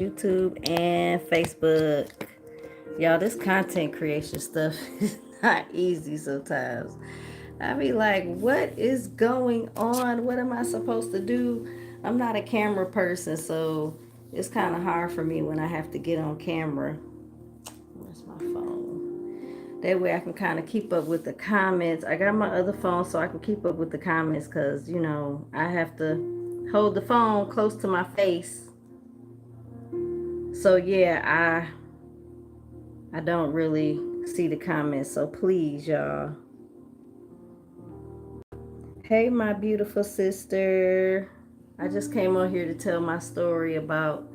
YouTube and Facebook. Y'all, this content creation stuff is not easy sometimes. I be like, what is going on? What am I supposed to do? I'm not a camera person, so it's kind of hard for me when I have to get on camera. Where's my phone? That way I can kind of keep up with the comments. I got my other phone so I can keep up with the comments because, I have to hold the phone close to my face. So yeah, I don't really see the comments. So please, y'all. Hey, my beautiful sister. I just came on here to tell my story about,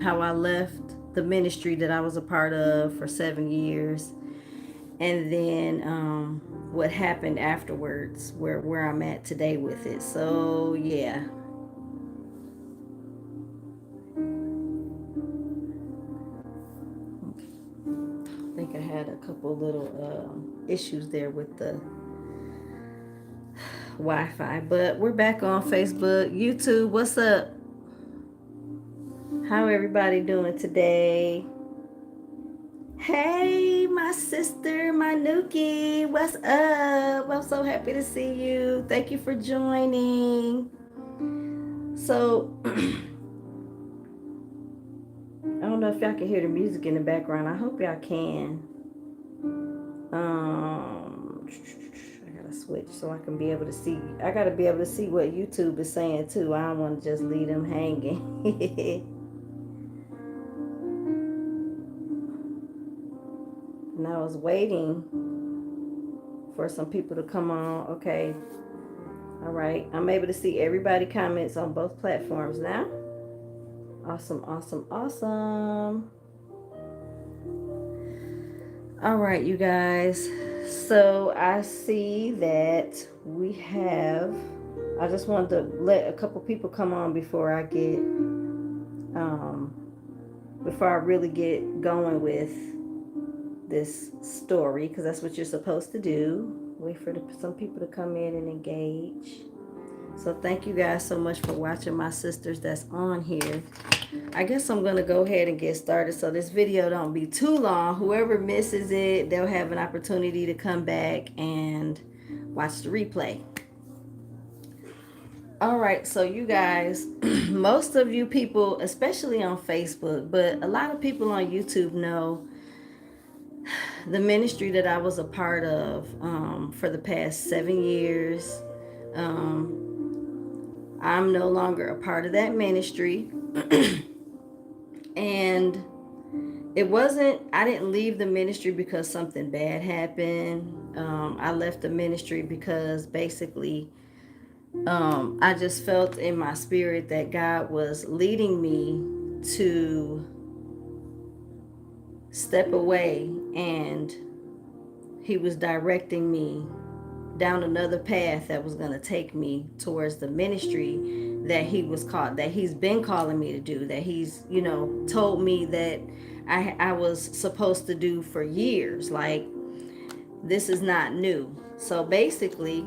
how I left the ministry that I was a part of for 7 years, and then what happened afterwards, where I'm at today with it. So yeah. I think I had a couple little issues there with the Wi-Fi, but we're back on Facebook, YouTube. What's up? How everybody doing today? Hey, my sister, my Nuki, what's up? I'm so happy to see you. Thank you for joining. So, I don't know if y'all can hear the music in the background. I hope y'all can. I gotta switch so I can be able to see. I gotta be able to see what YouTube is saying too. I don't want to just leave them hanging. And I was waiting for some people to come on. Okay. All right. I'm able to see everybody comments on both platforms now. Awesome, awesome, awesome. All right, you guys. So I see that we have, I just wanted to let a couple people come on before I really get going with this story, because that's what you're supposed to do. Wait for some people to come in and engage. So thank you guys so much for watching, my sisters that's on here. I guess I'm going to go ahead and get started so this video don't be too long. Whoever misses it, they'll have an opportunity to come back and watch the replay. All right, so you guys, most of you people, especially on Facebook, but a lot of people on YouTube know the ministry that I was a part of for the past 7 years. I'm no longer a part of that ministry. And I didn't leave the ministry because something bad happened. I left the ministry because basically I just felt in my spirit that God was leading me to step away, and he was directing me down another path that was going to take me towards the ministry that he's been calling me to do, that he's told me that I was supposed to do for years. Like, this is not new. So basically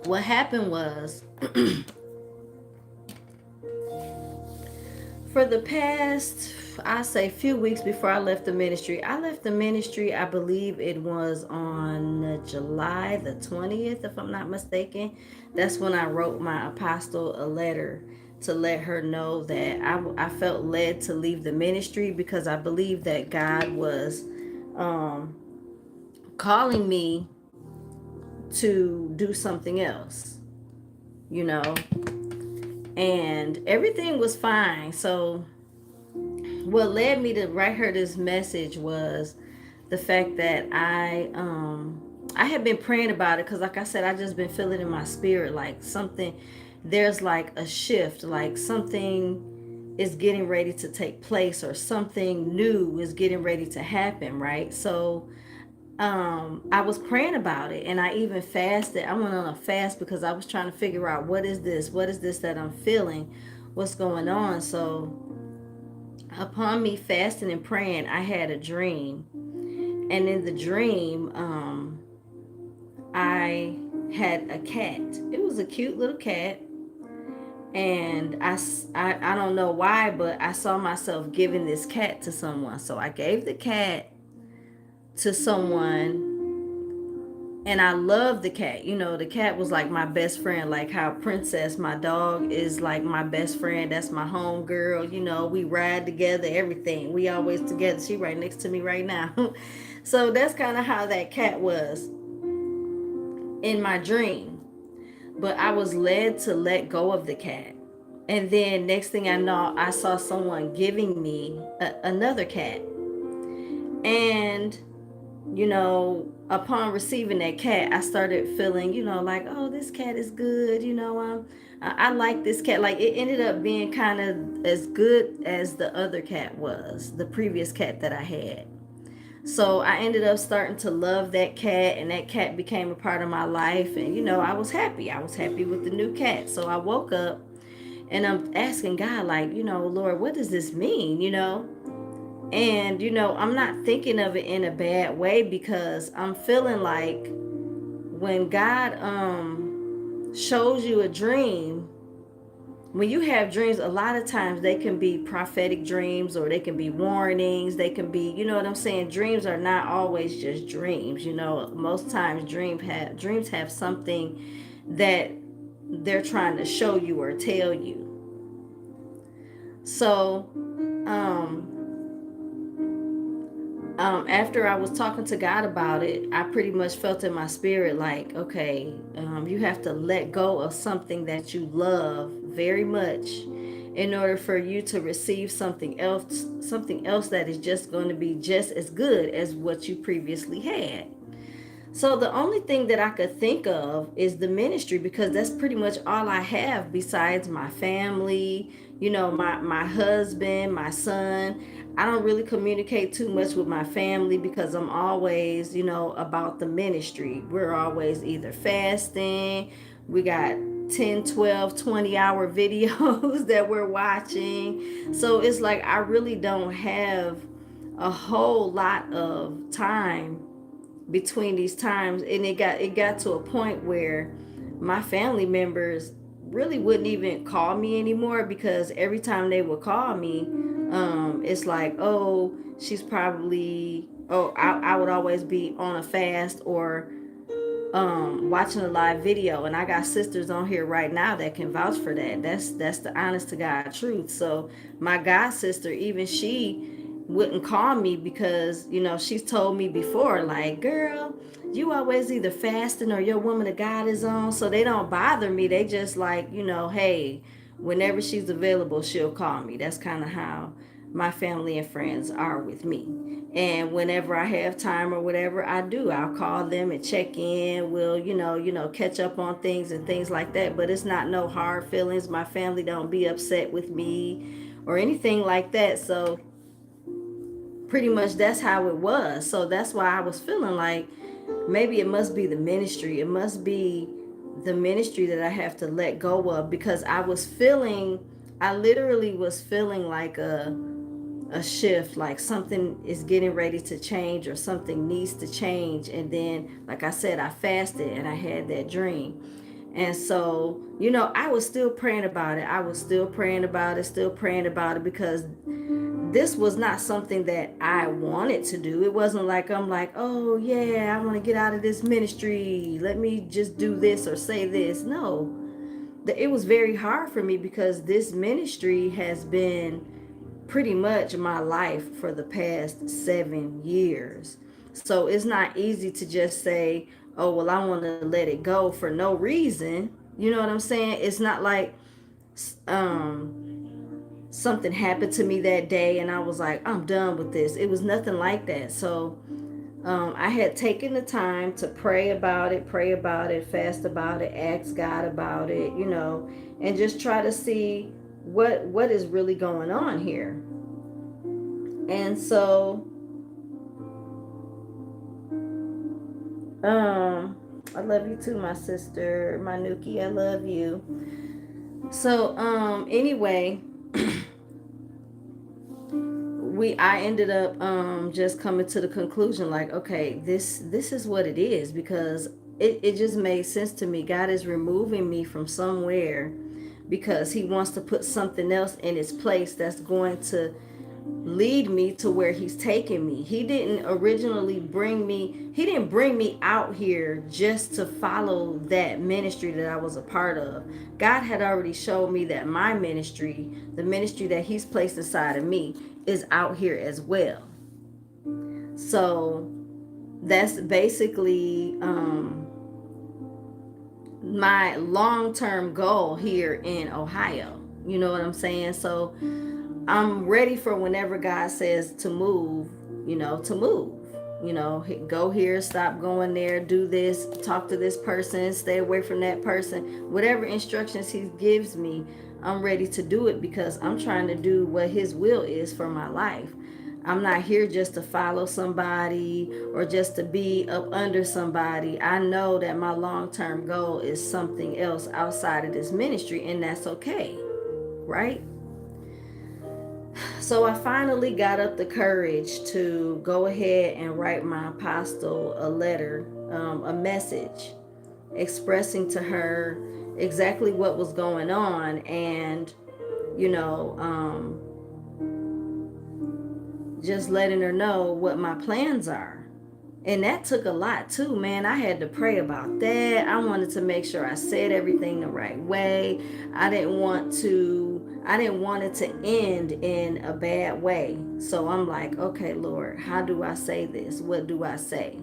what happened was for the past, I say, few weeks before I left the ministry, I believe it was on July the 20th, if I'm not mistaken. That's when I wrote my apostle a letter to let her know that I felt led to leave the ministry because I believe that God was calling me to do something else, and everything was fine. So what led me to write her this message was the fact that I had been praying about it, because like I said, I just been feeling in my spirit like there's like a shift, like something is getting ready to take place, or something new is getting ready to happen, right? So I was praying about it, and I even fasted. I went on a fast because I was trying to figure out what is this that I'm feeling, what's going on. So upon me fasting and praying, I had a dream, and in the dream, I had a cat. It was a cute little cat. And I don't know why, but I saw myself giving this cat to someone. So I gave the cat to someone, and I loved the cat. You know, the cat was like my best friend, like how Princess, my dog, is like my best friend. That's my home girl. You know, we ride together, everything. We always together. She right next to me right now. So that's kind of how that cat was in my dream. But I was led to let go of the cat. And then next thing I know, I saw someone giving me another cat. And upon receiving that cat, I started feeling, like, oh, this cat is good. I like this cat. Like, it ended up being kind of as good as the other cat was, the previous cat that I had. So I ended up starting to love that cat, and that cat became a part of my life. And, I was happy. I was happy with the new cat. So I woke up and I'm asking God, like, Lord, what does this mean? And, I'm not thinking of it in a bad way, because I'm feeling like when God shows you a dream, when you have dreams, a lot of times they can be prophetic dreams, or they can be warnings. They can be, you know what I'm saying? Dreams are not always just dreams. Most times dreams have something that they're trying to show you or tell you. So, after I was talking to God about it, I pretty much felt in my spirit like, okay, you have to let go of something that you love very much in order for you to receive something else that is just going to be just as good as what you previously had. So the only thing that I could think of is the ministry, because that's pretty much all I have besides my family, my husband, my son. I don't really communicate too much with my family because I'm always, about the ministry. We're always either fasting, we got 10, 12, 20-hour videos that we're watching. So it's like I really don't have a whole lot of time between these times, and it got to a point where my family members really wouldn't even call me anymore, because every time they would call me, it's like, oh, she's probably, oh, I would always be on a fast, or watching a live video. And I got sisters on here right now that can vouch for that. That's the honest to God truth. So my god sister, even she wouldn't call me, because she's told me before, like, girl, you always either fasting or your woman of God is on. So they don't bother me. They just like, hey, whenever she's available, she'll call me. That's kind of how my family and friends are with me. And whenever I have time or whatever, I'll call them and check in. We'll, catch up on things and things like that. But it's not no hard feelings. My family don't be upset with me or anything like that. So pretty much that's how it was. So that's why I was feeling like maybe it must be the ministry. It must be the ministry that I have to let go of, because I literally was feeling like a shift, like something is getting ready to change, or something needs to change. And then, like I said, I fasted and I had that dream. And so, I was still praying about it. I was still praying about it, because this was not something that I wanted to do. It wasn't like I'm like, oh yeah, I want to get out of this ministry. Let me just do this or say this. No, it was very hard for me, because this ministry has been pretty much my life for the past 7 years. So it's not easy to just say, oh, well, I want to let it go for no reason. You know what I'm saying? It's not like something happened to me that day and I was like, I'm done with this. It was nothing like that. So I had taken the time to pray about it, fast about it, ask God about it, and just try to see what is really going on here. And so I love you too, my sister, my Nuki. I love you. So anyway, I ended up just coming to the conclusion, like, okay, this is what it is, because it just made sense to me. God is removing me from somewhere because he wants to put something else in its place that's going to lead me to where he's taking me. He didn't originally bring me, he didn't bring me out here just to follow that ministry that I was a part of. God had already showed me that my ministry, the ministry that he's placed inside of me, is out here as well. So that's basically my long-term goal here in Ohio. You know what I'm saying? So I'm ready for whenever God says to move, to move. Go here, stop going there, do this, talk to this person, stay away from that person. Whatever instructions he gives me, I'm ready to do it because I'm trying to do what his will is for my life. I'm not here just to follow somebody or just to be up under somebody. I know that my long term goal is something else outside of this ministry, and that's okay, right? So I finally got up the courage to go ahead and write my apostle a letter, a message expressing to her exactly what was going on, and you know, um, just letting her know what my plans are. And that took a lot too, man. I had to pray about that. I wanted to make sure I said everything the right way. I didn't want it to end in a bad way. So I'm like, okay, Lord, how do I say this? What do I say?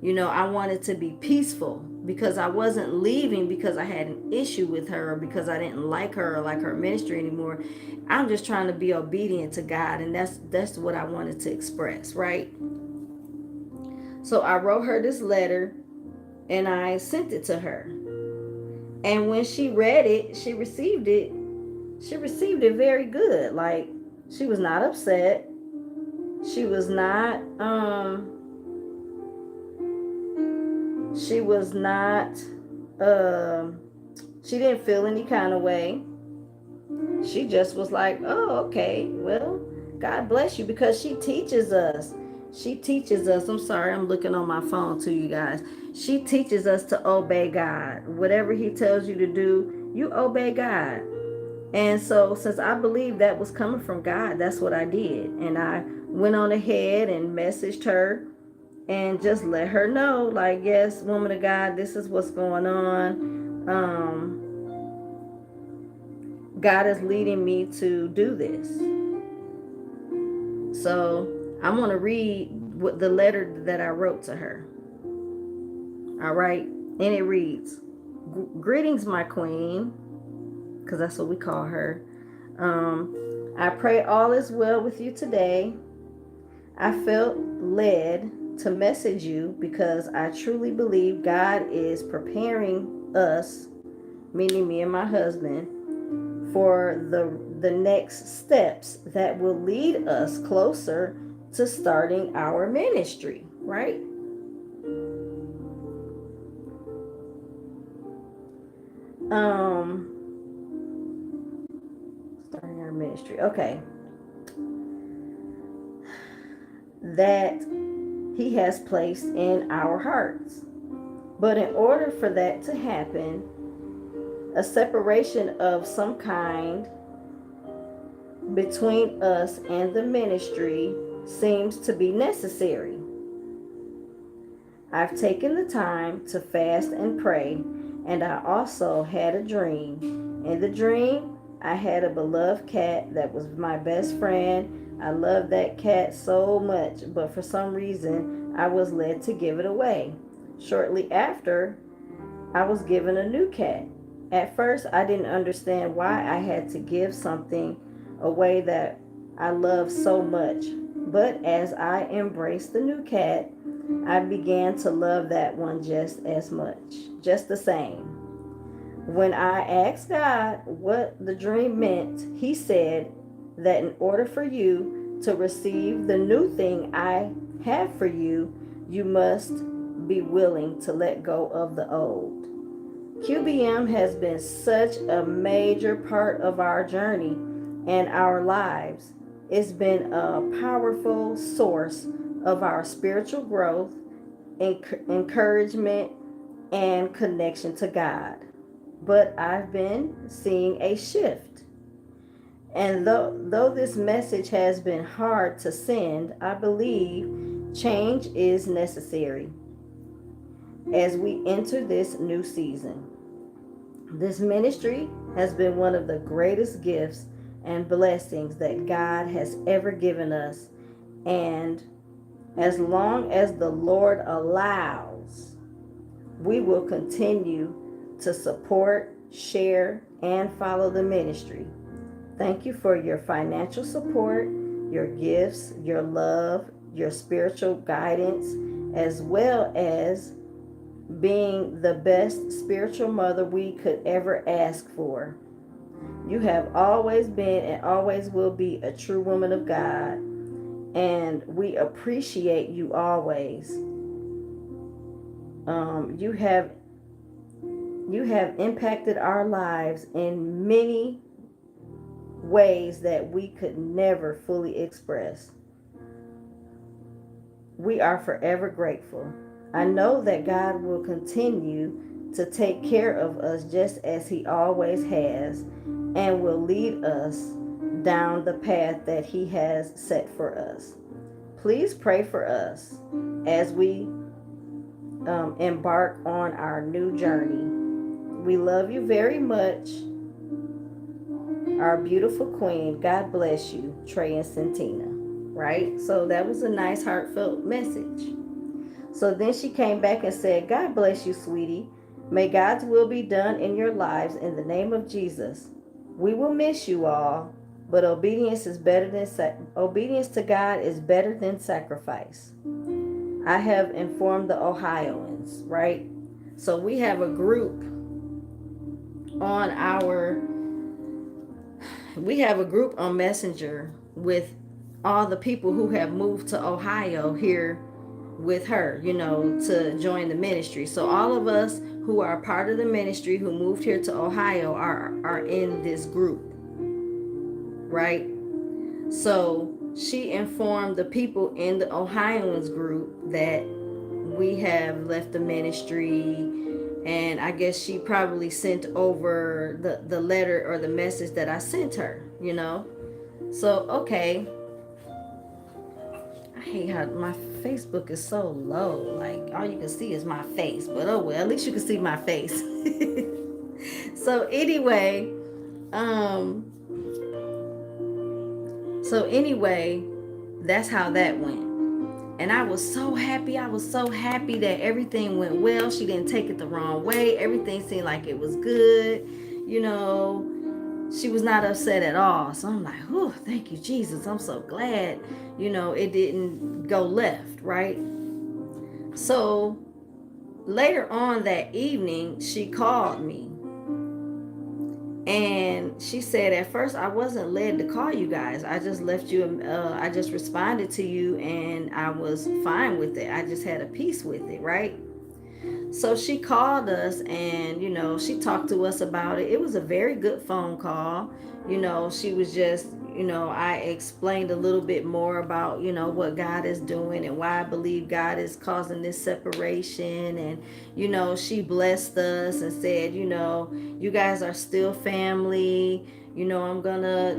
I wanted to be peaceful because I wasn't leaving because I had an issue with her or because I didn't like her or like her ministry anymore. I'm just trying to be obedient to God, and that's what I wanted to express, right? So I wrote her this letter and I sent it to her. And when she read it, she received it. She received it very good. Like, she was not upset. She was not she was not um she didn't feel any kind of way. She just was like, "Oh, okay. Well, God bless you," because she teaches us. She teaches us. I'm sorry, I'm looking on my phone to you guys. She teaches us to obey God. Whatever he tells you to do, you obey God. And so, since I believe that was coming from God, that's what I did. And I went on ahead and messaged her and just let her know, like, yes, woman of God, this is what's going on. God is leading me to do this. So I'm going to read what the letter that I wrote to her. All right. And it reads, "Greetings, my queen," because that's what we call her. "I pray all is well with you today. I felt led to message you because I truly believe God is preparing us, meaning me and my husband, for the next steps that will lead us closer to starting our ministry," right? Um Starting our ministry. Okay. That he has placed in our hearts. But in order for that to happen, a separation of some kind between us and the ministry seems to be necessary. I've taken the time to fast and pray, and I also had a dream. In the dream, I had a beloved cat that was my best friend. I loved that cat so much, but for some reason, I was led to give it away. Shortly after, I was given a new cat. At first, I didn't understand why I had to give something away that I love so much. But as I embraced the new cat, I began to love that one just as much, just the same. When I asked God what the dream meant, He said that in order for you to receive the new thing I have for you, you must be willing to let go of the old. QBM has been such a major part of our journey and our lives. It's been a powerful source of our spiritual growth, encouragement, and connection to God. But I've been seeing a shift. And though this message has been hard to send, I believe change is necessary as we enter this new season. This ministry has been one of the greatest gifts and blessings that God has ever given us. And as long as the Lord allows, we will continue to support, share, and follow the ministry. Thank you for your financial support, your gifts, your love, your spiritual guidance, as well as being the best spiritual mother we could ever ask for. You have always been and always will be a true woman of God, and we appreciate you always. You have impacted our lives in many ways that we could never fully express. We are forever grateful. I know that God will continue to take care of us just as He always has, and will lead us down the path that He has set for us. Please pray for us as we embark on our new journey. We love you very much, our beautiful queen. God bless you, Trey and Santina. Right? So that was a nice, heartfelt message. So then she came back and said, God bless you, sweetie. May God's will be done in your lives in the name of Jesus. We will miss you all, but obedience to God is better than sacrifice. I have informed the Ohioans, right? So we have a group on Messenger with all the people who have moved to Ohio here with her, to join the ministry. So all of us who are part of the ministry who moved here to Ohio are in this group, right? So she informed the people in the Ohioans group that we have left the ministry, and I guess she probably sent over the letter or the message that I sent her, So, okay. I hate how my Facebook is so low. Like, all you can see is my face. But oh well, at least you can see my face. So anyway, um, that's how that went. And I was so happy. I was so happy that everything went well. She didn't take it the wrong way. Everything seemed like it was good. She was not upset at all. So I'm like, oh, thank you, Jesus. I'm so glad, it didn't go left, right? So later on that evening, she called me. And she said, at first, I wasn't led to call you guys. I just left you, I just responded to you, and I was fine with it. I just had a peace with it, right? So she called us and, she talked to us about it. It was a very good phone call. She was just, I explained a little bit more about, what God is doing and why I believe God is causing this separation. And, she blessed us and said, you guys are still family. I'm going to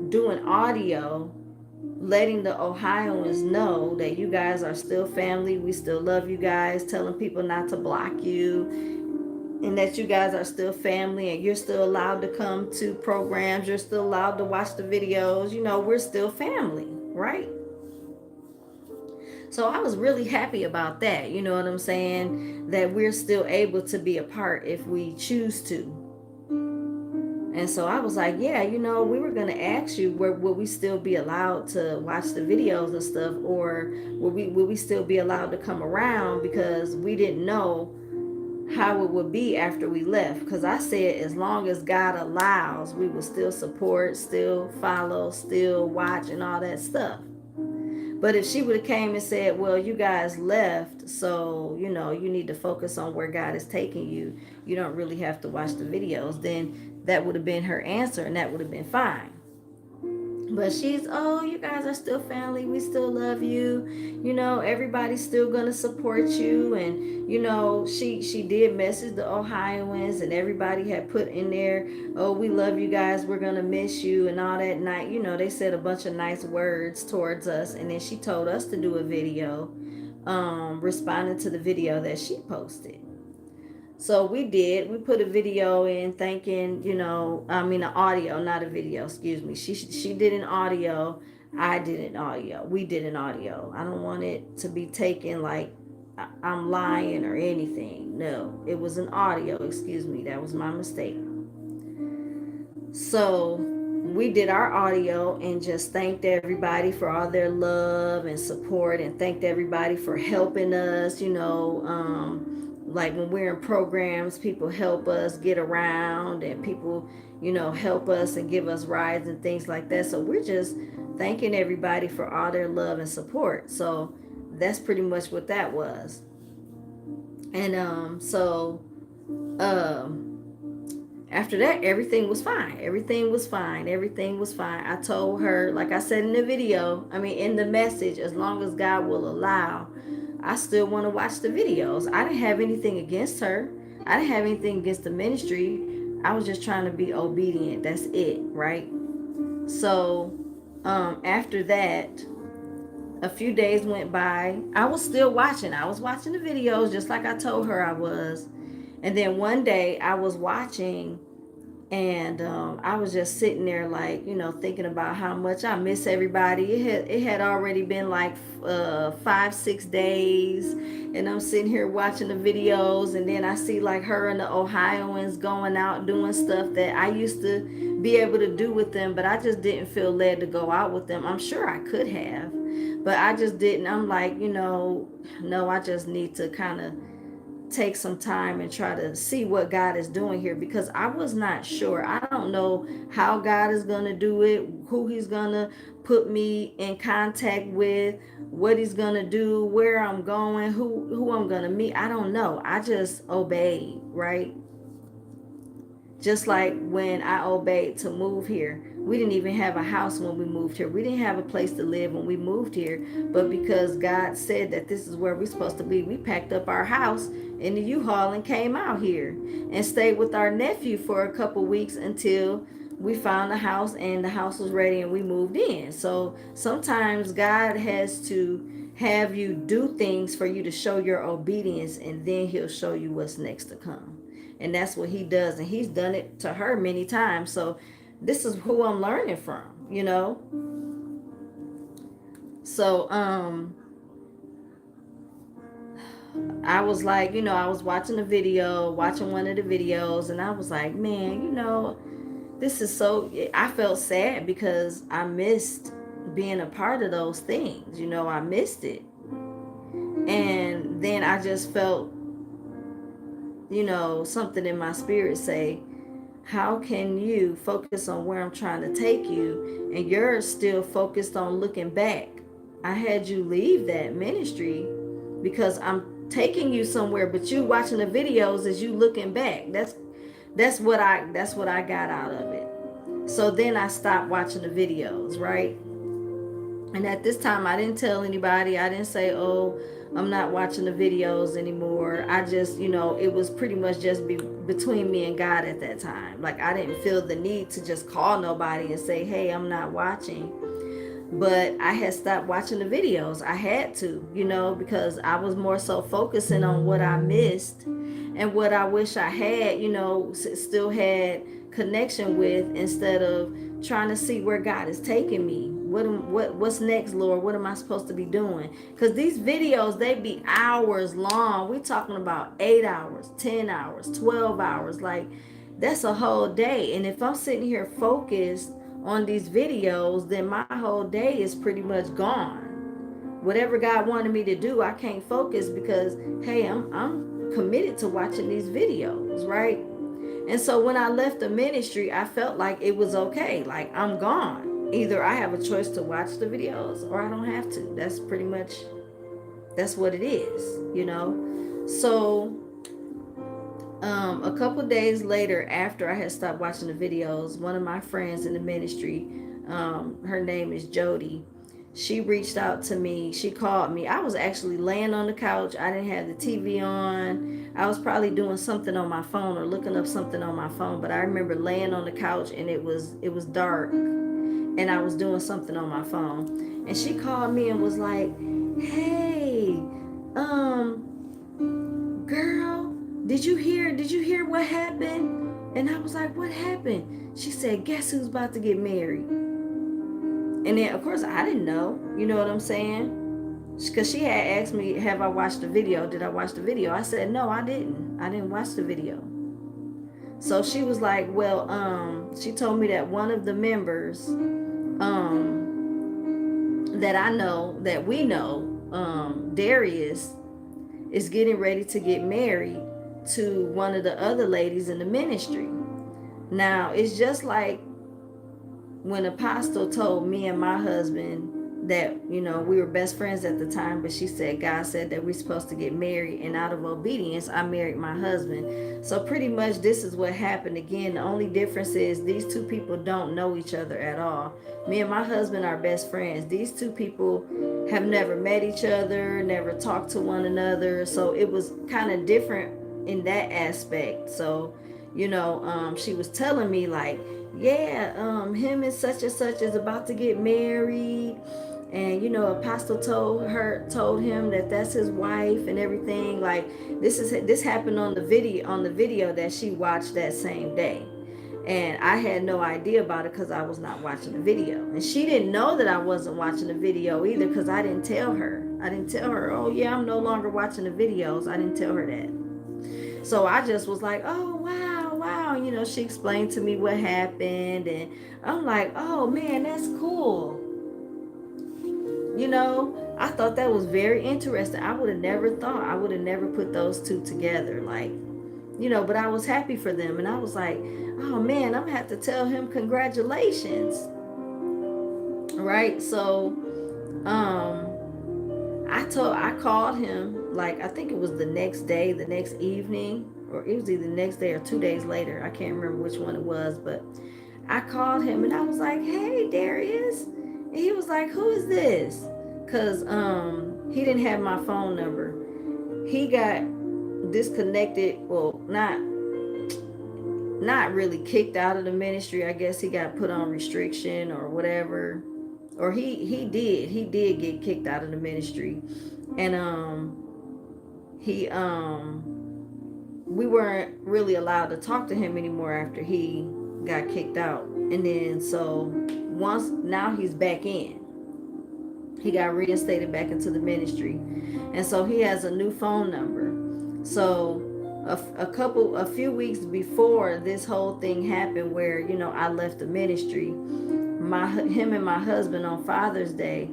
do an audio letting the Ohioans know that you guys are still family. We still love you guys, telling people not to block you, and that you guys are still family, and you're still allowed to come to programs. You're still allowed to watch the videos. We're still family, right? So I was really happy about that. You know what I'm saying? That we're still able to be a part if we choose to. And so I was like, yeah, we were going to ask you, will we still be allowed to watch the videos and stuff, or will we still be allowed to come around, because we didn't know how it would be after we left. Because I said, as long as God allows, we will still support, still follow, still watch, and all that stuff. But if she would have came and said, well, you guys left, so, you need to focus on where God is taking you. You don't really have to watch the videos. Then that would have been her answer, and that would have been fine. But she's, oh, you guys are still family. We still love you. You know, everybody's still gonna support you. And you know, she did message the Ohioans, and everybody had put in there, oh, we love you guys. We're gonna miss you, and all that night. You know, they said a bunch of nice words towards us, and then she told us to do a video, responding to the video that she posted. So we did. We put a video in thanking, you know, I mean an audio, not a video. Excuse me. She did an audio. I did an audio. We did an audio. I don't want it to be taken like I'm lying or anything. No, it was an audio. Excuse me. That was my mistake. So we did our audio and just thanked everybody for all their love and support, and thanked everybody for helping us. You know, like when we're in programs, people help us get around, and people, you know, help us and give us rides and things like that. So we're just thanking everybody for all their love and support. So that's pretty much what that was. And um after that, everything was fine. Everything was fine. Everything was fine. I told her, like I said in the video, I mean, in the message, as long as God will allow, I still want to watch the videos. I didn't have anything against her. I didn't have anything against the ministry. I was just trying to be obedient. That's it, right? So, after that, a few days went by. I was still watching. I was watching the videos just like I told her I was. And then one day I was watching, and I was just sitting there, like, you know, thinking about how much I miss everybody. It had already been like 5-6 days, and I'm sitting here watching the videos, and then I see like her and the Ohioans going out doing stuff that I used to be able to do with them, but I just didn't feel led to go out with them. I'm sure I could have, but I just didn't. I'm like, you know, no, I just need to kind of take some time and try to see what God is doing here, because I was not sure. I don't know how God is going to do it, who he's going to put me in contact with, what he's going to do, where I'm going, who I'm going to meet. I don't know. I just obeyed, right? Just like when I obeyed to move here. We didn't even have a house when we moved here. We didn't have a place to live when we moved here. But because God said that this is where we're supposed to be, we packed up our house in the U-Haul and came out here and stayed with our nephew for a couple weeks until we found a house, and the house was ready and we moved in. So sometimes God has to have you do things for you to show your obedience, and then he'll show you what's next to come. And that's what he does, and he's done it to her many times. So this is who I'm learning from, you know. So I was like, you know, I was watching a video, watching one of the videos, and I was like, man, you know, this is so, I felt sad because I missed being a part of those things. You know, I missed it. And then I just felt, you know, something in my spirit say, how can you focus on where I'm trying to take you and you're still focused on looking back? I had you leave that ministry because I'm taking you somewhere, but you watching the videos as you looking back. That's what I got out of it. So then I stopped watching the videos, right? And at this time, I didn't tell anybody. I didn't say, oh, I'm not watching the videos anymore. I just, you know, it was pretty much just between me and God at that time. Like, I didn't feel the need to just call nobody and say, hey, I'm not watching. But I had stopped watching the videos. I had to, you know, because I was more so focusing on what I missed and what I wish I had, you know, still had connection with, instead of trying to see where God is taking me. What's next, Lord? What am I supposed to be doing? Because these videos, they be hours long. We talking about 8 hours, 10 hours, 12 hours. Like, that's a whole day. And if I'm sitting here focused on these videos, then my whole day is pretty much gone. Whatever God wanted me to do, I can't focus because, hey, I'm committed to watching these videos, right? And so when I left the ministry, I felt like it was okay. Like, I'm gone. Either I have a choice to watch the videos or I don't have to. That's pretty much, that's what it is, you know? So a couple days later, after I had stopped watching the videos, one of my friends in the ministry Her name is Jody. She reached out to me. She called me. I was actually laying on the couch. I didn't have the TV on. I was probably doing something on my phone or looking up something on my phone. But I remember laying on the couch and it was dark, and I was doing something on my phone. And she called me and was like, "Hey, girl, did you hear what happened?" And I was like, "What happened?" She said, "Guess who's about to get married?" And then, of course, I didn't know. You know what I'm saying? Because she had asked me, "Have I watched the video? Did I watch the video?" I said, "No, I didn't. I didn't watch the video." So she was like, "Well, she told me that one of the members, that I know, that we know, Darius, is getting ready to get married to one of the other ladies in the ministry." Now, it's just like when Apostle told me and my husband that, we were best friends at the time, but she said God said that we're supposed to get married, and out of obedience I married my husband. So pretty much this is what happened again. The only difference is these two people don't know each other at all. Me and my husband are best friends. These two people have never met each other, never talked to one another, so it was kind of different in that aspect. So she was telling me like, yeah, him and such is about to get married, and Apostle told him that that's his wife and everything. Like, this happened on the video that she watched that same day, and I had no idea about it because I was not watching the video, and she didn't know that I wasn't watching the video either, because I didn't tell her, "Oh yeah, I'm no longer watching the videos." I didn't tell her that. So I just was like, "Oh, wow, wow." She explained to me what happened, and I'm like, "Oh man, that's cool." I thought that was very interesting. I would have never thought, I would have never put those two together. Like, but I was happy for them, and I was like, "Oh man, I'm gonna have to tell him congratulations." Right? So, I called him, like, I think it was the next day, the next evening, or it was either the next day or 2 days later. I can't remember which one it was, but I called him and I was like, "Hey, Darius." And he was like, "Who is this?" Because he didn't have my phone number. He got disconnected. Well, not really kicked out of the ministry. I guess he got put on restriction or whatever. Or he did get kicked out of the ministry. And he we weren't really allowed to talk to him anymore after he got kicked out. And then, so now he's back in. He got reinstated back into the ministry, and so he has a new phone number. So a few weeks before this whole thing happened, where I left the ministry, him and my husband on Father's Day,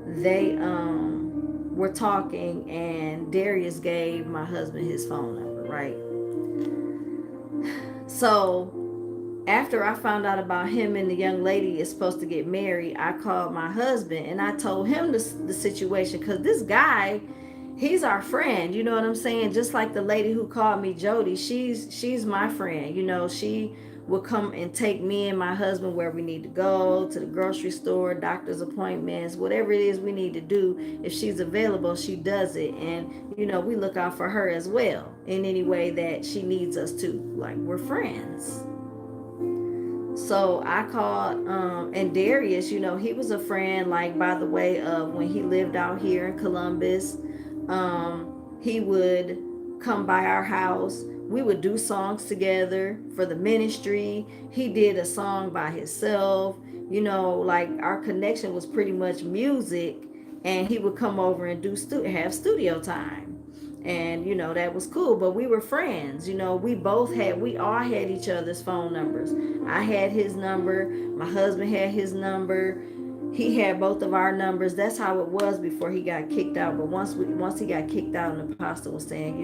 they were talking, and Darius gave my husband his phone number, right? So after I found out about him and the young lady is supposed to get married, I called my husband and I told him the situation, because this guy, he's our friend. You know what I'm saying? Just like the lady who called me Jody, she's my friend. She will come and take me and my husband where we need to go, to the grocery store, doctor's appointments, whatever it is we need to do. If she's available, she does it. And we look out for her as well in any way that she needs us to. Like, we're friends. So I called, and Darius, he was a friend, like, by the way of when he lived out here in Columbus. He would come by our house. We would do songs together for the ministry. He did a song by himself. Like, our connection was pretty much music, and he would come over and have studio time. And that was cool, but we were friends. We all had each other's phone numbers. I had his number, my husband had his number, he had both of our numbers. That's how it was before he got kicked out. But once he got kicked out, and the pastor was saying,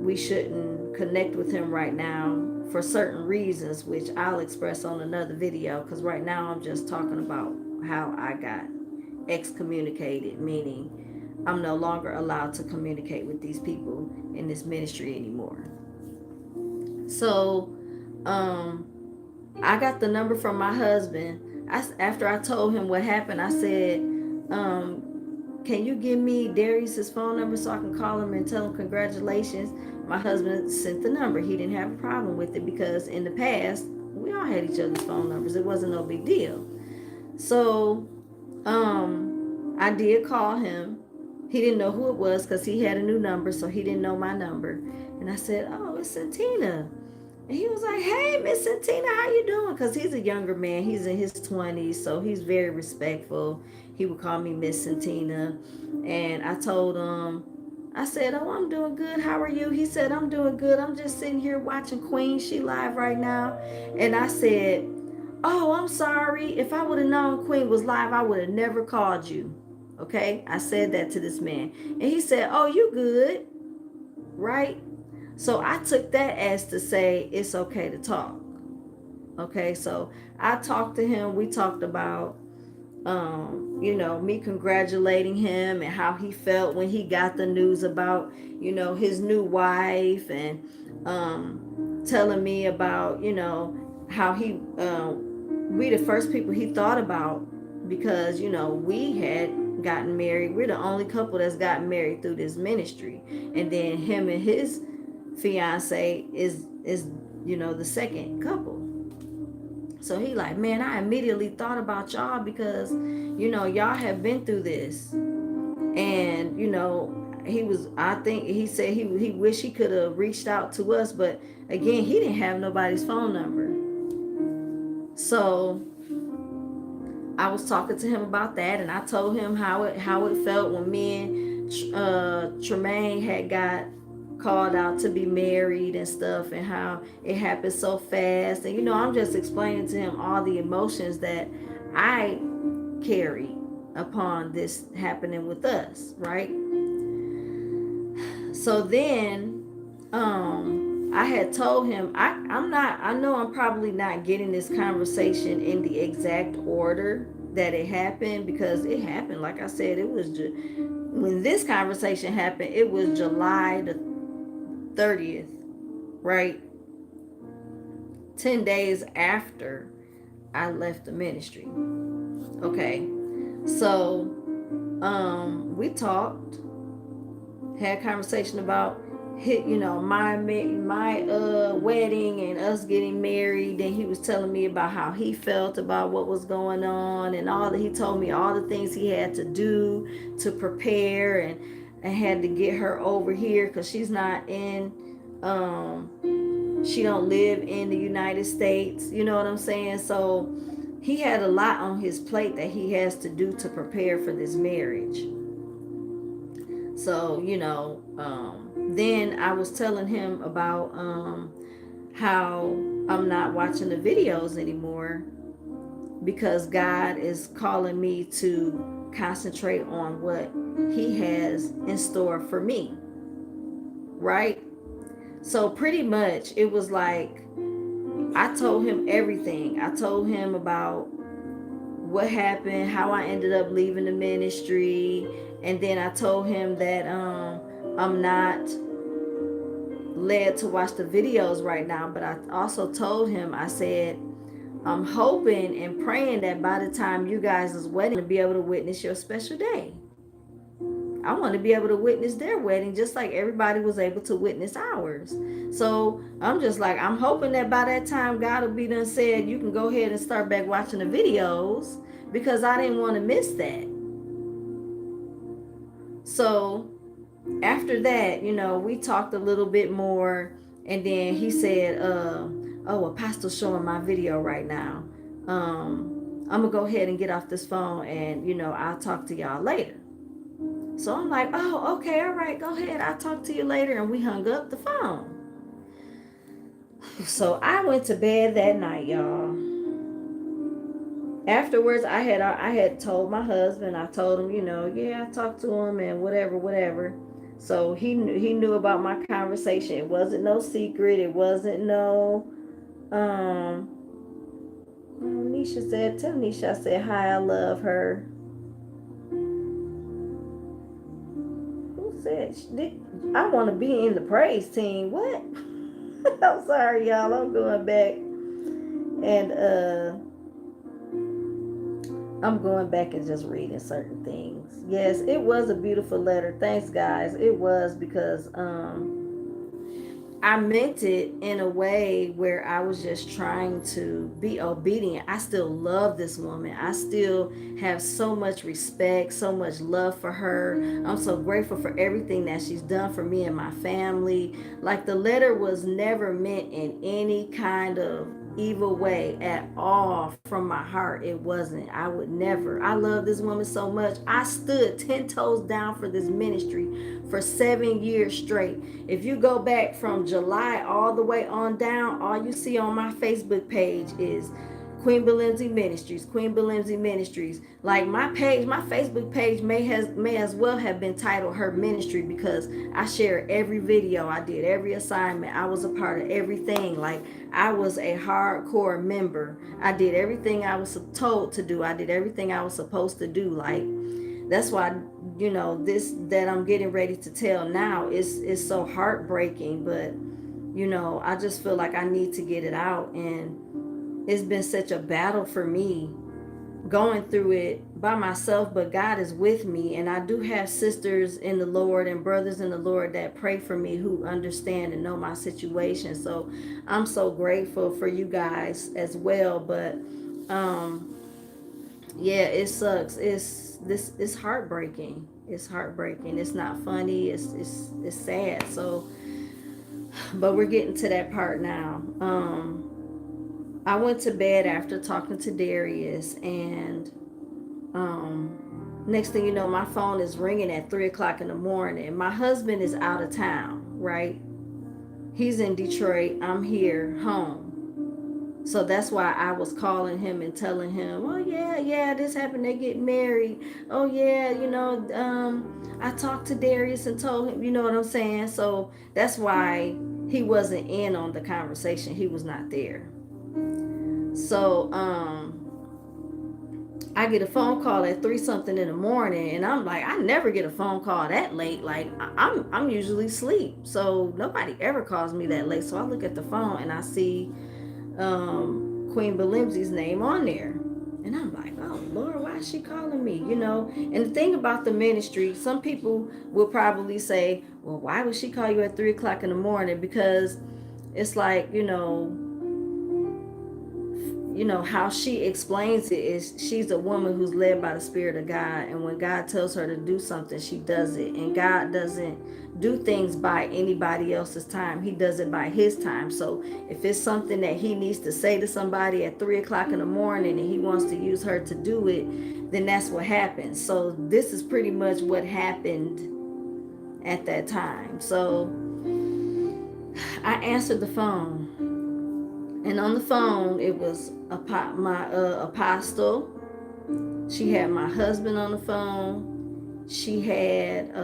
we shouldn't connect with him right now for certain reasons, which I'll express on another video, because right now I'm just talking about how I got excommunicated, meaning I'm no longer allowed to communicate with these people in this ministry anymore. So I got the number from my husband. After I told him what happened, I said, can you give me Darius's phone number so I can call him and tell him congratulations? My husband sent the number. He didn't have a problem with it because in the past, we all had each other's phone numbers. It wasn't no big deal. So I did call him. He didn't know who it was because he had a new number, so he didn't know my number. And I said, "Oh, it's Santina." And he was like, "Hey, Miss Santina, how you doing?" Because he's a younger man. He's in his 20s, so he's very respectful. He would call me Miss Santina. And I told him, I said, "Oh, I'm doing good. How are you?" He said, "I'm doing good. I'm just sitting here watching Queen. She live right now." And I said, "Oh, I'm sorry. If I would have known Queen was live, I would have never called you." Okay? I said that to this man. And he said, "Oh, you good, right?" So I took that as to say it's okay to talk. Okay, so I talked to him. We talked about, me congratulating him and how he felt when he got the news about, his new wife, and telling me about, how we the first people he thought about because, we had gotten married. We're the only couple that's gotten married through this ministry. And then him and his fiance is the second couple. So he like, man, I immediately thought about y'all because y'all have been through this. And he was, I think he said he wished he could have reached out to us, but again, he didn't have nobody's phone number. So I was talking to him about that, and I told him how it felt when me and Tremaine had got called out to be married and stuff, and how it happened so fast. And I'm just explaining to him all the emotions that I carry upon this happening with us, right? So then I had told him I know I'm probably not getting this conversation in the exact order that it happened, because it happened, like I said, it was when this conversation happened, it was July the 30th, right? 10 days after I left the ministry. Okay. So we talked, had a conversation about my wedding and us getting married. Then he was telling me about how he felt about what was going on, and all that. He told me all the things he had to do to prepare, and had to get her over here because she's not in she don't live in the United States, you know what I'm saying? So he had a lot on his plate that he has to do to prepare for this marriage. So, then I was telling him about how I'm not watching the videos anymore because God is calling me to concentrate on what He has in store for me. Right? So, pretty much, it was like I told him everything. I told him about what happened, how I ended up leaving the ministry, and then I told him that I'm not led to watch the videos right now. But I also told him, I said, I'm hoping and praying that by the time you guys' wedding, to be able to witness your special day. I want to be able to witness their wedding just like everybody was able to witness ours. So I'm just like, I'm hoping that by that time God will be done said you can go ahead and start back watching the videos, because I didn't want to miss that. So after that, we talked a little bit more, and then he said, "Oh, Apostle's showing my video right now. I'm gonna go ahead and get off this phone, and I'll talk to y'all later." So I'm like, "Oh, okay, all right, go ahead. I'll talk to you later," and we hung up the phone. So I went to bed that night, y'all. Afterwards, I had told my husband. I told him, yeah, I talked to him and whatever, whatever. So he knew about my conversation. It wasn't no secret. It wasn't no. Um, Nisha said, "Tell Nisha I said hi. I love her." Who said? I want to be in the praise team. What? I'm sorry, y'all. I'm going back. And I'm going back and just reading certain things. Yes, it was a beautiful letter. Thanks, guys. It was because I meant it in a way where I was just trying to be obedient. I still love this woman. I still have so much respect, so much love for her. I'm so grateful for everything that she's done for me and my family. Like the letter was never meant in any kind of evil way at all from my heart. It wasn't. I would never. I love this woman so much. I stood 10 toes down for this ministry for 7 years straight. If you go back from July all the way on down, all you see on my Facebook page is Queen Belinzi Ministries, Queen Belinzi Ministries. Like my page, my Facebook page may as well have been titled her ministry because I shared every video, I did every assignment, I was a part of everything. Like I was a hardcore member. I did everything I was told to do. I did everything I was supposed to do. Like that's why this that I'm getting ready to tell now is so heartbreaking, but I just feel like I need to get it out, and it's been such a battle for me going through it by myself, but God is with me, and I do have sisters in the Lord and brothers in the Lord that pray for me who understand and know my situation. So I'm so grateful for you guys as well. But um yeah, it sucks. It's heartbreaking. It's heartbreaking. It's not funny. It's sad. So, but we're getting to that part now. I went to bed after talking to Darius, and next thing you know, my phone is ringing at 3 o'clock in the morning. My husband is out of town, right? He's in Detroit. I'm here home. So that's why I was calling him and telling him, oh yeah, this happened. They get married. Oh yeah, I talked to Darius and told him, you know what I'm saying? So that's why he wasn't in on the conversation. He was not there. So I get a phone call at 3 something in the morning, and I'm like, I never get a phone call that late. Like I'm usually asleep, so nobody ever calls me that late. So I look at the phone and I see Queen Belimzi's name on there. And I'm like, oh Lord, why is she calling me? And the thing about the ministry, some people will probably say, well, why would she call you at 3 o'clock in the morning? Because it's like, how she explains it is she's a woman who's led by the Spirit of God, and when God tells her to do something, she does it. And God doesn't do things by anybody else's time. He does it by his time. So if it's something that he needs to say to somebody at 3 o'clock in the morning and he wants to use her to do it, then that's what happens. So this is pretty much what happened at that time. So I answered the phone, and on the phone it was my apostle. She had my husband on the phone. She had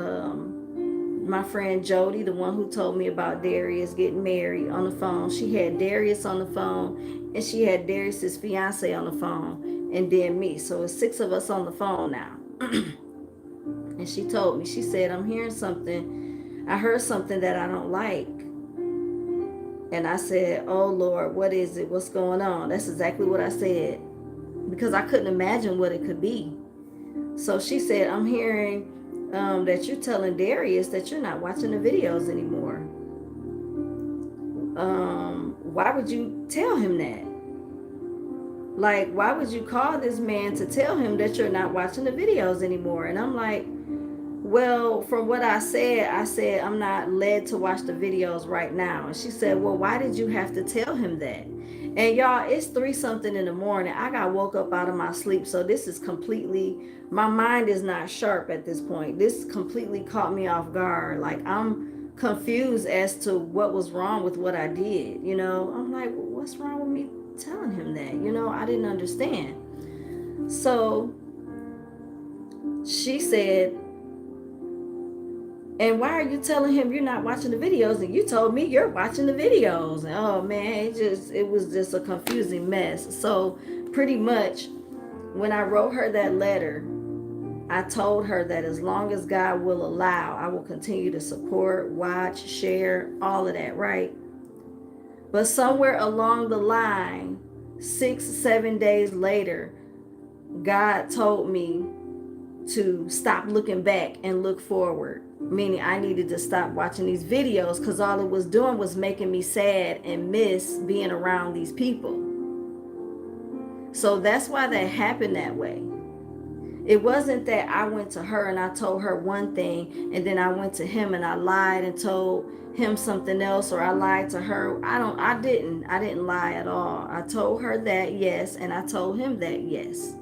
my friend Jody, the one who told me about Darius getting married, on the phone. She had Darius on the phone, and she had Darius's fiance on the phone, and then me. So it's 6 of us on the phone now. And she told me, she said, I'm hearing something. I heard something that I don't like. And I said, oh Lord, what is it? What's going on? That's exactly what I said, because I couldn't imagine what it could be. So she said, I'm hearing that you're telling Darius that you're not watching the videos anymore. Why would you tell him that? Like, why would you call this man to tell him that you're not watching the videos anymore? And I'm like, well, from what I said I'm not led to watch the videos right now. And she said, well, why did you have to tell him that? And y'all, it's 3 something in the morning. I got woke up out of my sleep. So this is completely, my mind is not sharp at this point. This completely caught me off guard. Like I'm confused as to what was wrong with what I did. I'm like, well, what's wrong with me telling him that? I didn't understand. So she said, and why are you telling him you're not watching the videos? And you told me you're watching the videos. And oh man, it was just a confusing mess. So pretty much when I wrote her that letter, I told her that as long as God will allow, I will continue to support, watch, share, all of that, right? But somewhere along the line, 6, 7 days later, God told me to stop looking back and look forward. Meaning I needed to stop watching these videos because all it was doing was making me sad and miss being around these people. So that's why that happened that way. It wasn't that I went to her and I told her one thing and then I went to him and I lied and told him something else, or I lied to her. I didn't lie at all. I told her that yes, and I told him that yes.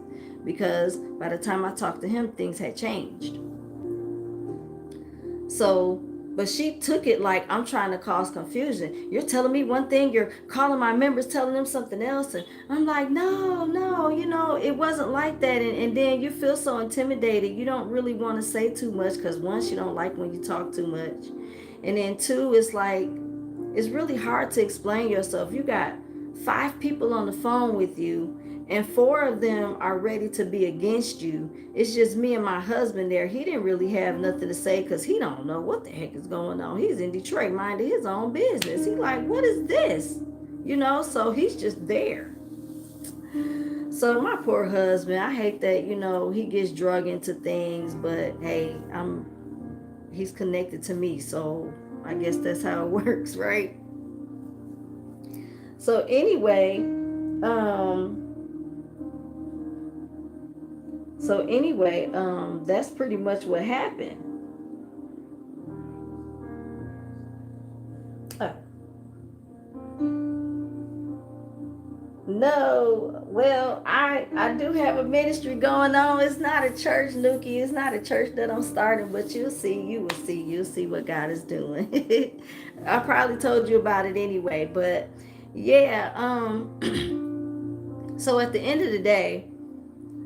Because by the time I talked to him, things had changed. So, but she took it like I'm trying to cause confusion. You're telling me one thing, you're calling my members, telling them something else. And I'm like, no, it wasn't like that. And then you feel so intimidated. You don't really want to say too much because once, you don't like when you talk too much. And then two, it's like, it's really hard to explain yourself. You got 5 people on the phone with you and 4 of them are ready to be against you. It's just me and my husband there. He didn't really have nothing to say because he don't know what the heck is going on. He's in Detroit minding his own business. He like, what is this? So he's just there. So my poor husband, I hate that, he gets drug into things, but hey, he's connected to me, so I guess that's how it works, right? So anyway, that's pretty much what happened. Oh. No, well, I do have a ministry going on. It's not a church, Nuki. It's not a church that I'm starting, but you'll see what God is doing. I probably told you about it anyway, but yeah. So at the end of the day,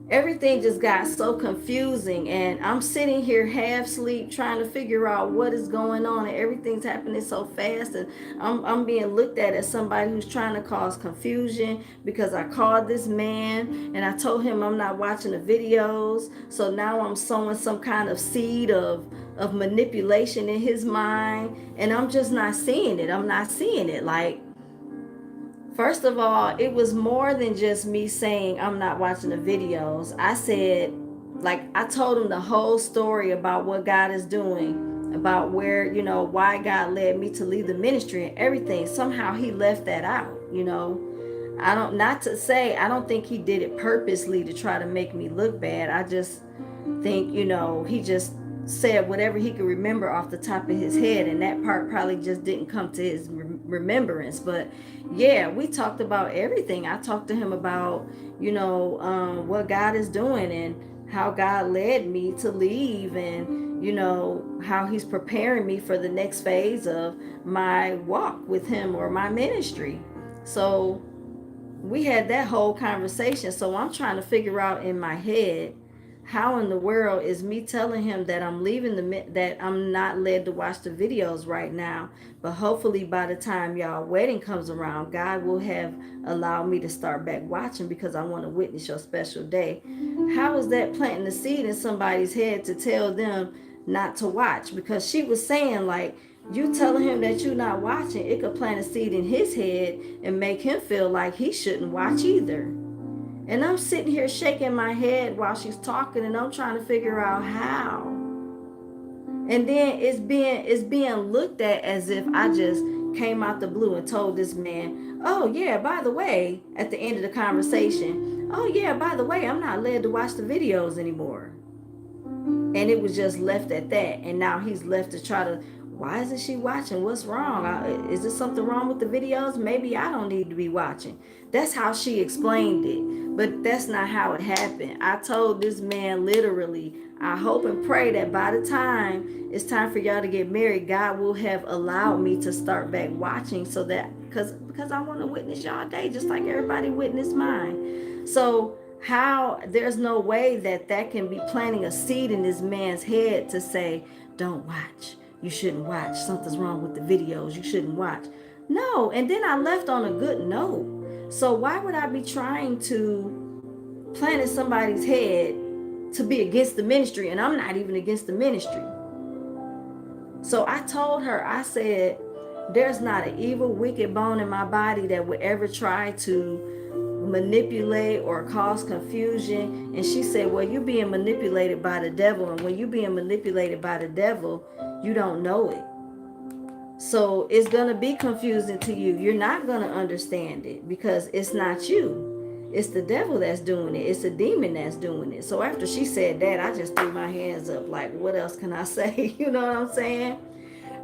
everything just got so confusing, and I'm sitting here half asleep trying to figure out what is going on, and everything's happening so fast, and I'm being looked at as somebody who's trying to cause confusion because I called this man and I told him I'm not watching the videos. So now I'm sowing some kind of seed of manipulation in his mind, and I'm just not seeing it. I'm not seeing it. Like, first of all, it was more than just me saying I'm not watching the videos. I said, like, I told him the whole story about what God is doing, about where, why God led me to leave the ministry and everything. Somehow he left that out. Not to say, I don't think he did it purposely to try to make me look bad. I just think, he just said whatever he could remember off the top of his head, and that part probably just didn't come to his remembrance. But yeah, we talked about everything. I talked to him about what God is doing and how God led me to leave, and how he's preparing me for the next phase of my walk with him or my ministry. So we had that whole conversation. So I'm trying to figure out in my head, how in the world is me telling him that I'm leaving that I'm not led to watch the videos right now, but hopefully by the time y'all wedding comes around, God will have allowed me to start back watching because I want to witness your special day. How is that planting the seed in somebody's head to tell them not to watch? Because she was saying, like, you telling him that you're not watching, it could plant a seed in his head and make him feel like he shouldn't watch either. And I'm sitting here shaking my head while she's talking, and I'm trying to figure out how. And then it's being looked at as if I just came out the blue and told this man, oh yeah, by the way, at the end of the conversation, oh yeah, by the way, I'm not led to watch the videos anymore. And it was just left at that. And now he's left to try to, why isn't she watching? What's wrong? Is there something wrong with the videos? Maybe I don't need to be watching. That's how she explained it. But that's not how it happened. I told this man literally, I hope and pray that by the time it's time for y'all to get married, God will have allowed me to start back watching, so that, because I want to witness y'all day just like everybody witnessed mine. So how, there's no way that can be planting a seed in this man's head to say, don't watch. You shouldn't watch. Something's wrong with the videos. You shouldn't watch. No. And then I left on a good note. So why would I be trying to plant in somebody's head to be against the ministry? And I'm not even against the ministry. So I told her, I said, there's not an evil, wicked bone in my body that would ever try to manipulate or cause confusion. And she said, well, you're being manipulated by the devil. And when you're being manipulated by the devil, you don't know it. So it's going to be confusing to you. You're not going to understand it because it's not you. It's the devil that's doing it. It's a demon that's doing it. So after she said that, I just threw my hands up like, what else can I say? You know what I'm saying?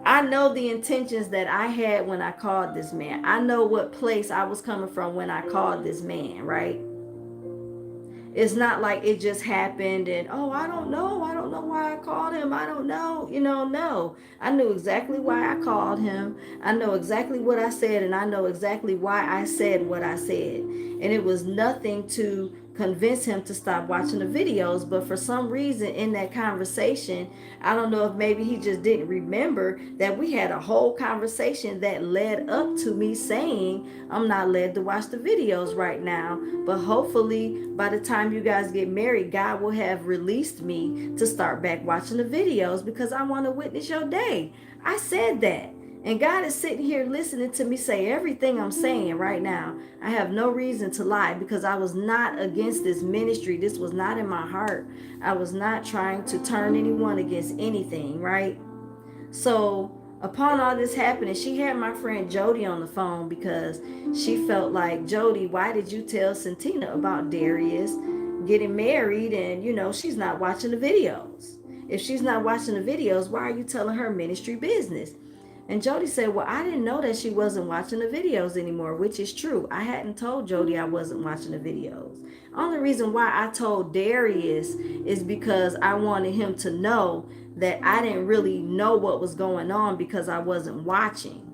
I know the intentions that I had when I called this man. I know what place I was coming from when I called this man, right? It's not like it just happened and, oh, I don't know. I don't know why I called him. I don't know. No. I knew exactly why I called him. I know exactly what I said, and I know exactly why I said what I said. And it was nothing to convince him to stop watching the videos. But for some reason in that conversation, I don't know if maybe he just didn't remember that we had a whole conversation that led up to me saying I'm not led to watch the videos right now, but hopefully by the time you guys get married, God will have released me to start back watching the videos because I want to witness your day. I said that. And God is sitting here listening to me say everything I'm saying right now. I have no reason to lie because I was not against this ministry. This was not in my heart. I was not trying to turn anyone against anything, right? So upon all this happening, she had my friend Jody on the phone because she felt like, Jody, why did you tell Santina about Darius getting married and, she's not watching the videos? If she's not watching the videos, why are you telling her ministry business? And Jody said, well, I didn't know that she wasn't watching the videos anymore, which is true. I hadn't told Jody I wasn't watching the videos. Only reason why I told Darius is because I wanted him to know that I didn't really know what was going on because I wasn't watching.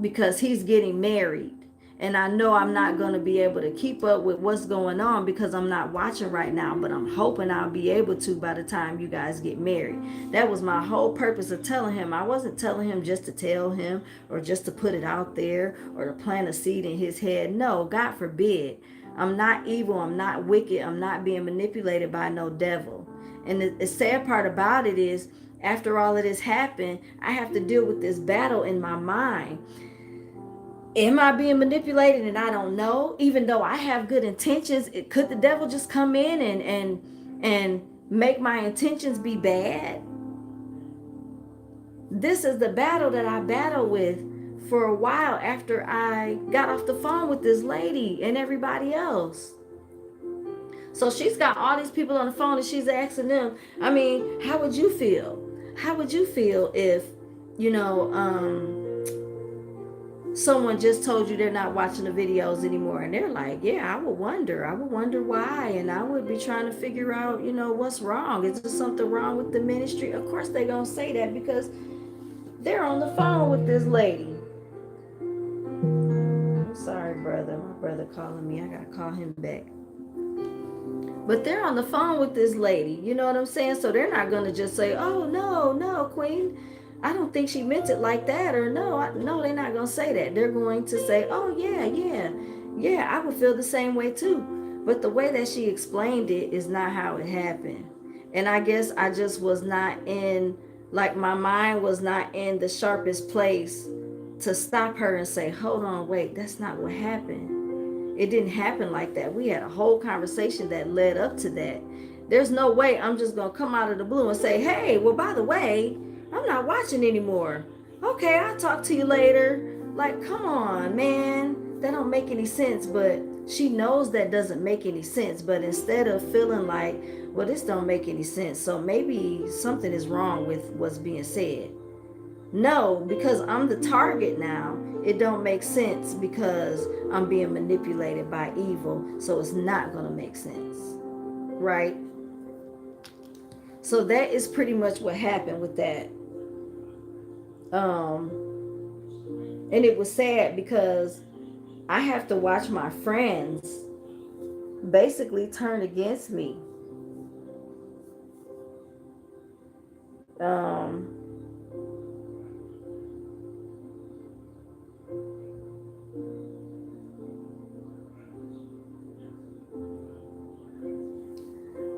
Because he's getting married. And I know I'm not going to be able to keep up with what's going on because I'm not watching right now. But I'm hoping I'll be able to by the time you guys get married. That was my whole purpose of telling him. I wasn't telling him just to tell him or just to put it out there or to plant a seed in his head. No, God forbid. I'm not evil. I'm not wicked. I'm not being manipulated by no devil. And the sad part about it is, after all of this happened, I have to deal with this battle in my mind. Am I being manipulated and I don't know? Even though I have good intentions, could the devil just come in and make my intentions be bad? This is the battle that I battled with for a while after I got off the phone with this lady and everybody else. So she's got all these people on the phone and she's asking them, how would you feel? How would you feel if, someone just told you they're not watching the videos anymore? And they're like, yeah, I would wonder why. And I would be trying to figure out, what's wrong. Is there something wrong with the ministry? Of course they're going to say that because they're on the phone with this lady. I'm sorry, brother. My brother calling me. I got to call him back. But they're on the phone with this lady. You know what I'm saying? So they're not going to just say, oh, no, Queen, I don't think she meant it like that. Or no, they're not going to say that. They're going to say, oh, yeah, I would feel the same way too. But the way that she explained it is not how it happened. And I guess I just was not my mind was not in the sharpest place to stop her and say, hold on, wait, that's not what happened. It didn't happen like that. We had a whole conversation that led up to that. There's no way I'm just going to come out of the blue and say, hey, well, by the way, I'm not watching anymore. Okay, I'll talk to you later. Like, come on, man. That don't make any sense. But she knows that doesn't make any sense. But instead of feeling like, well, this don't make any sense, so maybe something is wrong with what's being said. No, because I'm the target now. It don't make sense because I'm being manipulated by evil. So it's not going to make sense. Right? So that is pretty much what happened with that. And it was sad because I have to watch my friends basically turn against me.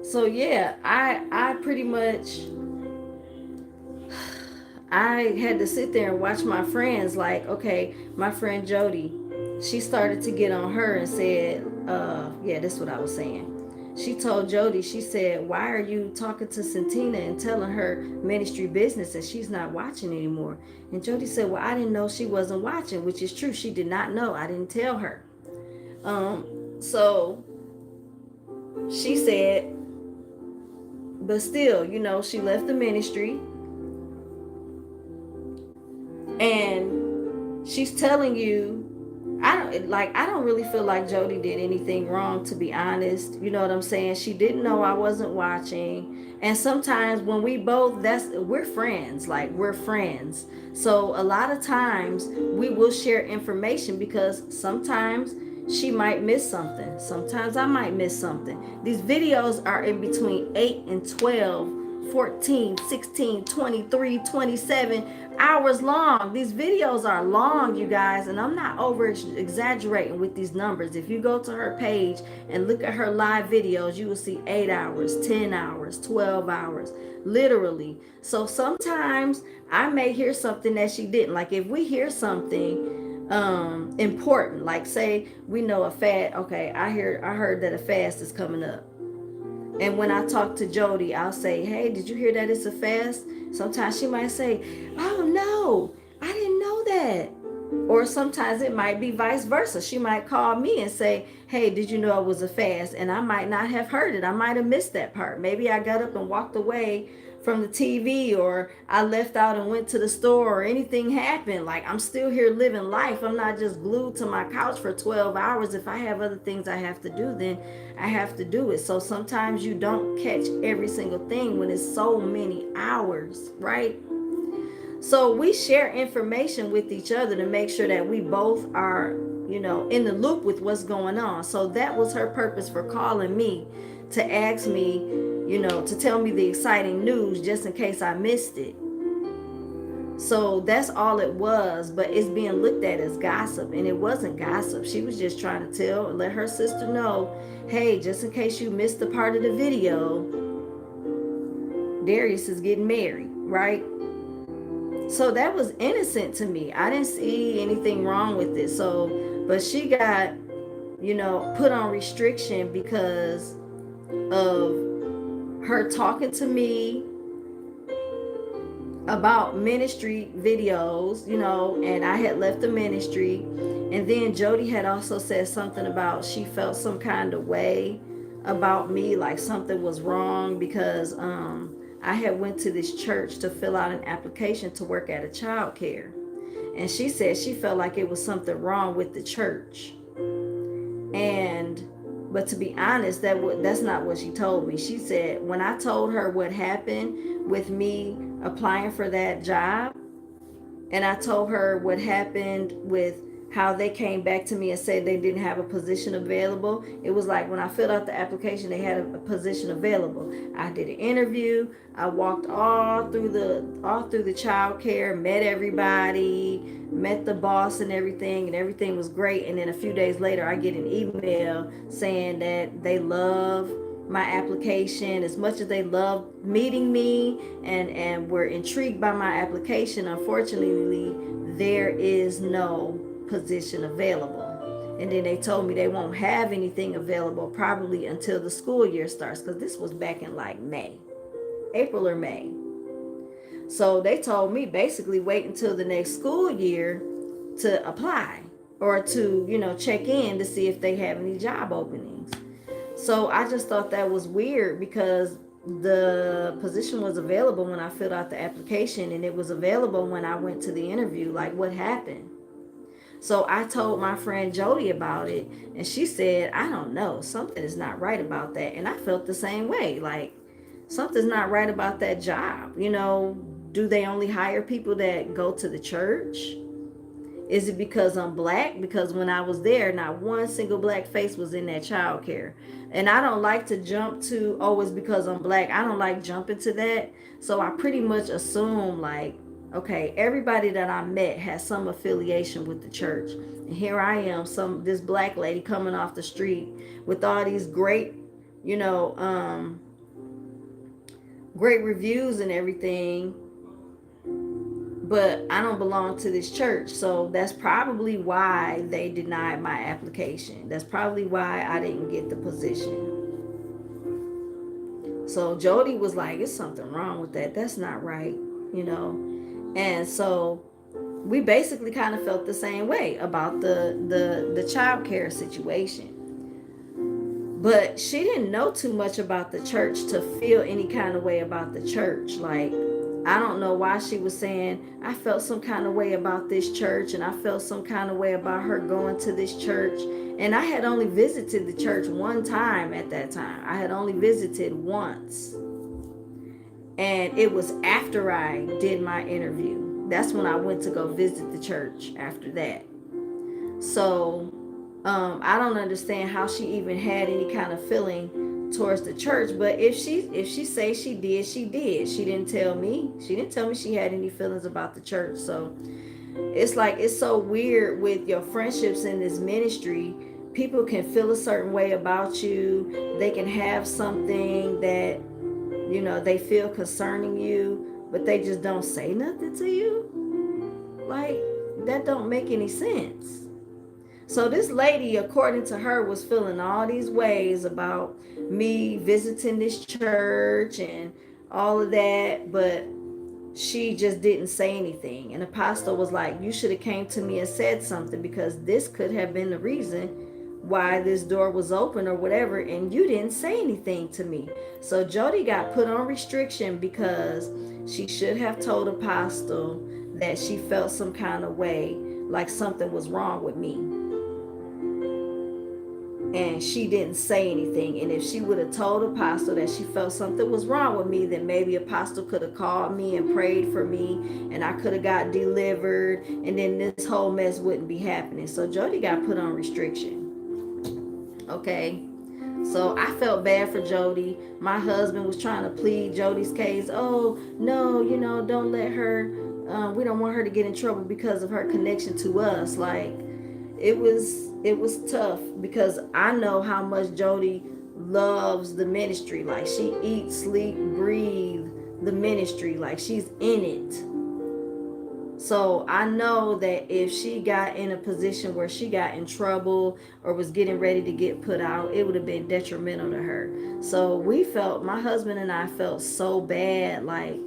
So yeah, I pretty much, I had to sit there and watch my friends like, okay, my friend Jody, she started to get on her and said, yeah, this is what I was saying. She told Jody, she said, why are you talking to Santina and telling her ministry business and she's not watching anymore? And Jody said, well, I didn't know she wasn't watching, which is true. She did not know. I didn't tell her. So she said, but still, she left the ministry and she's telling you, I don't really feel like Jody did anything wrong, to be honest. You know what I'm saying? She didn't know I wasn't watching. And sometimes when we both, we're friends, like we're friends. So a lot of times we will share information because sometimes she might miss something. Sometimes I might miss something. These videos are in between 8 and 12, 14, 16, 23, 27 hours long. These videos are long, you guys, and I'm not over exaggerating with these numbers. If you go to her page and look at her live videos, you will see 8 hours, 10 hours, 12 hours, literally. So sometimes I may hear something that she didn't. Like if we hear something important, like say we know a fast, okay, I heard that a fast is coming up. And when I talk to Jody, I'll say, hey, did you hear that it's a fast? Sometimes she might say, oh no, I didn't know that. Or sometimes it might be vice versa. She might call me and say, hey, did you know it was a fast? And I might not have heard it. I might have missed that part. Maybe I got up and walked away from the TV, or I left out and went to the store, or anything happened. Like I'm still here living life. I'm not just glued to my couch for 12 hours. If I have other things I have to do, then I have to do it. So sometimes you don't catch every single thing when it's so many hours, right? So we share information with each other to make sure that we both are, in the loop with what's going on. So that was her purpose for calling me, to ask me, to tell me the exciting news just in case I missed it. So that's all it was, but it's being looked at as gossip, and it wasn't gossip. She was just trying to let her sister know, hey, just in case you missed the part of the video, Darius is getting married, right? So that was innocent to me. I didn't see anything wrong with it. So, but she got, put on restriction because of her talking to me about ministry videos, and I had left the ministry. And then Jody had also said something about she felt some kind of way about me, like something was wrong because I had went to this church to fill out an application to work at a child care. And she said she felt like it was something wrong with the church. But to be honest, that's not what she told me. She said when I told her what happened with me applying for that job, and I told her what happened with how they came back to me and said they didn't have a position available. It was like when I filled out the application, they had a position available. I did an interview. I walked all through the child care, met everybody, met the boss and everything was great. And then a few days later, I get an email saying that they love my application as much as they loved meeting me and were intrigued by my application. Unfortunately, there is no position available. And then they told me they won't have anything available probably until the school year starts, because this was back in like April or May. So they told me basically wait until the next school year to apply, or to check in to see if they have any job openings. So I just thought that was weird because the position was available when I filled out the application, and it was available when I went to the interview. Like, what happened? So I told my friend Jody about it, and she said, I don't know, something is not right about that. And I felt the same way. Like, something's not right about that job. Do they only hire people that go to the church? Is it because I'm black? Because when I was there, not one single black face was in that child care. And I don't like to jump to, oh, it's because I'm black. I don't like jumping to that. So I pretty much assume like, okay, everybody that I met has some affiliation with the church. And here I am, this black lady coming off the street with all these great, great reviews and everything. but I don't belong to this church. So that's probably why they denied my application. That's probably why I didn't get the position. So Jody was like, it's something wrong with that. That's not right, you know. And so we basically kind of felt the same way about the child care situation. But she didn't know too much about the church to feel any kind of way about the church. Like, I don't know why she was saying, I felt some kind of way about this church, and I felt some kind of way about her going to this church. And I had only visited the church one time at that time. I had only visited once. And it was after I did my interview. That's when I went to go visit the church after that. So I don't understand how she even had any kind of feeling towards the church. But if she say she did, she did. She didn't tell me. She didn't tell me she had any feelings about the church. So it's like, it's so weird with your friendships in this ministry. People can feel a certain way about you. They can have something that, you know, they feel concerning you, but they just don't say nothing to you. Like, that don't make any sense. So this lady, according to her, was feeling all these ways about me visiting this church and all of that, but she just didn't say anything. And the pastor was like, you should have came to me and said something, because this could have been the reason why this door was open or whatever, and you didn't say anything to me. So Jody got put on restriction because she should have told Apostle that she felt some kind of way, like something was wrong with me. And she didn't say anything. And if she would have told Apostle that she felt something was wrong with me, then maybe Apostle could have called me and prayed for me, and I could have got delivered, and then this whole mess wouldn't be happening. So Jody got put on restriction. Okay. So I felt bad for Jody. My husband was trying to plead Jody's case. Oh, no, you know, don't let her, we don't want her to get in trouble because of her connection to us. Like, it was tough, because I know how much Jody loves the ministry. Like, she eats, sleep, breathe the ministry. Like, she's in it. So I know that if she got in a position where she got in trouble or was getting ready to get put out, it would have been detrimental to her. So my husband and I felt so bad. Like,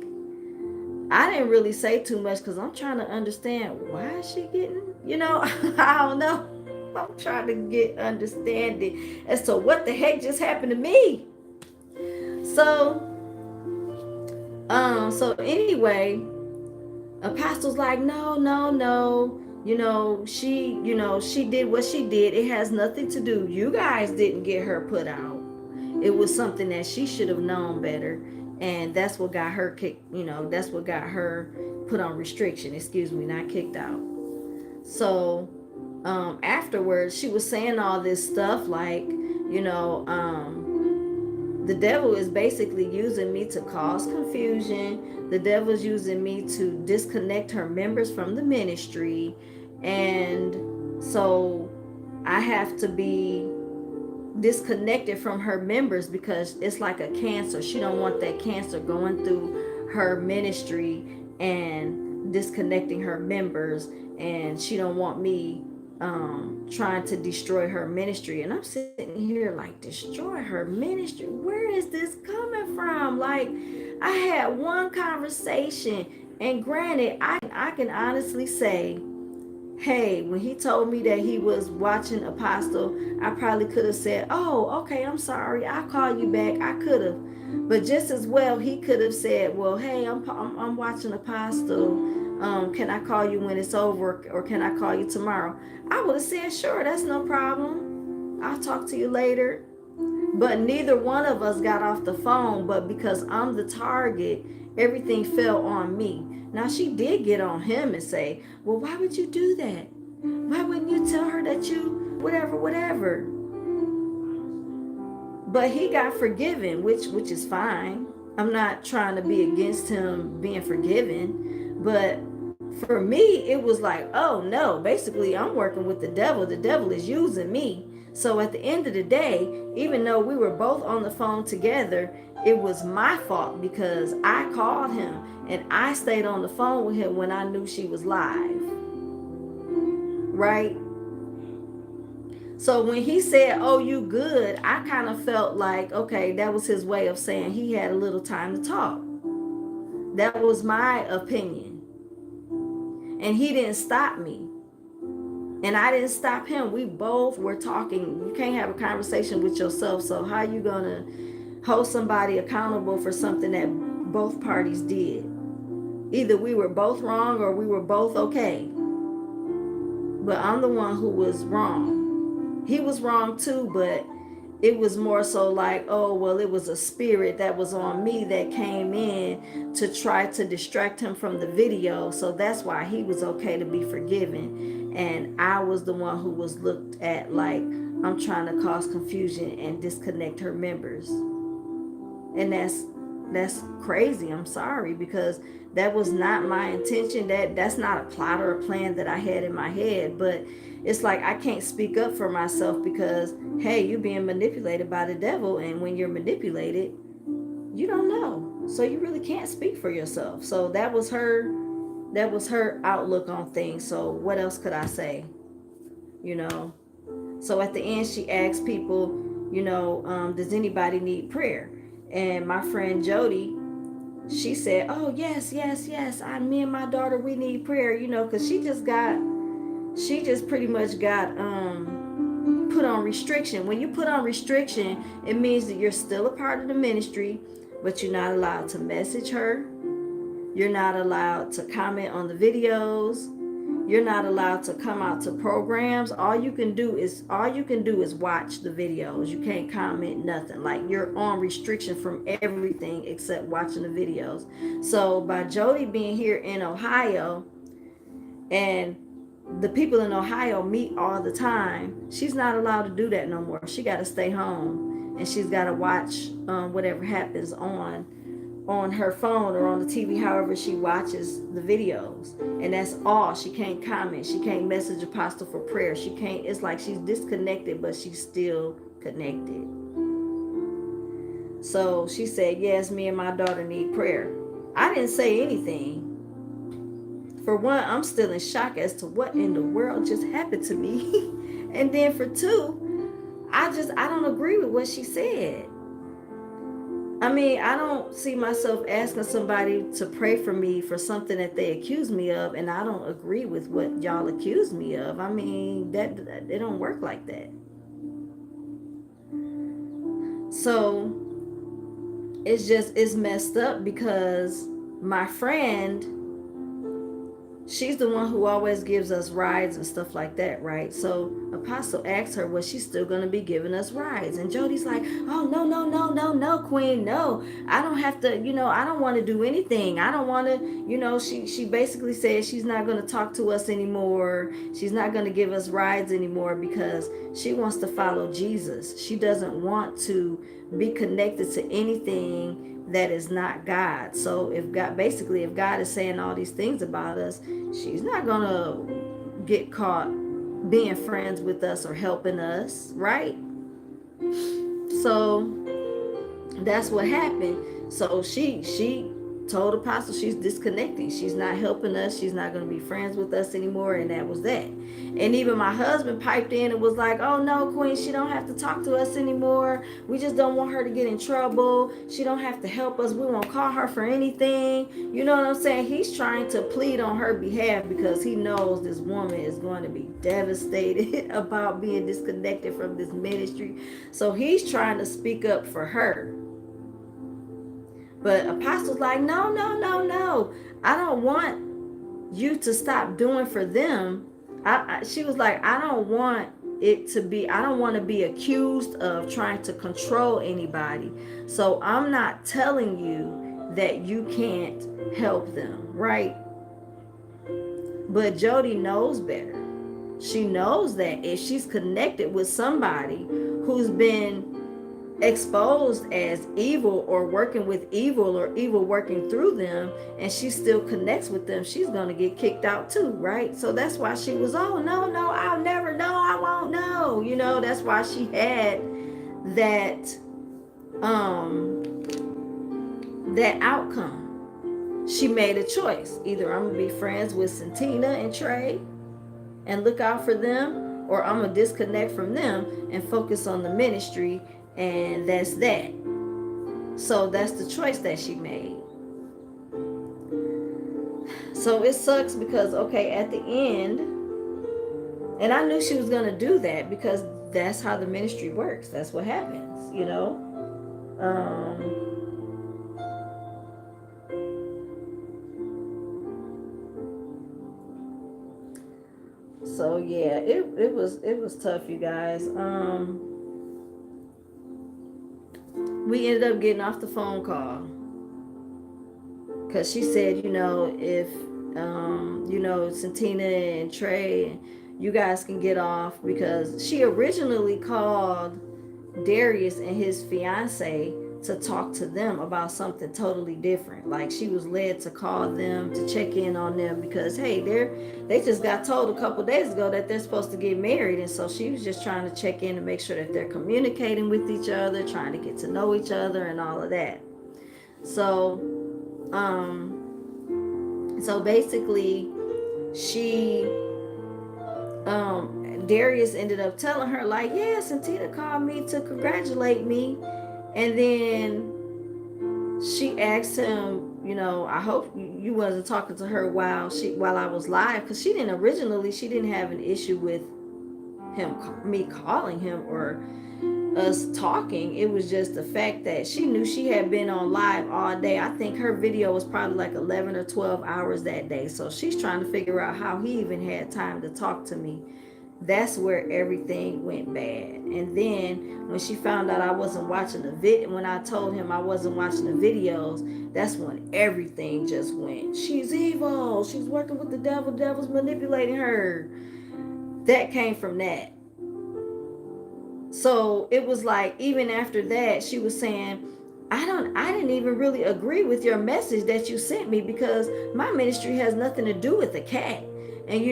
I didn't really say too much because I'm trying to understand, why is she getting, you know, I don't know. I'm trying to get understanding as to what the heck just happened to me. So, so anyway, Apostle's like, no, she did what she did. It has nothing to do. You guys didn't get her put out. It was something that she should have known better. And that's what got her kicked, that's what got her put on restriction, not kicked out. So, afterwards, she was saying all this stuff like, the devil is basically using me to cause confusion. The devil is using me to disconnect her members from the ministry. And so I have to be disconnected from her members because it's like a cancer. She don't want that cancer going through her ministry and disconnecting her members. And she don't want me trying to destroy her ministry. And I'm sitting here like, destroy her ministry? Where is this coming from? Like, I had one conversation, and granted, I can honestly say, hey, when he told me that he was watching Apostle, I probably could have said, oh, okay, I'm sorry, I'll call you back. I could have. But just as well, he could have said, well, hey, I'm watching Apostle. Can I call you when it's over, or can I call you tomorrow? I would have said, sure, that's no problem. I'll talk to you later. But neither one of us got off the phone. But because I'm the target, everything fell on me. Now, she did get on him and say, well, why would you do that? Why wouldn't you tell her that you whatever? But he got forgiven, which is fine. I'm not trying to be against him being forgiven. But for me, it was like, oh no, basically I'm working with the devil. The devil is using me. So at the end of the day, even though we were both on the phone together it was my fault because I called him and I stayed on the phone with him when I knew she was live, right? So when he said, "Oh, you good," I kind of felt like, okay, that was his way of saying he had a little time to talk. That was my opinion. And he didn't stop me. And I didn't stop him. We both were talking. You can't have a conversation with yourself. So how you going to hold somebody accountable for something that both parties did? Either we were both wrong or we were both okay. But I'm the one who was wrong. He was wrong too, but it was more so like, oh, well, it was a spirit that was on me that came in to try to distract him from the video. So that's why he was okay to be forgiven. And I was the one who was looked at like I'm trying to cause confusion and disconnect her members. And that's crazy. I'm sorry, because that was not my intention. That's not a plot or a plan that I had in my head. But it's like I can't speak up for myself because, hey, you're being manipulated by the devil, and when you're manipulated, you don't know, so you really can't speak for yourself. So that was her outlook on things. So what else could I say? you know so at the end she asked people, does anybody need prayer? And my friend Jody, she said, "Oh, yes, yes, yes. Me and my daughter, we need prayer, because she just pretty much got put on restriction. When you put on restriction, it means that you're still a part of the ministry, but you're not allowed to message her. You're not allowed to comment on the videos. You're not allowed to come out to programs. All you can do is watch the videos. You can't comment nothing. Like, you're on restriction from everything except watching the videos. So by Jody being here in Ohio, and the people in Ohio meet all the time, she's not allowed to do that no more. She got to stay home, and she's got to watch whatever happens on her phone or on the TV, however she watches the videos. And that's all. She can't comment. She can't message Apostle for prayer. She can't. It's like she's disconnected, but she's still connected. So she said, yes, me and my daughter need prayer. I didn't say anything. For one, I'm still in shock as to what in the world just happened to me. And then for two, I don't agree with what she said. I mean, I don't see myself asking somebody to pray for me for something that they accuse me of, and I don't agree with what y'all accuse me of. I mean, that it don't work like that. So it's messed up because my friend, she's the one who always gives us rides and stuff like that, right? So Apostle asked her, was she still going to be giving us rides? And Jody's like, oh, no, no, no, no, no, Queen, no. I don't have to, I don't want to do anything. I don't want to, she basically said she's not going to talk to us anymore. She's not going to give us rides anymore because she wants to follow Jesus. She doesn't want to be connected to anything that is not God. So if God is saying all these things about us, she's not gonna get caught being friends with us or helping us, right? So that's what happened. So she told Apostle she's disconnecting. She's not helping us. She's not going to be friends with us anymore. And that was that. And even my husband piped in and was like, oh no, Queen, she don't have to talk to us anymore. We just don't want her to get in trouble. She don't have to help us. We won't call her for anything. You know what I'm saying? He's trying to plead on her behalf because he knows this woman is going to be devastated about being disconnected from this ministry. So he's trying to speak up for her. But Apostle's like, no, no, no, no. I don't want you to stop doing for them. She was like, I don't want to be accused of trying to control anybody. So I'm not telling you that you can't help them, right? But Jody knows better. She knows that if she's connected with somebody who's been exposed as evil or working with evil or evil working through them, and she still connects with them, she's going to get kicked out too, right? So that's why she was, oh no, no, I'll never know, I won't know. That's why she had that that outcome. She made a choice. Either I'm going to be friends with Santina and Trey and look out for them, or I'm going to disconnect from them and focus on the ministry, and that's that. So that's the choice that she made. So it sucks because, okay, at the end, and I knew she was going to do that because that's how the ministry works. That's what happens, you know. So yeah, it was tough, you guys. We ended up getting off the phone call because she said, if Santina and Trey, you guys can get off, because she originally called Darius and his fiance to talk to them about something totally different. Like, she was led to call them to check in on them because, hey, they just got told a couple days ago that they're supposed to get married, and so she was just trying to check in to make sure that they're communicating with each other, trying to get to know each other and all of that. So basically, she Darius ended up telling her, like, yeah, Santina called me to congratulate me. And then she asked him, I hope you wasn't talking to her while I was live, because she didn't have an issue with me calling him or us talking. It was just the fact that she knew she had been on live all day. I think her video was probably like 11 or 12 hours that day. So she's trying to figure out how he even had time to talk to me. That's where everything went bad. And then when she found out I wasn't watching the video, when I told him I wasn't watching the videos, that's when everything just went. She's evil. She's working with the devil. Devil's manipulating her. That came from that. So it was like, even after that, she was saying, I didn't even really agree with your message that you sent me, because my ministry has nothing to do with the cat. And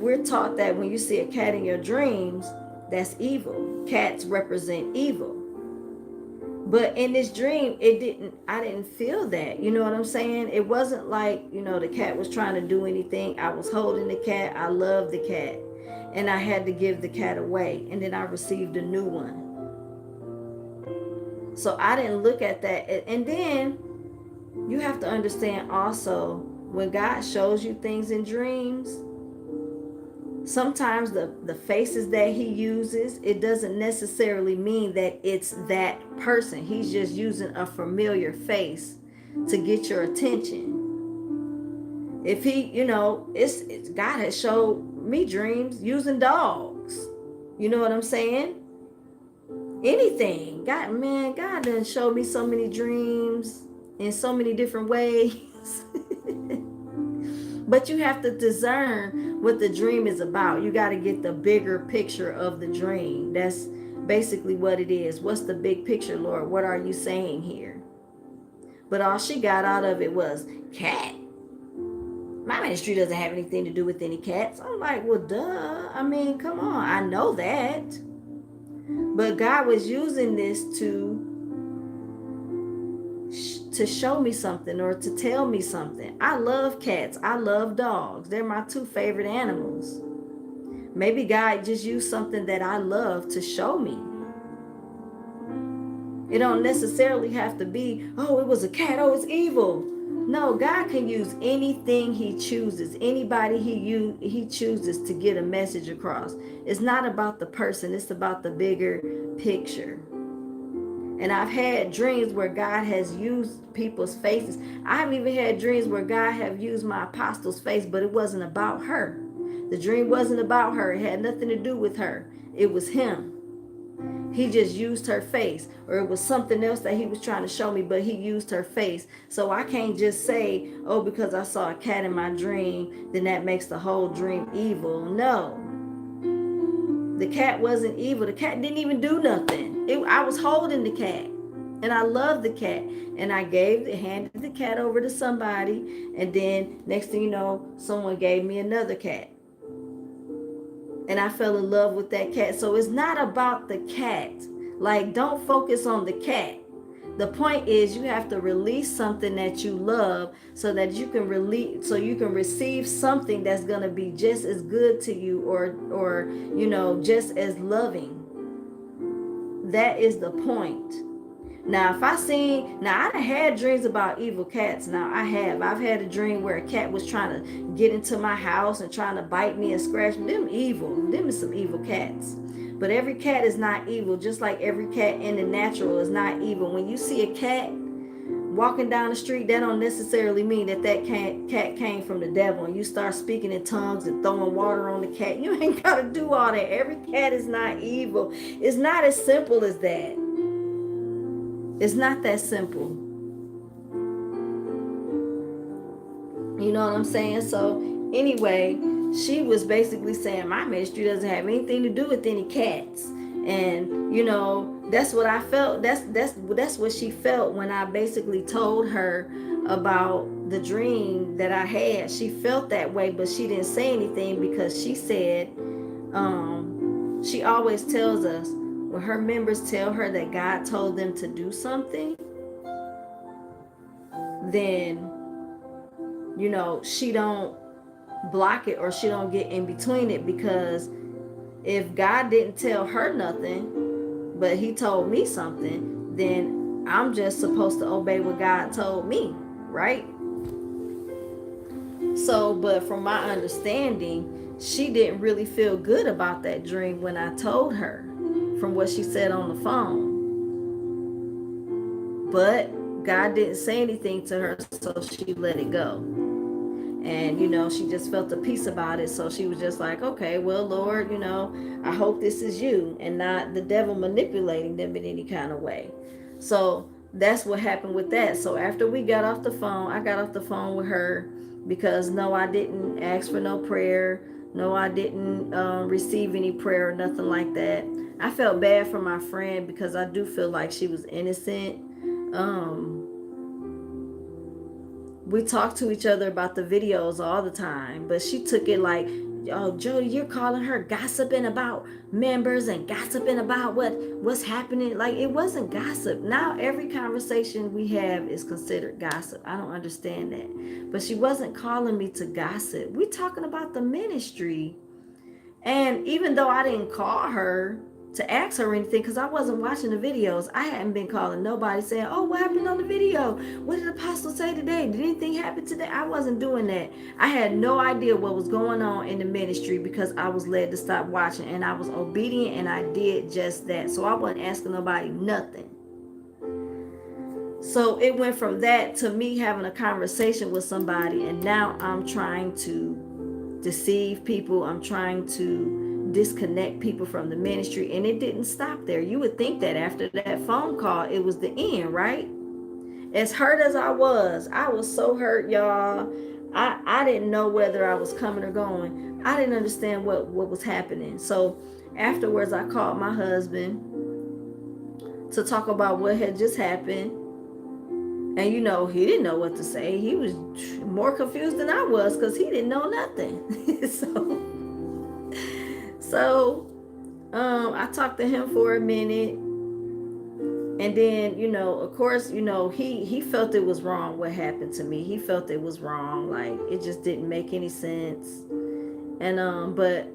we're taught that when you see a cat in your dreams, that's evil. Cats represent evil. But in this dream, I didn't feel that. You know what I'm saying? It wasn't like, the cat was trying to do anything. I was holding the cat. I loved the cat. And I had to give the cat away. And then I received a new one. So I didn't look at that. And then you have to understand also, when God shows you things in dreams, sometimes the faces that he uses, it doesn't necessarily mean that it's that person. He's just using a familiar face to get your attention. If he, it's God has showed me dreams using dogs. You know what I'm saying? Anything. God done showed me so many dreams in so many different ways. But you have to discern what the dream is about. You got to get the bigger picture of the dream. That's basically what it is. What's the big picture, Lord? What are you saying here? But all she got out of it was cat. My ministry doesn't have anything to do with any cats. I'm like, well, duh. I mean, come on. I know that. But God was using this to show me something, or to tell me something. I love cats. I love dogs. They're my two favorite animals. Maybe God just used something that I love to show me. It don't necessarily have to be, oh, it was a cat, oh, it's evil. No, God can use anything he chooses, anybody he chooses to get a message across. It's not about the person, it's about the bigger picture. And I've had dreams where God has used people's faces. I've even had dreams where God have used my apostle's face, but it wasn't about her. The dream wasn't about her. It had nothing to do with her. It was him. He just used her face, or it was something else that he was trying to show me, but he used her face. So I can't just say, oh, because I saw a cat in my dream, then that makes the whole dream evil. No. The cat wasn't evil. The cat didn't even do nothing. I was holding the cat, and I loved the cat, and I handed the cat over to somebody, and then next thing you know, someone gave me another cat, and I fell in love with that cat. So it's not about the cat. Like, don't focus on the cat. The point is you have to release something that you love so that you can receive something that's going to be just as good to you, or just as loving. That is the point. Now, I had dreams about evil cats. Now, I've had a dream where a cat was trying to get into my house and trying to bite me and scratch me. Them is some evil cats. But every cat is not evil, just like every cat in the natural is not evil. When you see a cat walking down the street, that don't necessarily mean that cat came from the devil. And you start speaking in tongues and throwing water on the cat. You ain't got to do all that. Every cat is not evil. It's not as simple as that. It's not that simple. You know what I'm saying? So anyway, she was basically saying my ministry doesn't have anything to do with any cats. And that's what I felt. That's what she felt when I basically told her about the dream that I had. She felt that way, but she didn't say anything because she said, she always tells us when her members tell her that God told them to do something, then she don't block it or she don't get in between it, because if God didn't tell her nothing but he told me something, then I'm just supposed to obey what God told me, right? So, but from my understanding, she didn't really feel good about that dream when I told her, from what she said on the phone. But God didn't say anything to her, so she let it go. And she just felt a peace about it, so she was just like, okay, well, Lord, I hope this is you and not the devil manipulating them in any kind of way. So that's what happened with that. So after we got off the phone, I got off the phone with her, because no, I didn't ask for no prayer. No, I didn't receive any prayer or nothing like that. I felt bad for my friend because I do feel like she was innocent. We talk to each other about the videos all the time, but she took it like, oh, Jody, you're calling her gossiping about members and gossiping about what's happening. Like, it wasn't gossip. Now every conversation we have is considered gossip. I don't understand that. But she wasn't calling me to gossip. We're talking about the ministry. And even though I didn't call her to ask her anything, because I wasn't watching the videos, I hadn't been calling nobody saying, oh, what happened on the video? What did the apostle say today? Did anything happen today? I wasn't doing that. I had no idea what was going on in the ministry, because I was led to stop watching, and I was obedient, and I did just that. So I wasn't asking nobody nothing. So it went from that to me having a conversation with somebody, and now I'm trying to deceive people. I'm trying to disconnect people from the ministry, and it didn't stop there. You would think that after that phone call it was the end, right? As hurt as I was so hurt, y'all. I didn't know whether I was coming or going. I didn't understand what was happening. So afterwards I called my husband to talk about what had just happened, and he didn't know what to say. He was more confused than I was, because he didn't know nothing. So I talked to him for a minute, and then of course he felt it was wrong what happened to me. He felt it was wrong, like it just didn't make any sense. And but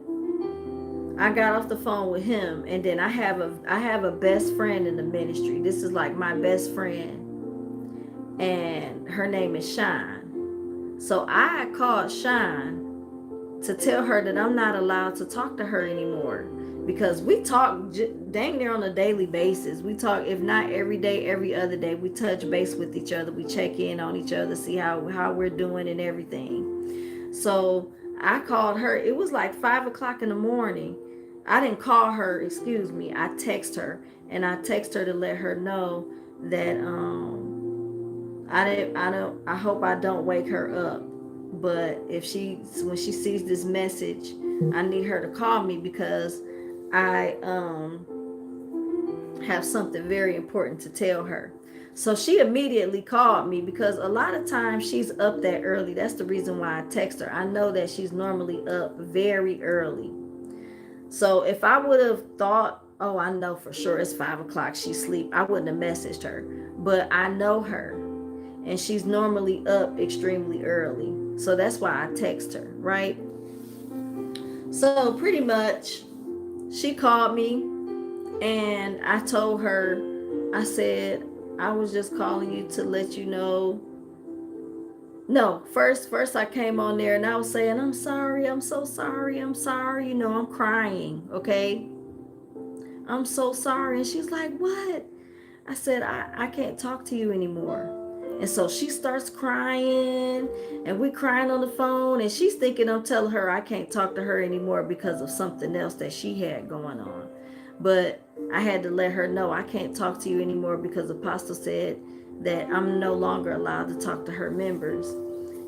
I got off the phone with him, and then I have a best friend in the ministry. This is like my best friend, and her name is Shine. So I called Shine to tell her that I'm not allowed to talk to her anymore, because we talk dang near on a daily basis. We talk, if not every day, every other day. We touch base with each other. We check in on each other, see how we're doing and everything. So I called her. It was like 5 o'clock in the morning. I didn't call her, excuse me. I text her, and I text her to let her know that I hope I don't wake her up. But when she sees this message, I need her to call me, because I have something very important to tell her. So she immediately called me, because a lot of times she's up that early. That's the reason why I text her. I know that she's normally up very early. So if I would have thought oh, I know for sure it's 5 o'clock. She's asleep. I wouldn't have messaged her, but I know her, and she's normally up extremely early, so that's why I text her, right? So pretty much, she called me, and I told her, I said, I was just calling you to let you know. No, first I came on there and I was saying, I'm sorry, I'm so sorry, I'm sorry. I'm crying, okay? I'm so sorry. And she's like, what? I said, I can't talk to you anymore. And so she starts crying, and we crying on the phone, and she's thinking I'm telling her I can't talk to her anymore because of something else that she had going on. But I had to let her know I can't talk to you anymore because Apostle said that I'm no longer allowed to talk to her members.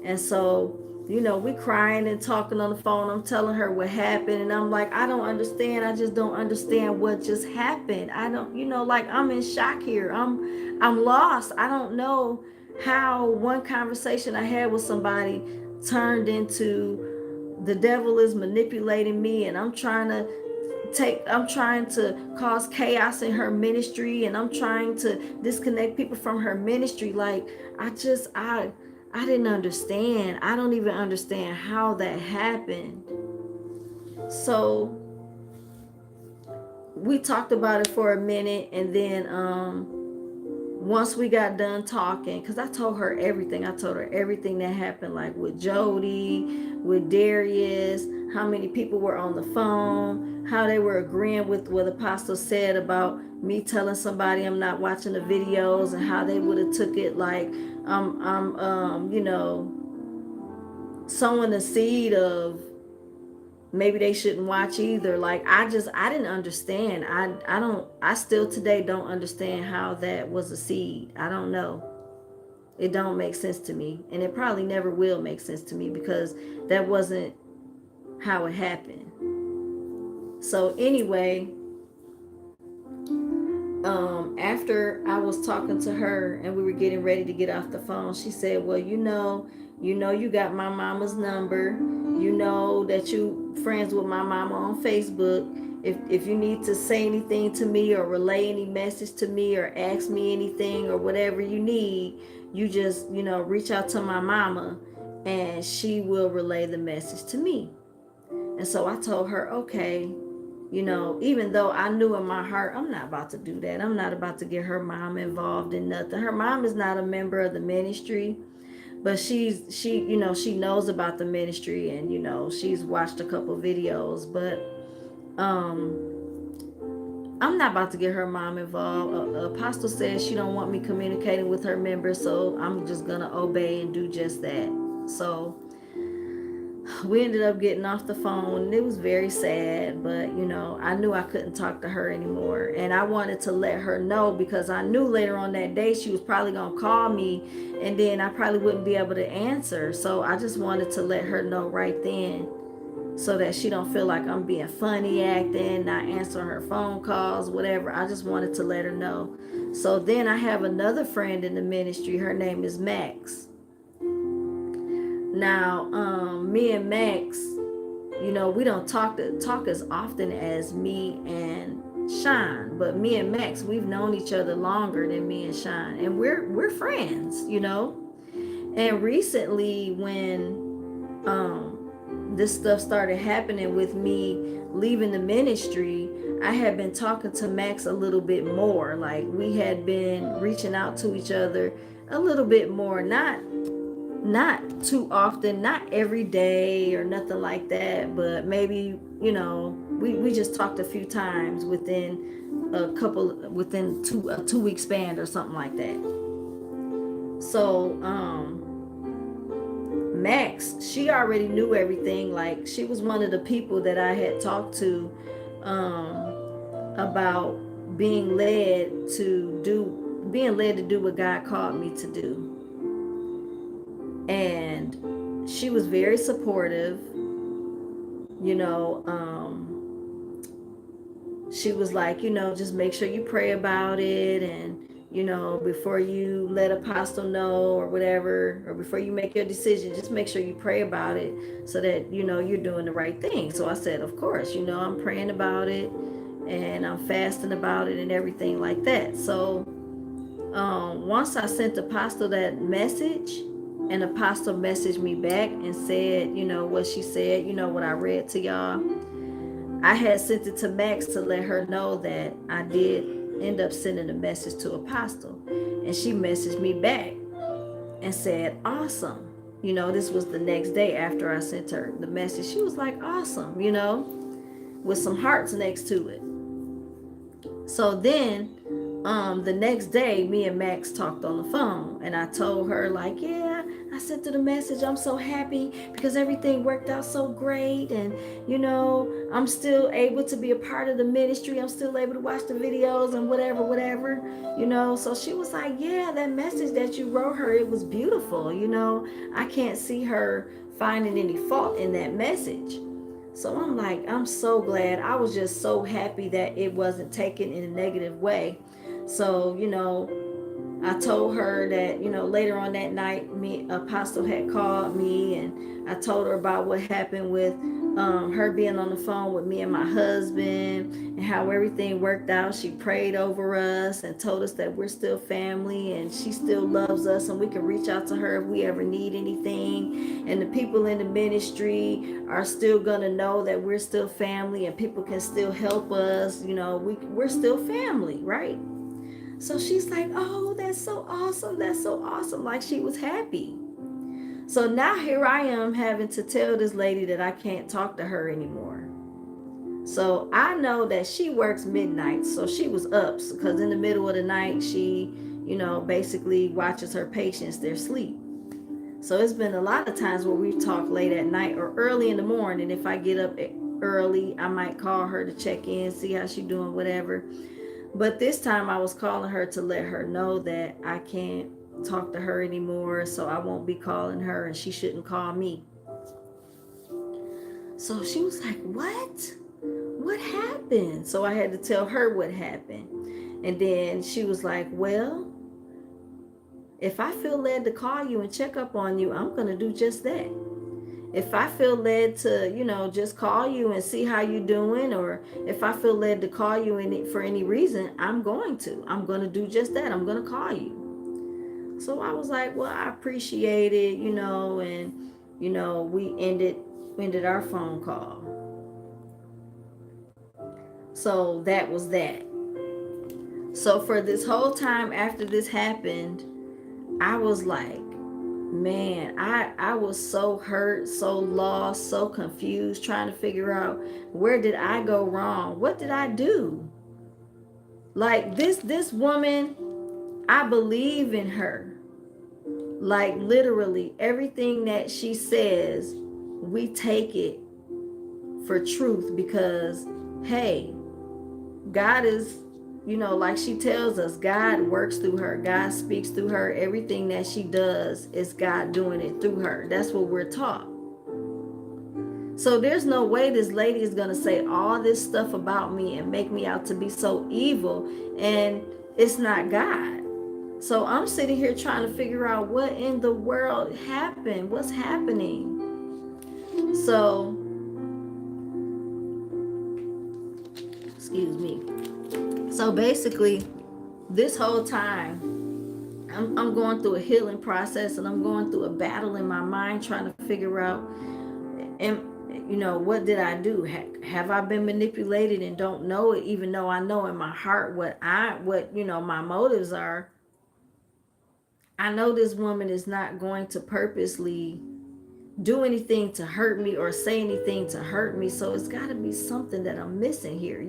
And so, we crying and talking on the phone. I'm telling her what happened, and I'm like, I don't understand. I just don't understand what just happened. I don't, like, I'm in shock here. I'm lost. I don't know how one conversation I had with somebody turned into the devil is manipulating me, and I'm trying to cause chaos in her ministry, and I'm trying to disconnect people from her ministry. Like, I didn't understand. I don't even understand how that happened. So we talked about it for a minute, and then once we got done talking, because I told her everything. I told her everything that happened, like with Jody, with Darius, how many people were on the phone, how they were agreeing with what Apostle said about me telling somebody I'm not watching the videos, and how they would have took it like I'm sowing the seed of maybe they shouldn't watch either. Like, I didn't understand. I still today don't understand how that was a seed. I don't know. It don't make sense to me, and it probably never will make sense to me because that wasn't how it happened. So anyway, after I was talking to her and we were getting ready to get off the phone, she said, well, you got my mama's number. You know that you friends with my mama on Facebook. If you need to say anything to me or relay any message to me or ask me anything or whatever you need, you just, reach out to my mama, and she will relay the message to me. And so I told her, okay, even though I knew in my heart, I'm not about to do that. I'm not about to get her mom involved in nothing. Her mom is not a member of the ministry, but she knows about the ministry, and she's watched a couple videos. But I'm not about to get her mom involved. Apostle says she don't want me communicating with her members, so I'm just gonna obey and do just that. So we ended up getting off the phone. It was very sad, but I knew I couldn't talk to her anymore, and I wanted to let her know because I knew later on that day she was probably gonna call me, and then I probably wouldn't be able to answer. So I just wanted to let her know right then, so that she don't feel like I'm being funny acting, not answering her phone calls, whatever. I just wanted to let her know. So then I have another friend in the ministry. Her name is Max. Now, me and Max, we don't talk as often as me and Sean, but me and Max, we've known each other longer than me and Sean, and we're friends. And recently, when this stuff started happening with me leaving the ministry, I had been talking to Max a little bit more. Like, we had been reaching out to each other a little bit more, not too often, not every day or nothing like that, but maybe, we just talked a few times within a 2 week span or something like that. So Max, she already knew everything. Like, she was one of the people that I had talked to about being led to do what God called me to do. And she was very supportive. you know she was like, just make sure you pray about it, and before you let apostle know or whatever, or before you make your decision, just make sure you pray about it so that you're doing the right thing. So I said, of course, I'm praying about it. and I'm fasting about it and everything like that. So once I sent Apostle that message, and Apostle messaged me back and said, what she said, what I read to y'all. I had sent it to Max to let her know that I did end up sending a message to Apostle. And she messaged me back and said, awesome. This was the next day after I sent her the message. She was like, awesome, with some hearts next to it. So then the next day, me and Max talked on the phone, and I told her, like, yeah, I sent her the message. I'm so happy because everything worked out so great, and I'm still able to be a part of the ministry. I'm still able to watch the videos and whatever. So she was like, yeah, that message that you wrote her, it was beautiful. I can't see her finding any fault in that message. So I'm like, I'm so glad. I was just so happy that it wasn't taken in a negative way. So, I told her that, later on that night, Apostle had called me, and I told her about what happened with her being on the phone with me and my husband, and how everything worked out. She prayed over us and told us that we're still family, and she still loves us, and we can reach out to her if we ever need anything. And the people in the ministry are still going to know that we're still family, and people can still help us. We're still family, right? So she's like, oh, that's so awesome. That's so awesome. Like, she was happy. So now here I am having to tell this lady that I can't talk to her anymore. So I know that she works midnight. So she was up because in the middle of the night, she, basically watches her patients their sleep. So it's been a lot of times where we've talked late at night or early in the morning. If I get up early, I might call her to check in, see how she's doing, whatever. But this time I was calling her to let her know that I can't talk to her anymore, so I won't be calling her, and she shouldn't call me. So she was like, what? What happened? So I had to tell her what happened. And then she was like, well, if I feel led to call you and check up on you, I'm going to do just that. If I feel led to, just call you and see how you're doing, or if I feel led to call you for any reason, I'm going to do just that. I'm going to call you. So I was like, well, I appreciate it, and, we ended our phone call. So that was that. So for this whole time after this happened, I was like, man, I was so hurt, so lost, so confused, trying to figure out, where did I go wrong? What did I do? Like, this woman, I believe in her. Like, literally everything that she says, we take it for truth, because hey, God is, like she tells us, God works through her. God speaks through her. Everything that she does is God doing it through her. That's what we're taught. So there's no way this lady is going to say all this stuff about me and make me out to be so evil, and it's not God. So I'm sitting here trying to figure out what in the world happened. What's happening? So, excuse me. So basically, this whole time, I'm going through a healing process, and I'm going through a battle in my mind, trying to figure out, and what did I do? Have I been manipulated and don't know it, even though I know in my heart what my motives are? I know this woman is not going to purposely do anything to hurt me or say anything to hurt me. So it's got to be something that I'm missing here,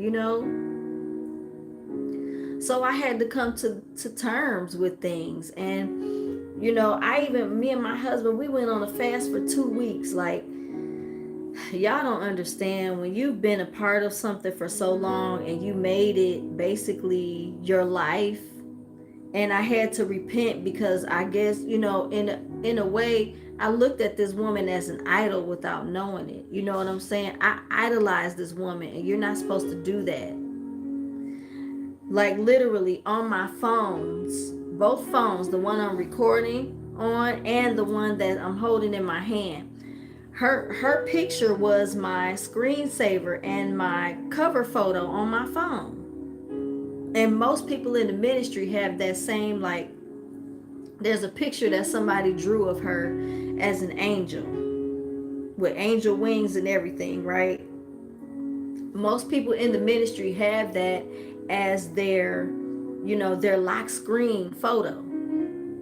So I had to come to terms with things. And, me and my husband, we went on a fast for 2 weeks. Like, y'all don't understand, when you've been a part of something for so long and you made it basically your life. And I had to repent because I guess, in a way, I looked at this woman as an idol without knowing it. You know what I'm saying? I idolized this woman, and you're not supposed to do that. Like, literally on my phones, both phones, the one I'm recording on and the one that I'm holding in my hand, Her picture was my screensaver and my cover photo on my phone. And most people in the ministry have that same, like, there's a picture that somebody drew of her as an angel with angel wings and everything, right? Most people in the ministry have that as their, their lock screen photo.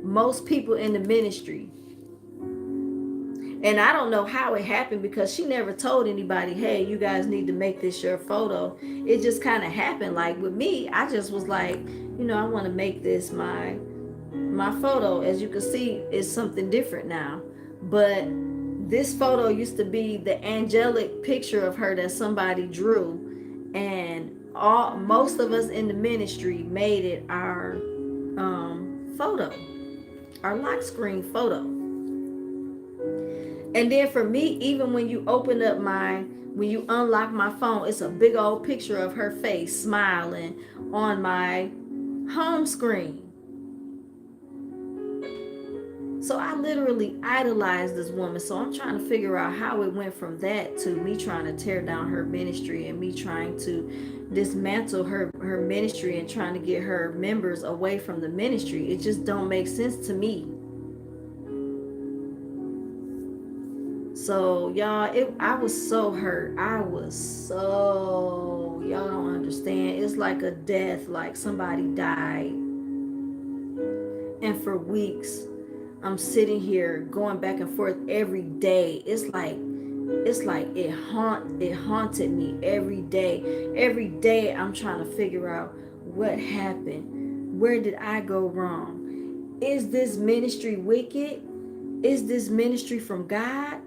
Most people in the ministry. And I don't know how it happened, because she never told anybody, hey, you guys need to make this your photo. It just kind of happened. Like with me, I just was like, I want to make this my photo. As you can see, it's something different now. But this photo used to be the angelic picture of her that somebody drew, and most of us in the ministry made it our photo, our lock screen photo. And then for me, even when you unlock my phone, it's a big old picture of her face smiling on my home screen. So I literally idolized this woman. So I'm trying to figure out how it went from that to me trying to tear down her ministry, and me trying to dismantle her ministry, and trying to get her members away from the ministry. It just don't make sense to me. So y'all, I was so hurt. Y'all don't understand. It's like a death, like somebody died. And for weeks, I'm sitting here going back and forth every day. It's like it haunted me every day. Every day I'm trying to figure out what happened. Where did I go wrong? Is this ministry wicked? Is this ministry from God?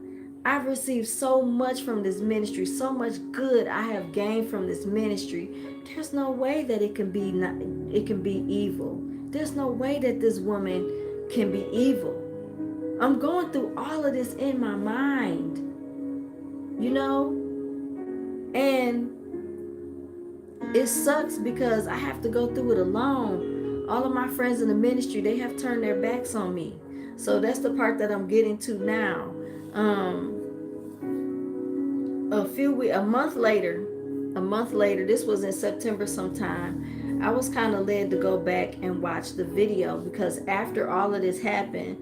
I've received so much from this ministry, so much good I have gained from this ministry. There's no way that it can be evil. There's no way that this woman can be evil. I'm going through all of this in my mind, and it sucks because I have to go through it alone. All of my friends in the ministry, they have turned their backs on me. So that's the part that I'm getting to now. A month later, this was in September sometime, I was kind of led to go back and watch the video, because after all of this happened,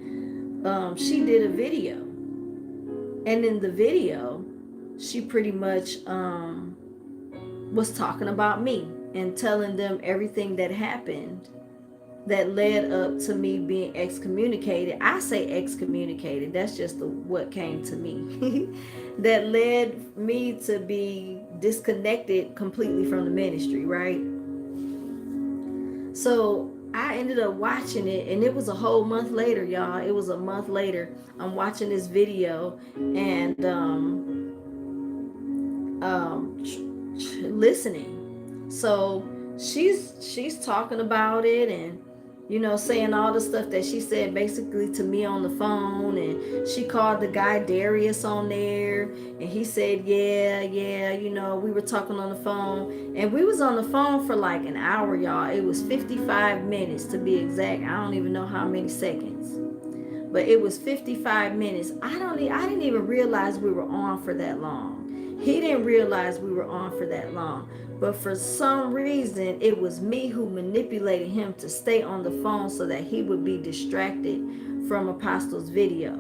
she did a video. And in the video, she pretty much was talking about me and telling them everything that happened that led up to me being excommunicated. I say excommunicated. That's just what came to me. That led me to be disconnected completely from the ministry, right? So I ended up watching it, and it was a whole month later, y'all. It was a month later. I'm watching this video and listening. So she's talking about it, and saying all the stuff that she said basically to me on the phone. And she called the guy Darius on there, and he said, yeah, we were talking on the phone. And we was on the phone for like an hour, y'all. It was 55 minutes to be exact. I don't even know how many seconds, but it was 55 minutes. I didn't even realize we were on for that long. He didn't realize we were on for that long. But for some reason, it was me who manipulated him to stay on the phone so that he would be distracted from Apostle's video.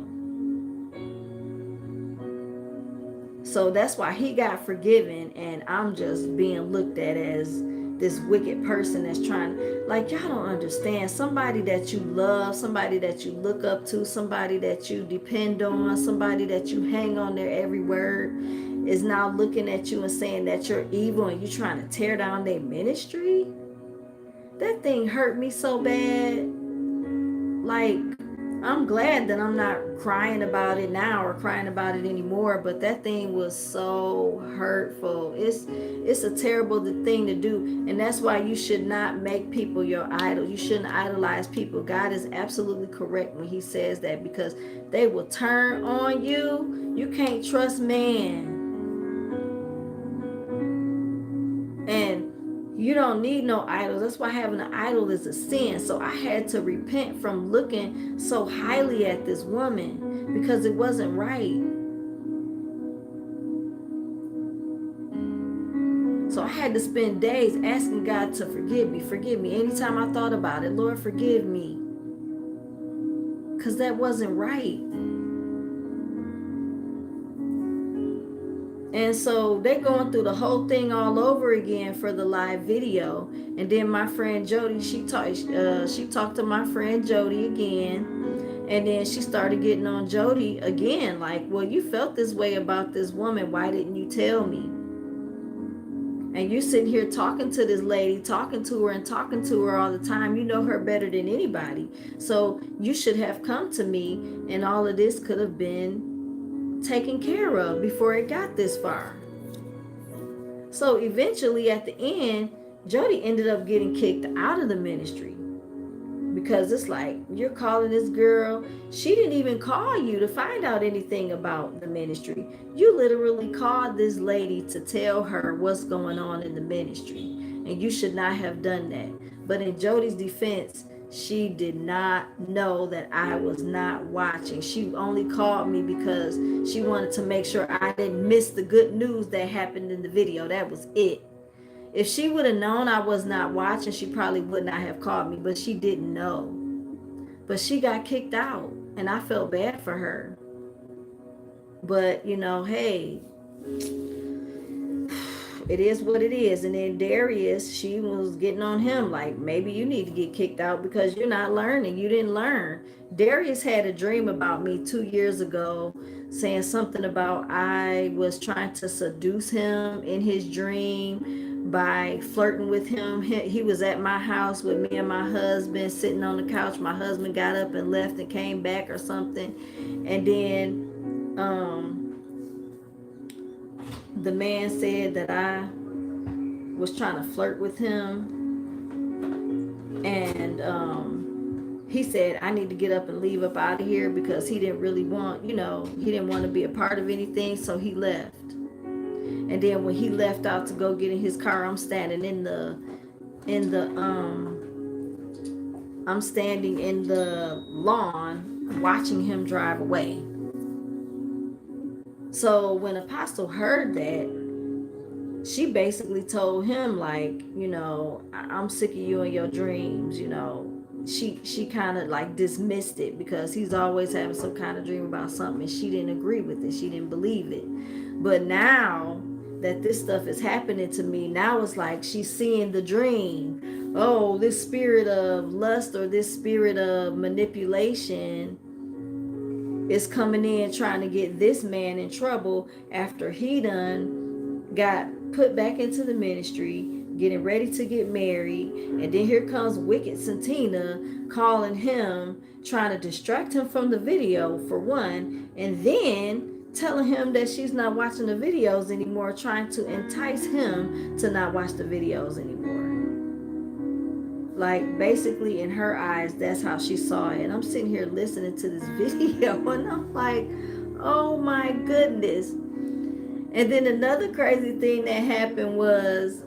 So that's why he got forgiven, and I'm just being looked at as this wicked person that's trying, like, y'all don't understand. Somebody that you love, somebody that you look up to, somebody that you depend on, somebody that you hang on their every word, is now looking at you and saying that you're evil and you're trying to tear down their ministry. That thing hurt me so bad. Like, I'm glad that I'm not crying about it now or crying about it anymore, but that thing was so hurtful. It's a terrible thing to do, and that's why you should not make people your idol. You shouldn't idolize people. God is absolutely correct when he says that, because they will turn on you. You can't trust man. And you don't need no idols. That's why having an idol is a sin. So I had to repent from looking so highly at this woman, because it wasn't right. had to spend days asking God to forgive me, forgive me. Anytime I thought about it, Lord, forgive me. Because that wasn't right. And so they're going through the whole thing all over again for the live video. And then my friend Jody, she talked to my friend Jody again. And then she started getting on Jody again, like, well, you felt this way about this woman. Why didn't you tell me? And you sitting here talking to this lady, talking to her all the time. You know her better than anybody. So you should have come to me, and all of this could have been taken care of before it got this far. So eventually at the end, Jody ended up getting kicked out of the ministry. Because it's like, you're calling this girl. She didn't even call you to find out anything about the ministry. You literally called this lady to tell her what's going on in the ministry. And you should not have done that. But in Jody's defense, she did not know that I was not watching. She only called me because she wanted to make sure I didn't miss the good news that happened in the video. That was it. If she would have known I was not watching, she probably would not have called me, but she didn't know. But she got kicked out, and I felt bad for her. But, hey, it is what it is. And then Darius, she was getting on him like, maybe you need to get kicked out because you're not learning. You didn't learn. Darius had a dream about me 2 years ago, saying something about I was trying to seduce him in his dream by flirting with him. He was at my house with me and my husband sitting on the couch. My husband got up and left and came back or something. And then the man said that I was trying to flirt with him. And he said I need to get up and leave up out of here because he didn't really want, he didn't want to be a part of anything. So he left. And then when he left out to go get in his car, I'm standing in the lawn watching him drive away. So when Apostle heard that, she basically told him like, I'm sick of you and your dreams, She kind of like dismissed it because he's always having some kind of dream about something, and she didn't agree with it. She didn't believe it. But now that this stuff is happening to me, now it's like she's seeing the dream. Oh, this spirit of lust or this spirit of manipulation is coming in trying to get this man in trouble after he done got put back into the ministry, getting ready to get married. And then here comes wicked Santina calling him, trying to distract him from the video for one, and then telling him that she's not watching the videos anymore, trying to entice him to not watch the videos anymore. Like, basically in her eyes, that's how she saw it. And I'm sitting here listening to this video and I'm like, oh my goodness. And then another crazy thing that happened was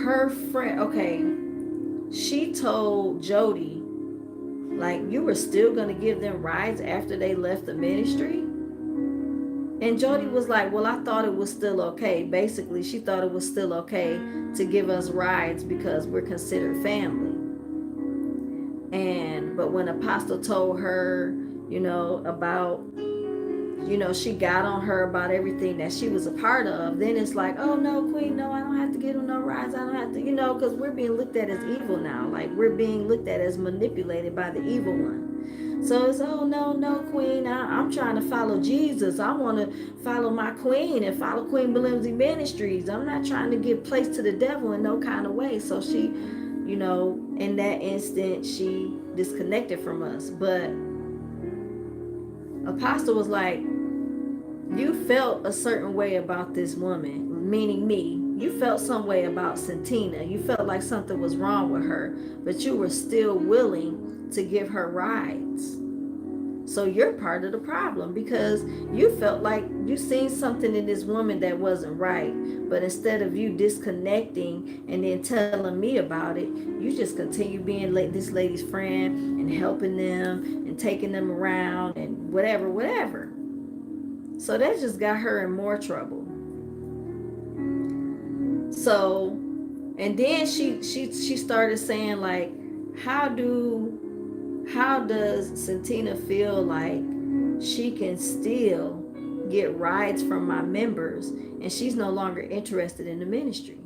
her friend, okay, she told Jody, like, you were still going to give them rides after they left the ministry? And Jody was like, well, I thought it was still okay. Basically, she thought it was still okay to give us rides because we're considered family. But when Apostle told her, about, she got on her about everything that she was a part of, then it's like, oh, no, Queen, no, I don't have to give them no rides. I don't have to, because we're being looked at as evil now. Like, we're being looked at as manipulated by the evil one. So it's, oh, no, Queen, I'm trying to follow Jesus. I want to follow my Queen and follow Queen Belimsey Ministries. I'm not trying to give place to the devil in no kind of way. So she, in that instant, she disconnected from us. But Apostle was like, you felt a certain way about this woman, meaning me. You felt some way about Santina. You felt like something was wrong with her, but you were still willing to give her rides. So you're part of the problem because you felt like you seen something in this woman that wasn't right. But instead of you disconnecting and then telling me about it, you just continue being this lady's friend and helping them and taking them around and whatever. So that just got her in more trouble. So, and then she started saying like, how does Santina feel like she can still get rides from my members and she's no longer interested in the ministry?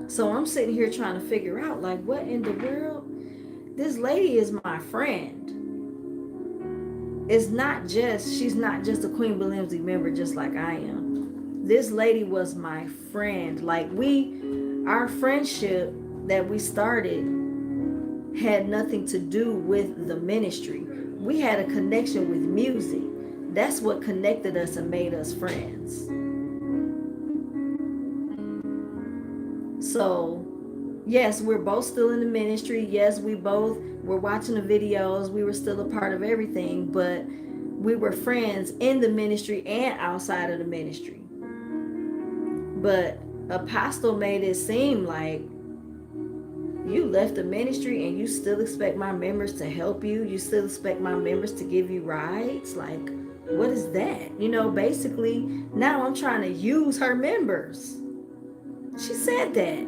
So I'm sitting here trying to figure out like, what in the world? This lady is my friend. She's not just a Queen Belimsey member just like I am. This lady was my friend. Like our friendship that we started had nothing to do with the ministry. We had a connection with music. That's what connected us and made us friends. So, yes, we're both still in the ministry. Yes, we both were watching the videos. We were still a part of everything, but we were friends in the ministry and outside of the ministry. But Apostle made it seem like you left the ministry and you still expect my members to help you. You still expect my members to give you rides. Like, what is that? Basically, now I'm trying to use her members. She said that.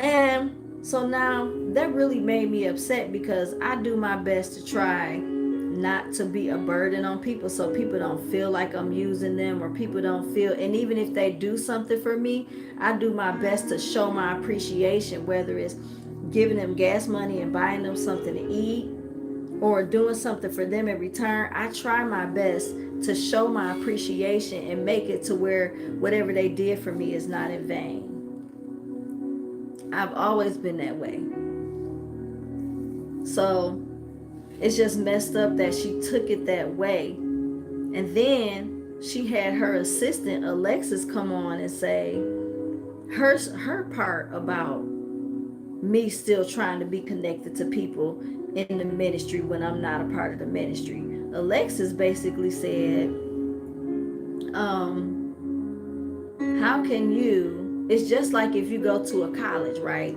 And so now that really made me upset because I do my best to try not to be a burden on people so people don't feel like I'm using them or people don't feel, and even if they do something for me, I do my best to show my appreciation, whether it's giving them gas money and buying them something to eat or doing something for them in return. I try my best to show my appreciation and make it to where whatever they did for me is not in vain. I've always been that way. So it's just messed up that she took it that way. And then she had her assistant Alexis come on and say her part about me still trying to be connected to people in the ministry when I'm not a part of the ministry. Alexis basically said, how can you, it's just like if you go to a college, right?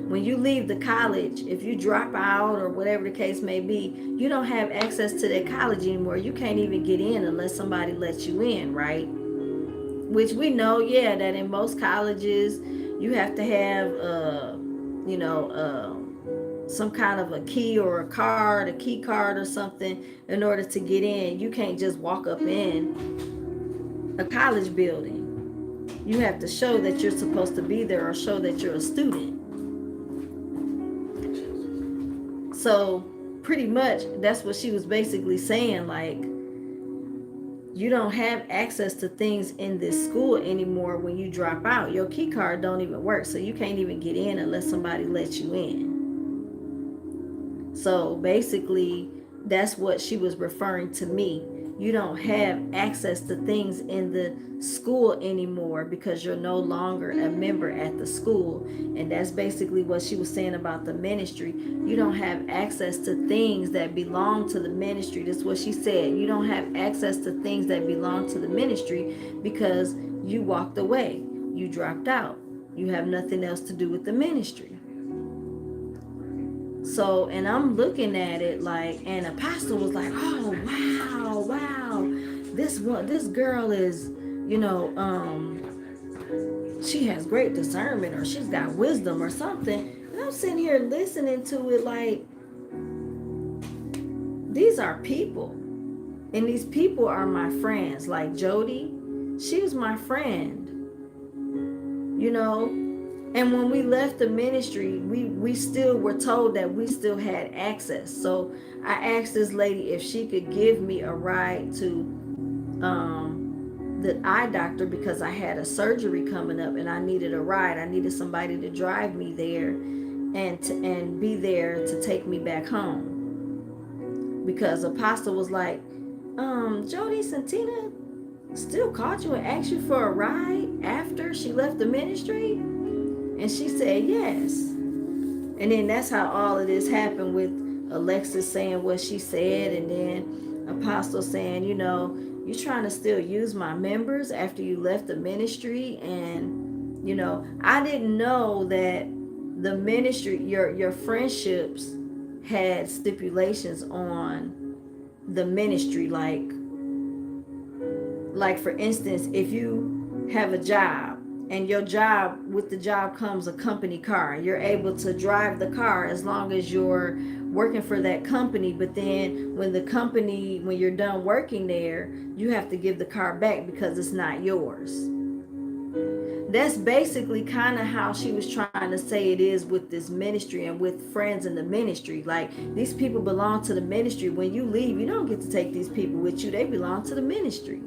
When you leave the college, if you drop out or whatever the case may be, you don't have access to that college anymore. You can't even get in unless somebody lets you in, right? Which we know, yeah, that in most colleges you have to have, some kind of a key or a key card or something in order to get in. You can't just walk up in a college building. You have to show that you're supposed to be there or show that you're a student. So pretty much that's what she was basically saying, like, you don't have access to things in this school anymore when you drop out. Your key card don't even work, so you can't even get in unless somebody lets you in. So basically that's what she was referring to me. You don't have access to things in the school anymore because you're no longer a member at the school. And that's basically what she was saying about the ministry. You don't have access to things that belong to the ministry. That's what she said. You don't have access to things that belong to the ministry because you walked away. You dropped out. You have nothing else to do with the ministry. So, and I'm looking at it like, and Apostle was like, oh, wow, this girl is, she has great discernment or she's got wisdom or something. And I'm sitting here listening to it like, these are people. And these people are my friends. Like Jody, she was my friend. And when we left the ministry, we still were told that we still had access. So I asked this lady if she could give me a ride to the eye doctor because I had a surgery coming up and I needed a ride. I needed somebody to drive me there and be there to take me back home. Because Apostle was like, Jody, Santina still called you and asked you for a ride after she left the ministry? And she said yes. And then that's how all of this happened, with Alexis saying what she said, and then Apostle saying, you're trying to still use my members after you left the ministry. And I didn't know that the ministry, your friendships had stipulations on the ministry, like for instance, if you have a job and your job, with the job comes a company car, you're able to drive the car as long as you're working for that company. But then when you're done working there, you have to give the car back because it's not yours. That's basically kind of how she was trying to say it is with this ministry and with friends in the ministry. Like, these people belong to the ministry. When you leave, you don't get to take these people with you. They belong to the ministry.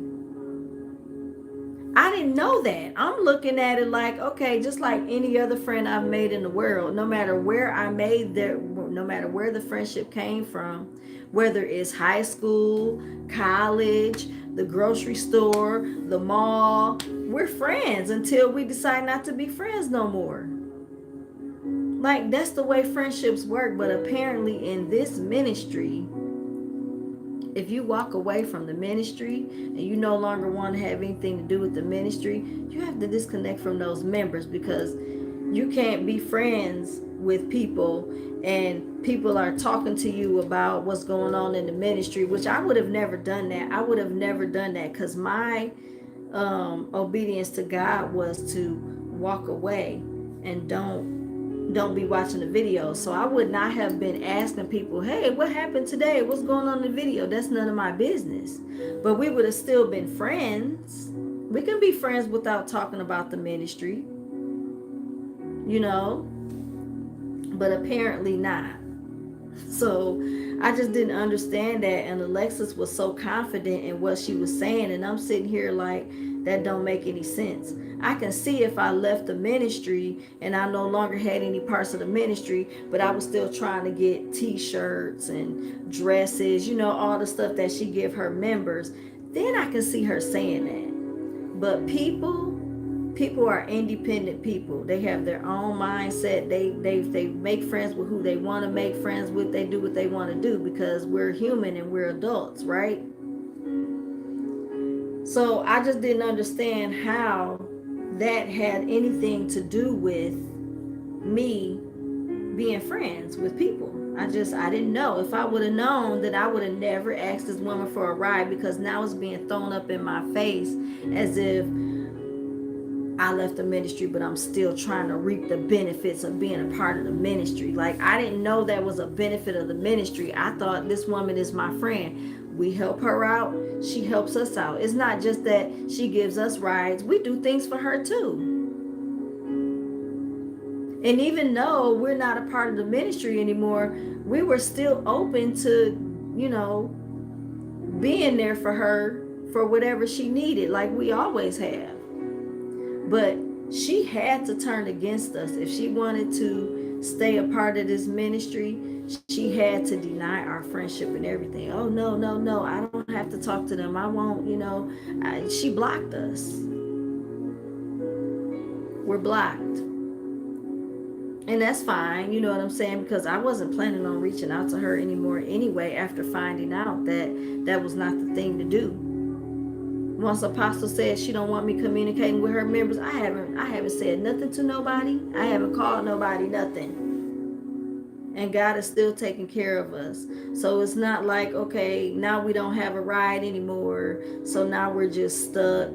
I didn't know that. I'm looking at it like, okay, just like any other friend I've made in the world, no matter where I made their, no matter where the friendship came from, whether it's high school, college, the grocery store, the mall, we're friends until we decide not to be friends no more. Like, that's the way friendships work. But apparently in this ministry, if you walk away from the ministry and you no longer want to have anything to do with the ministry, you have to disconnect from those members, because you can't be friends with people and people are talking to you about what's going on in the ministry, which I would have never done that. I would have never done that, because my obedience to God was to walk away and don't be watching the video. So I would not have been asking people, hey, what happened today? What's going on in the video? That's none of my business. But we would have still been friends. We can be friends without talking about the ministry, you know, but apparently not. So I just didn't understand that. And Alexis was so confident in what she was saying. And I'm sitting here like, that don't make any sense. I can see if I left the ministry and I no longer had any parts of the ministry, but I was still trying to get t-shirts and dresses, you know, all the stuff that she give her members. Then I can see her saying that. But people are independent people. They have their own mindset. They make friends with who they want to make friends with. They do what they want to do, because we're human and we're adults, right? So I just didn't understand how that had anything to do with me being friends with people. I didn't know. If I would have known, then I would have never asked this woman for a ride, because now it's being thrown up in my face as if I left the ministry, but I'm still trying to reap the benefits of being a part of the ministry. Like, I didn't know that was a benefit of the ministry. I thought, this woman is my friend. We help her out. She helps us out. It's not just that she gives us rides. We do things for her too. And even though we're not a part of the ministry anymore, we were still open to, you know, being there for her for whatever she needed, like we always have. But she had to turn against us. If she wanted to stay a part of this ministry, she had to deny our friendship and everything. Oh, no, no, no. I don't have to talk to them. I won't, you know. She blocked us. We're blocked. And that's fine, you know what I'm saying? Because I wasn't planning on reaching out to her anymore anyway, after finding out that that was not the thing to do. Once Apostle said she don't want me communicating with her members, I haven't said nothing to nobody. I haven't called nobody, nothing. And God is still taking care of us. So it's not like, okay, now we don't have a ride anymore, so now we're just stuck.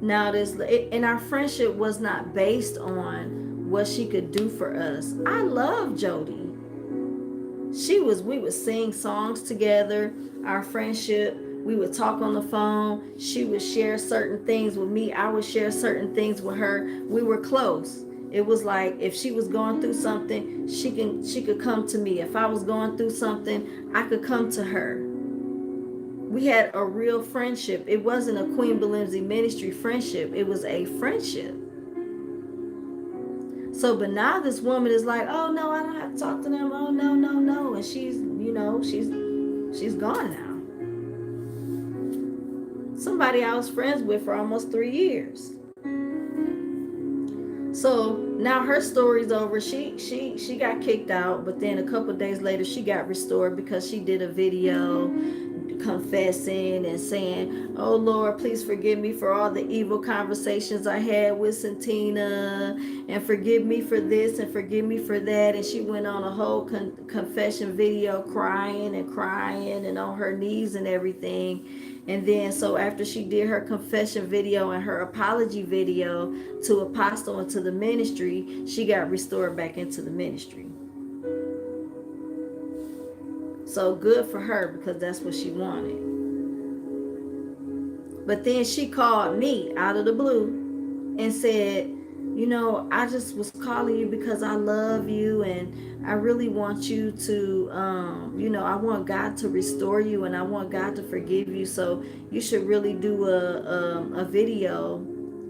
Now and our friendship was not based on what she could do for us. I love Jody. We would sing songs together. Our friendship, we would talk on the phone. She would share certain things with me. I would share certain things with her. We were close. It was like, if she was going through something, she could come to me. If I was going through something, I could come to her. We had a real friendship. It wasn't a Queen Belimsey ministry friendship. It was a friendship. So, but now this woman is like, oh no, I don't have to talk to them. Oh no, no, no. And she's, you know, she's gone now. Somebody I was friends with for almost 3 years. So now her story's over. She got kicked out, but then a couple of days later she got restored because she did a video confessing and saying, "Oh Lord, please forgive me for all the evil conversations I had with Santina, and forgive me for this and forgive me for that." And she went on a whole confession video, crying and crying and on her knees and everything. And then, so after she did her confession video and her apology video to Apostle and to the ministry, she got restored back into the ministry. So good for her, because that's what she wanted. But then she called me out of the blue and said, I just was calling you because I love you, and I really want you to, I want God to restore you, and I want God to forgive you. So you should really do a video,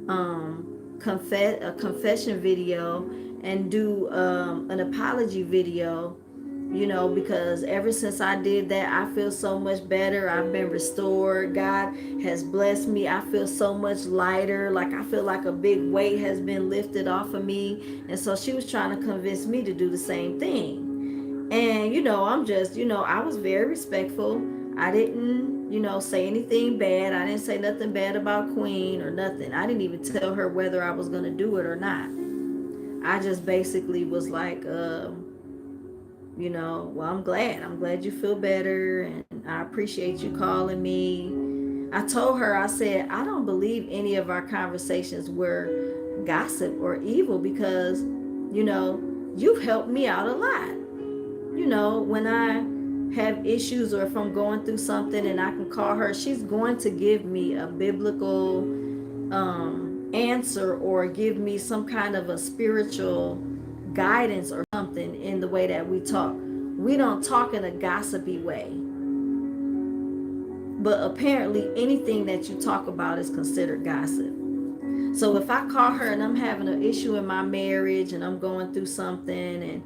a confession video, and do an apology video, because ever since I did that, I feel so much better. I've been restored. God has blessed me. I feel so much lighter. Like, I feel like a big weight has been lifted off of me. And so she was trying to convince me to do the same thing. And, I'm just, I was very respectful. I didn't, say anything bad. I didn't say nothing bad about Queen or nothing. I didn't even tell her whether I was going to do it or not. I just basically was like, well, I'm glad. I'm glad you feel better, and I appreciate you calling me. I told her, I said, I don't believe any of our conversations were gossip or evil, because, you've helped me out a lot. When I have issues, or if I'm going through something and I can call her, she's going to give me a biblical answer, or give me some kind of a spiritual guidance or something in the way that we talk. We don't talk in a gossipy way. But apparently anything that you talk about is considered gossip. So if I call her and I'm having an issue in my marriage and I'm going through something, and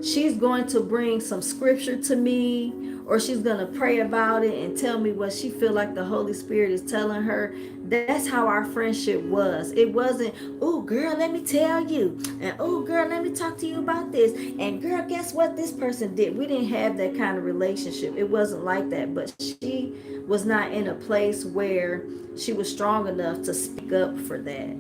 she's going to bring some scripture to me, or she's going to pray about it and tell me what she feel like the Holy Spirit is telling her. That's how our friendship was. It wasn't, "Oh girl, let me tell you," and "Oh girl, let me talk to you about this," and "Girl, guess what this person did." We didn't have that kind of relationship. It wasn't like that. But she was not in a place where she was strong enough to speak up for that.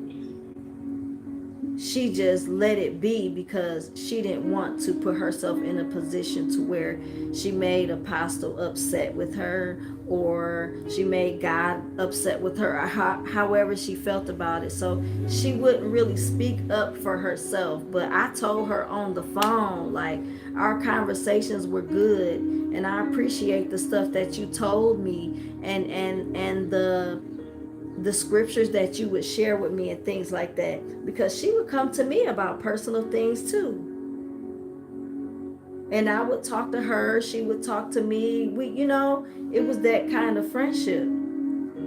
She just let it be, because she didn't want to put herself in a position to where she made Apostle upset with her, or she made God upset with her, or however she felt about it. So she wouldn't really speak up for herself. But I told her on the phone, like, our conversations were good, and I appreciate the stuff that you told me, and the scriptures that you would share with me and things like that, because she would come to me about personal things too, and I would talk to her, she would talk to me. It was that kind of friendship.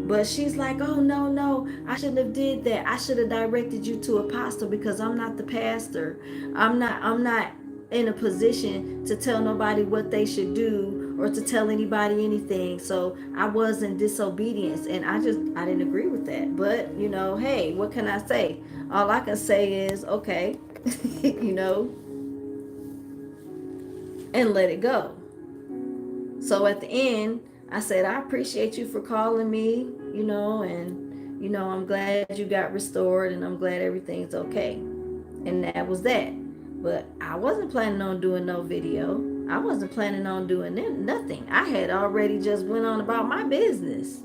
But she's like, "Oh no, I shouldn't have did that. I should have directed you to Apostle, because I'm not the pastor. I'm not in a position to tell nobody what they should do, or to tell anybody anything." So I was in disobedience, and I didn't agree with that. But hey, what can I say? All I can say is okay, and let it go. So at the end, I said, "I appreciate you for calling me, and I'm glad you got restored, and I'm glad everything's okay." And that was that. But I wasn't planning on doing no video. I wasn't planning on doing nothing. I had already just went on about my business.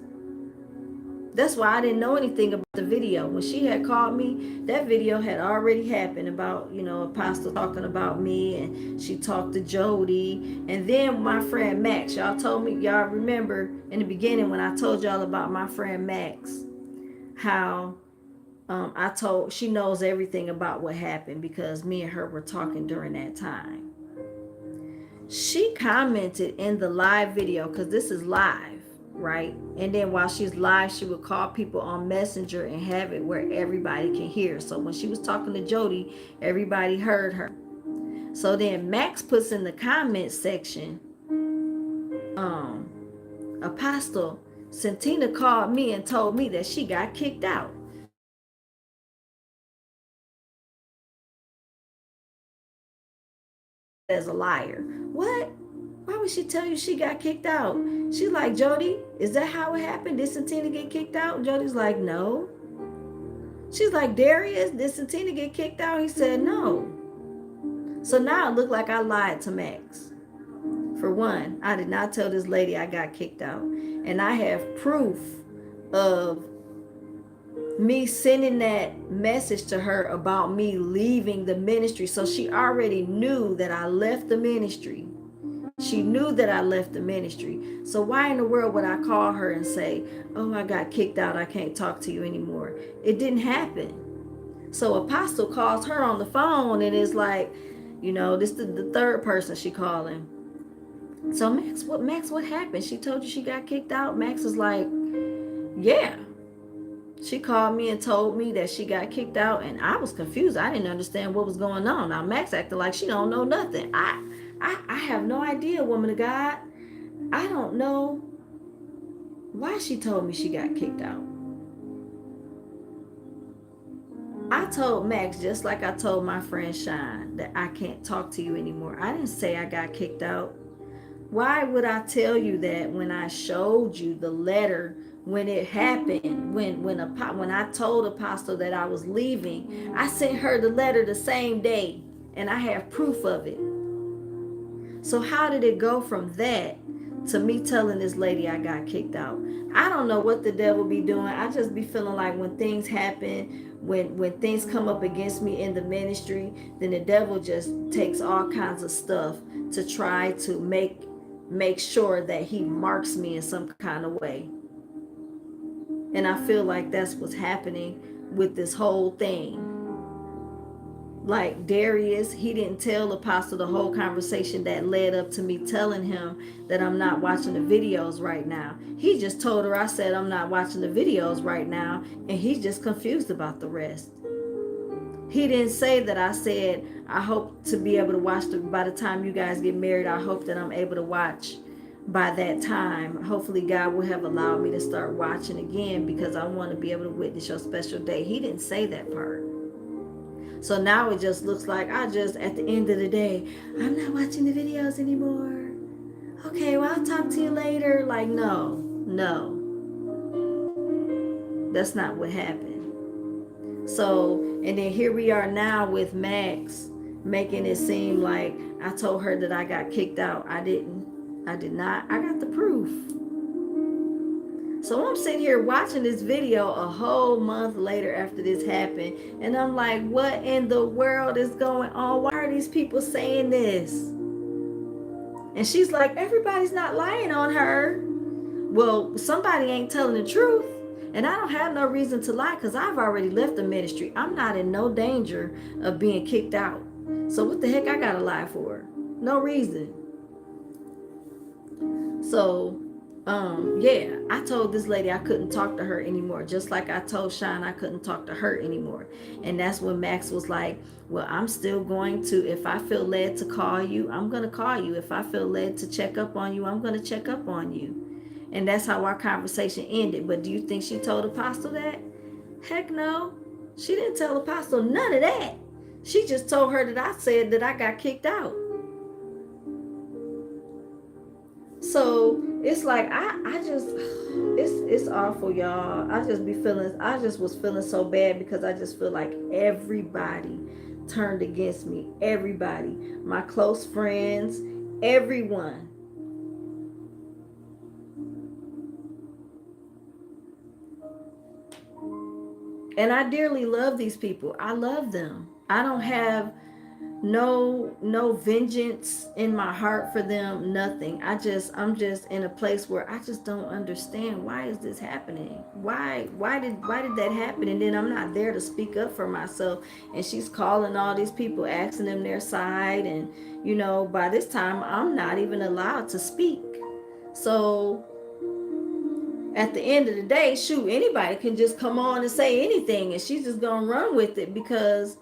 That's why I didn't know anything about the video. When she had called me, that video had already happened about, Apostle talking about me, and she talked to Jody. And then my friend Max, y'all remember in the beginning when I told y'all about my friend Max, how she knows everything about what happened, because me and her were talking during that time. She commented in the live video, because this is live, right? And then while she's live, she would call people on Messenger and have it where everybody can hear. So when she was talking to Jody, everybody heard her. So then Max puts in the comment section, "Apostle, Santina called me and told me that she got kicked out." As a liar. What? Why would would she tell you she got kicked out? She's like, Jody, is that how it happened? Did Santina get kicked out? Jody's like, no. She's like, Darius, did Santina get kicked out? He said, no. So now it looked like I lied to Max. For one, I did not tell this lady I got kicked out. And I have proof of me sending that message to her about me leaving the ministry. So she already knew that I left the ministry. She knew that I left the ministry. So why in the world would I call her and say, oh, I got kicked out, I can't talk to you anymore? It didn't happen. So Apostle calls her on the phone and is like, this is the third person she calling. So Max, what happened? She told you she got kicked out? Max is like, yeah. She called me and told me that she got kicked out, and I was confused. I didn't understand what was going on. Now Max acted like she don't know nothing. I have no idea, woman of God. I don't know why she told me she got kicked out. I told Max, just like I told my friend Shine, that I can't talk to you anymore. I didn't say I got kicked out. Why would I tell you that when I showed you the letter when it happened? When I told Apostle that I was leaving, I sent her the letter the same day, and I have proof of it. So how did it go from that to me telling this lady I got kicked out? I don't know what the devil be doing. I just be feeling like when things happen, when things come up against me in the ministry, then the devil just takes all kinds of stuff to try to make sure that he marks me in some kind of way. And I feel like that's what's happening with this whole thing. Like Darius, he didn't tell Apostle the whole conversation that led up to me telling him that I'm not watching the videos right now. He just told her I said I'm not watching the videos right now, and he's just confused about the rest. He didn't say that I said I hope to be able to watch by the time you guys get married. I hope that I'm able to watch by that time. Hopefully God will have allowed me to start watching again because I want to be able to witness your special day. He didn't say that part. So now it just looks like at the end of the day, I'm not watching the videos anymore. Okay, well, I'll talk to you later. Like, no. That's not what happened. So, and then here we are now with Max making it seem like I told her that I got kicked out. I did not. I got the proof. So I'm sitting here watching this video a whole month later after this happened. And I'm like, what in the world is going on? Why are these people saying this? And she's like, everybody's not lying on her. Well, somebody ain't telling the truth. And I don't have no reason to lie because I've already left the ministry. I'm not in no danger of being kicked out. So what the heck I gotta lie for? No reason. So yeah, I told this lady I couldn't talk to her anymore, just like I told Shine I couldn't talk to her anymore. And that's when Max was like, well, I'm still going to, if I feel led to call you, I'm going to call you. If I feel led to check up on you, I'm going to check up on you. And that's how our conversation ended. But do you think she told Apostle that? Heck no. She didn't tell Apostle none of that. She just told her that I said that I got kicked out. So it's like it's awful, y'all. I just was feeling so bad because I just feel like everybody turned against me. Everybody, my close friends, everyone. And I dearly love these people. I love them. I don't have no vengeance in my heart for them, nothing. I'm just in a place where I just don't understand, why is this happening? Why did that happen? And then I'm not there to speak up for myself, and she's calling all these people, asking them their side, and by this time I'm not even allowed to speak. So at the end of the day, shoot, anybody can just come on and say anything, and she's just gonna run with it because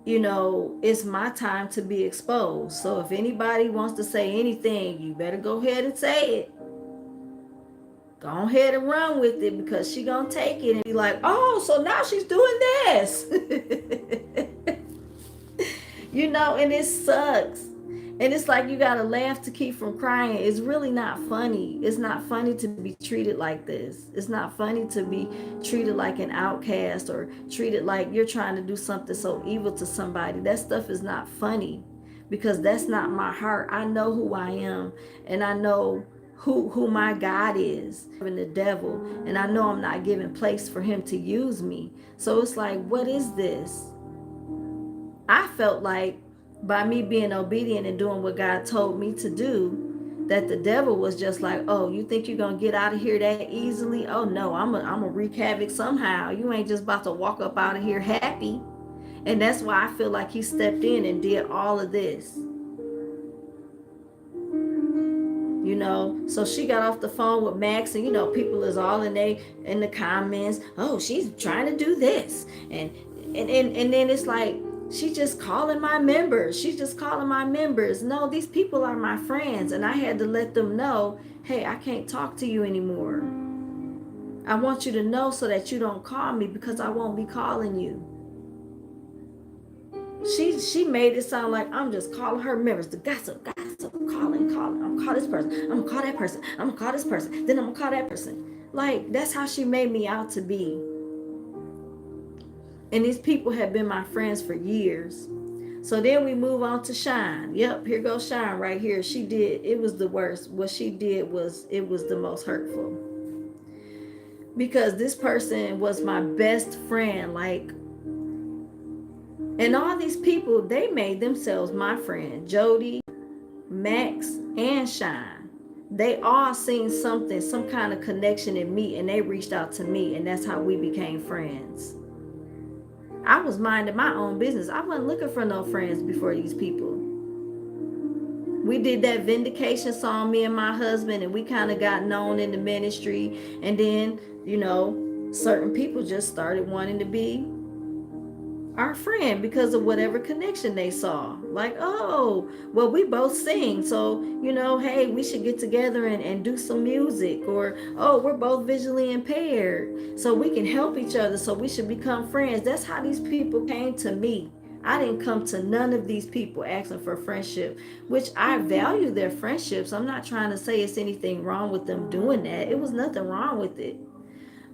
it's my time to be exposed. So if anybody wants to say anything, you better go ahead and say it. Go ahead and run with it, because she gonna take it and be like, oh, so now she's doing this. And it sucks. And it's like you gotta laugh to keep from crying. It's really not funny. It's not funny to be treated like this. It's not funny to be treated like an outcast or treated like you're trying to do something so evil to somebody. That stuff is not funny because that's not my heart. I know who I am, and I know who my God is and the devil, and I know I'm not giving place for him to use me. So it's like, what is this? I felt like by me being obedient and doing what God told me to do, that the devil was just like, oh, you think you're going to get out of here that easily? Oh, no, I'm going to wreak havoc somehow. You ain't just about to walk up out of here happy. And that's why I feel like he stepped in and did all of this. So she got off the phone with Max, and people is all in the comments, oh, she's trying to do this, and then it's like, she's just calling my members. She's just calling my members. No, these people are my friends, and I had to let them know, hey, I can't talk to you anymore. I want you to know so that you don't call me, because I won't be calling you. She made it sound like I'm just calling her members, the gossip, calling. I'm gonna call this person. I'm gonna call that person. I'm gonna call this person. Then I'm gonna call that person. Like, that's how she made me out to be. And these people have been my friends for years. So then we move on to Shine. Yep, here goes Shine right here. It was the worst. What she did was the most hurtful. Because this person was my best friend, and all these people, they made themselves my friend. Jody, Max, and Shine. They all seen something, some kind of connection in me, and they reached out to me, and that's how we became friends. I was minding my own business. I wasn't looking for no friends before these people. We did that vindication song, me and my husband, and we kind of got known in the ministry. And then, certain people just started wanting to be our friend because of whatever connection they saw. Like, oh, well, we both sing, so hey, we should get together and do some music. Or, oh, we're both visually impaired, so we can help each other, so we should become friends. That's how these people came to me. I didn't come to none of these people asking for friendship, which I value their friendships. I'm not trying to say it's anything wrong with them doing that. It was nothing wrong with it.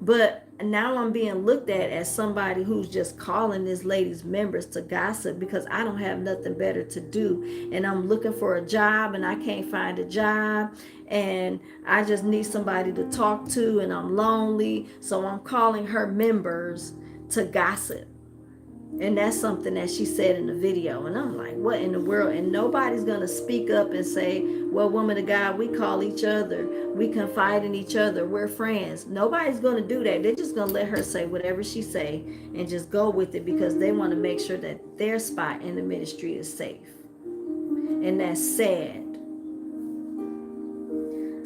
But now I'm being looked at as somebody who's just calling this lady's members to gossip because I don't have nothing better to do. And I'm looking for a job and I can't find a job. And I just need somebody to talk to, and I'm lonely. So I'm calling her members to gossip. And that's something that she said in the video. And I'm like, what in the world? And nobody's going to speak up and say, well, woman of God, we call each other. We confide in each other. We're friends. Nobody's going to do that. They're just going to let her say whatever she say and just go with it because they want to make sure that their spot in the ministry is safe. And that's sad.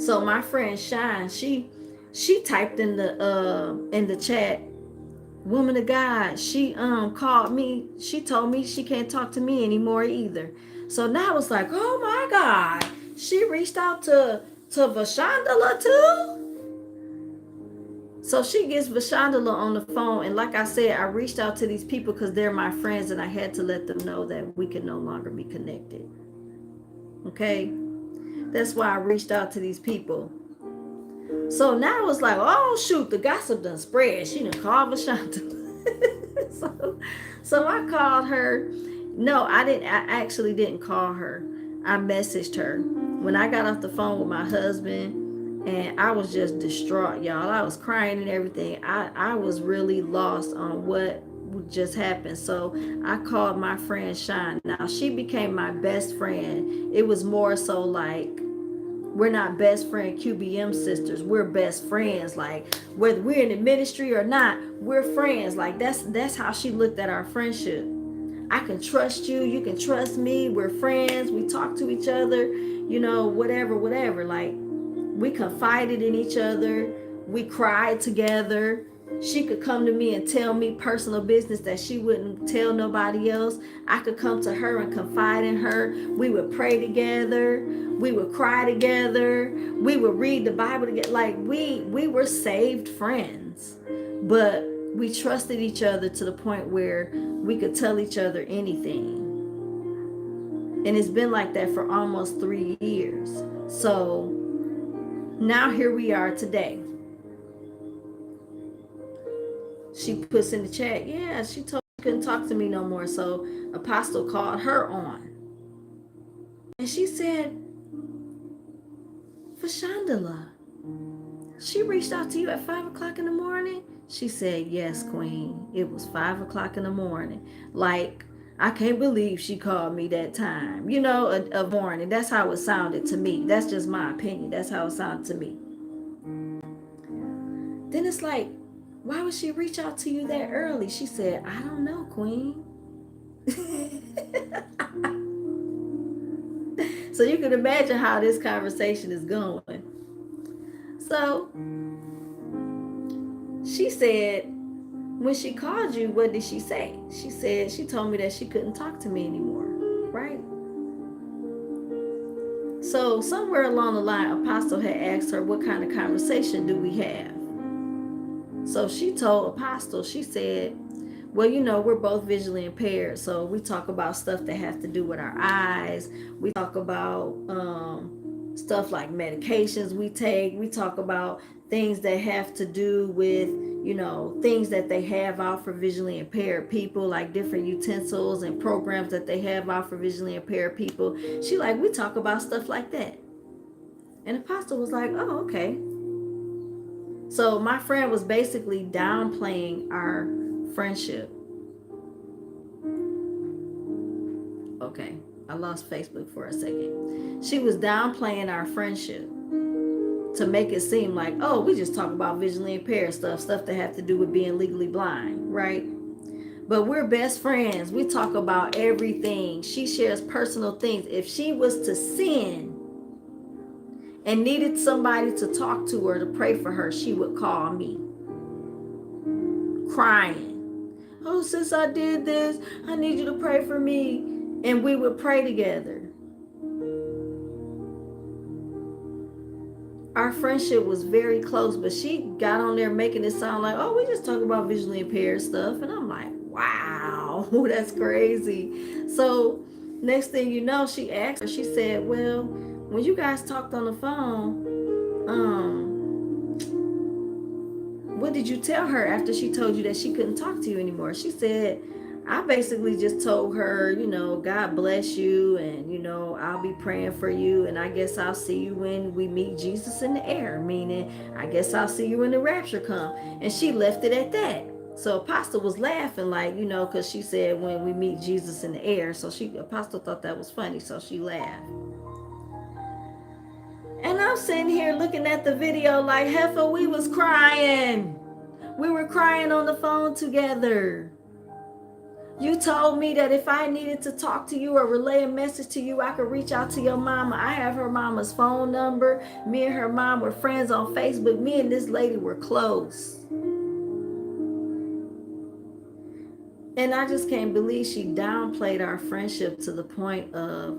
So my friend Shine, she typed in the chat, woman of God, she called me. She told me she can't talk to me anymore either. So now it's like, oh my God, she reached out to Vashandala too. So she gets Vashandala on the phone, and like I said, I reached out to these people because they're my friends, and I had to let them know that we can no longer be connected. Okay, that's why I reached out to these people. So now it's like, oh shoot, the gossip done spread. She done called Vashandala. so I called her. No, I didn't. I actually didn't call her. I messaged her when I got off the phone with my husband, and I was just distraught, y'all. I was crying and everything. I was really lost on what just happened. So I called my friend Shine. Now she became my best friend. It was more so like, we're not best friend QBM sisters. We're best friends. Like, whether we're in the ministry or not, we're friends. Like, that's how she looked at our friendship. I can trust you. You can trust me. We're friends. We talk to each other, whatever. Like, we confided in each other. We cried together. She could come to me and tell me personal business that she wouldn't tell nobody else. I could come to her and confide in her. We would pray together. We would cry together. We would read the Bible together. Like, we were saved friends. But we trusted each other to the point where we could tell each other anything. And it's been like that for almost 3 years. So now here we are today. She puts in the chat, yeah, she told me she couldn't talk to me no more. So Apostle called her on. And she said, Vashandala, she reached out to you at 5 o'clock in the morning? She said, yes, Queen. It was 5 o'clock in the morning. Like, I can't believe she called me that time. You know, a morning. That's how it sounded to me. That's just my opinion. That's how it sounded to me. Then it's like, why would she reach out to you that early? She said, I don't know, Queen. So you can imagine how this conversation is going. So she said, when she called you, what did she say? She said, she told me that she couldn't talk to me anymore, right? So somewhere along the line, Apostle had asked her, what kind of conversation do we have? So she told Apostle, she said, well, you know, we're both visually impaired. So we talk about stuff that has to do with our eyes. We talk about stuff like medications we take. We talk about things that have to do with, you know, things that they have out for visually impaired people, like different utensils and programs that they have out for visually impaired people. She like, we talk about stuff like that. And Apostle was like, oh, okay. So my friend was basically downplaying our friendship. Okay, I lost Facebook for a second. She was downplaying our friendship to make it seem like, oh, we just talk about visually impaired stuff that have to do with being legally blind, right? But we're best friends. We talk about everything. She shares personal things. If she was to sin and needed somebody to talk to her, to pray for her, she would call me, crying. Oh, since I did this, I need you to pray for me. And we would pray together. Our friendship was very close, but she got on there making it sound like, oh, we just talk about visually impaired stuff. And I'm like, wow, that's crazy. So next thing you know, she asked her, she said, well, when you guys talked on the phone, what did you tell her after she told you that she couldn't talk to you anymore? She said, I basically just told her, you know, God bless you, and, you know, I'll be praying for you, and I guess I'll see you when we meet Jesus in the air, meaning I guess I'll see you when the rapture come. And she left it at that. So Apostle was laughing, like, you know, because she said when we meet Jesus in the air. So Apostle thought that was funny, so she laughed. And I'm sitting here looking at the video like, Heifer, we was crying. We were crying on the phone together. You told me that if I needed to talk to you or relay a message to you, I could reach out to your mama. I have her mama's phone number. Me and her mom were friends on Facebook. Me and this lady were close. And I just can't believe she downplayed our friendship to the point of,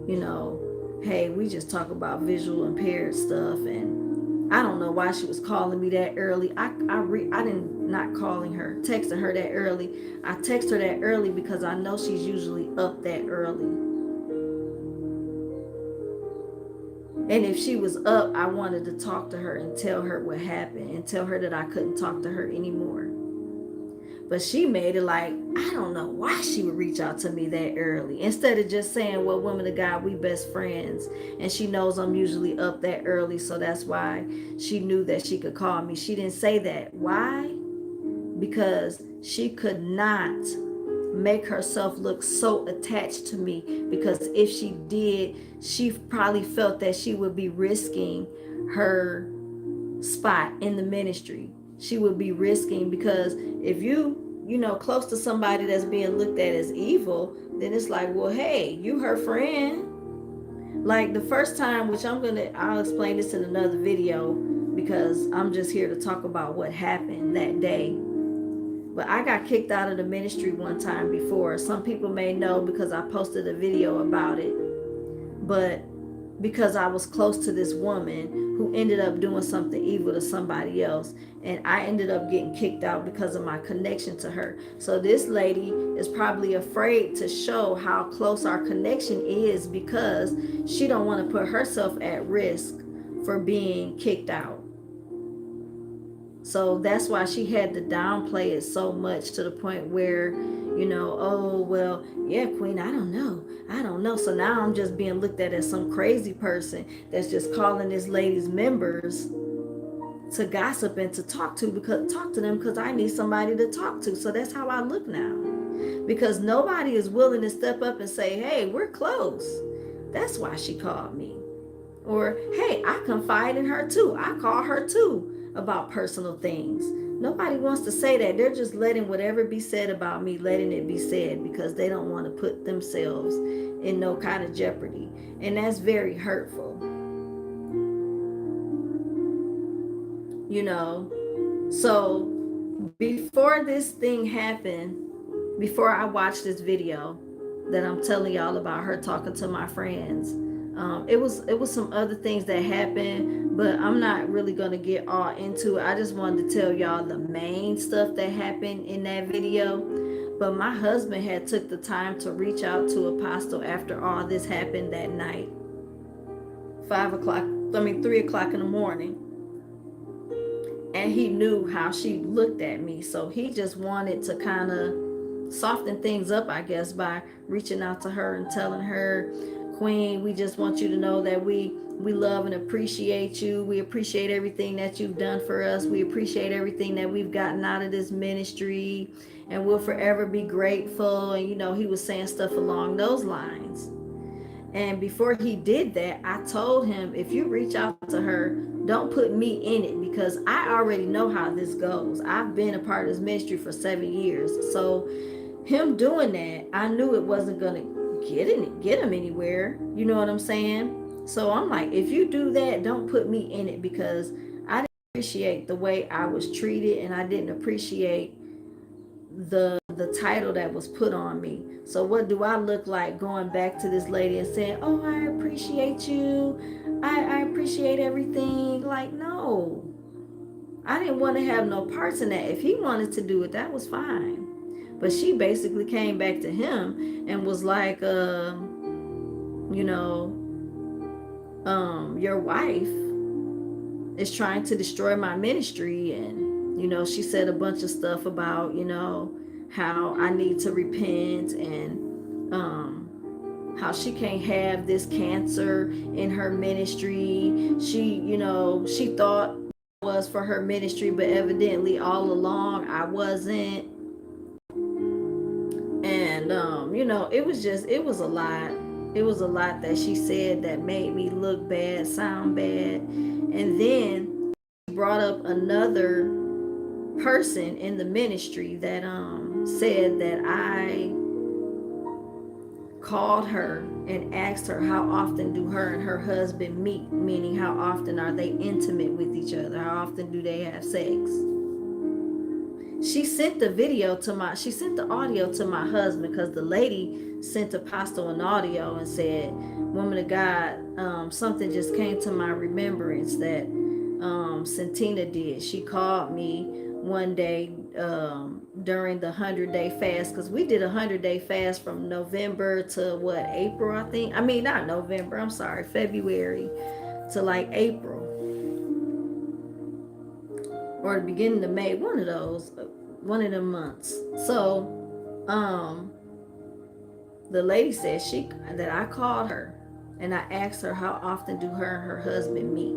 you know, hey, we just talk about visual impaired stuff. And I don't know why she was calling me that early. I didn't, not calling her, texting her that early. I text her that early because I know she's usually up that early. And if she was up, I wanted to talk to her and tell her what happened and tell her that I couldn't talk to her anymore. But she made it like, I don't know why she would reach out to me that early. Instead of just saying, well, woman of God, we best friends. And she knows I'm usually up that early. So that's why she knew that she could call me. She didn't say that. Why? Because she could not make herself look so attached to me. Because if she did, she probably felt that she would be risking her spot in the ministry. She would be risking, because if you know, close to somebody that's being looked at as evil, then it's like, well, hey, you her friend. Like the first time, which I'll explain this in another video because I'm just here to talk about what happened that day. But I got kicked out of the ministry one time before. Some people may know because I posted a video about it. But because I was close to this woman who ended up doing something evil to somebody else. And I ended up getting kicked out because of my connection to her. So this lady is probably afraid to show how close our connection is because she don't want to put herself at risk for being kicked out. So that's why she had to downplay it so much to the point where, oh, well, yeah, Queen, I don't know. I don't know. So now I'm just being looked at as some crazy person that's just calling this lady's members to gossip and to talk to them because I need somebody to talk to. So that's how I look now. Because nobody is willing to step up and say, hey, we're close. That's why she called me. Or, hey, I confide in her too. I call her too about personal things. Nobody wants to say that. They're just letting whatever be said about me, letting it be said because they don't want to put themselves in no kind of jeopardy. And that's very hurtful. So before this thing happened, before I watched this video that I'm telling y'all about her talking to my friends, it was some other things that happened, but I'm not really gonna get all into it. I just wanted to tell y'all the main stuff that happened in that video. But my husband had took the time to reach out to Apostle after all this happened that night, 3 o'clock in the morning. And he knew how she looked at me. So he just wanted to kind of soften things up, I guess, by reaching out to her and telling her, Queen, we just want you to know that we love and appreciate you. We appreciate everything that you've done for us. We appreciate everything that we've gotten out of this ministry. And we'll forever be grateful. And, he was saying stuff along those lines. And before he did that, I told him, if you reach out to her, don't put me in it because I already know how this goes. I've been a part of this ministry for 7 years. So him doing that, I knew it wasn't going to get him anywhere. You know what I'm saying? So I'm like, if you do that, don't put me in it because I didn't appreciate the way I was treated and I didn't appreciate the title that was put on me. So what do I look like going back to this lady and saying, oh, I appreciate you, I appreciate everything? Like, no, I didn't want to have no parts in that. If he wanted to do it, that was fine. But she basically came back to him and was like, your wife is trying to destroy my ministry. And she said a bunch of stuff about, how I need to repent and how she can't have this cancer in her ministry. She thought it was for her ministry, but evidently all along I wasn't. And, it was a lot. It was a lot that she said that made me look bad, sound bad. And then she brought up another person in the ministry that said that I called her and asked her how often do her and her husband meet, meaning how often are they intimate with each other, how often do they have sex. She sent the audio to my husband because the lady sent Apostle an audio and said, woman of God, something just came to my remembrance that Santina did. She called me one day during the 100-day fast, because we did a 100-day fast from November to April, I think. I mean, not November, I'm sorry, February to like April or the beginning of May, one of them months. So the lady said that I called her and I asked her how often do her and her husband meet.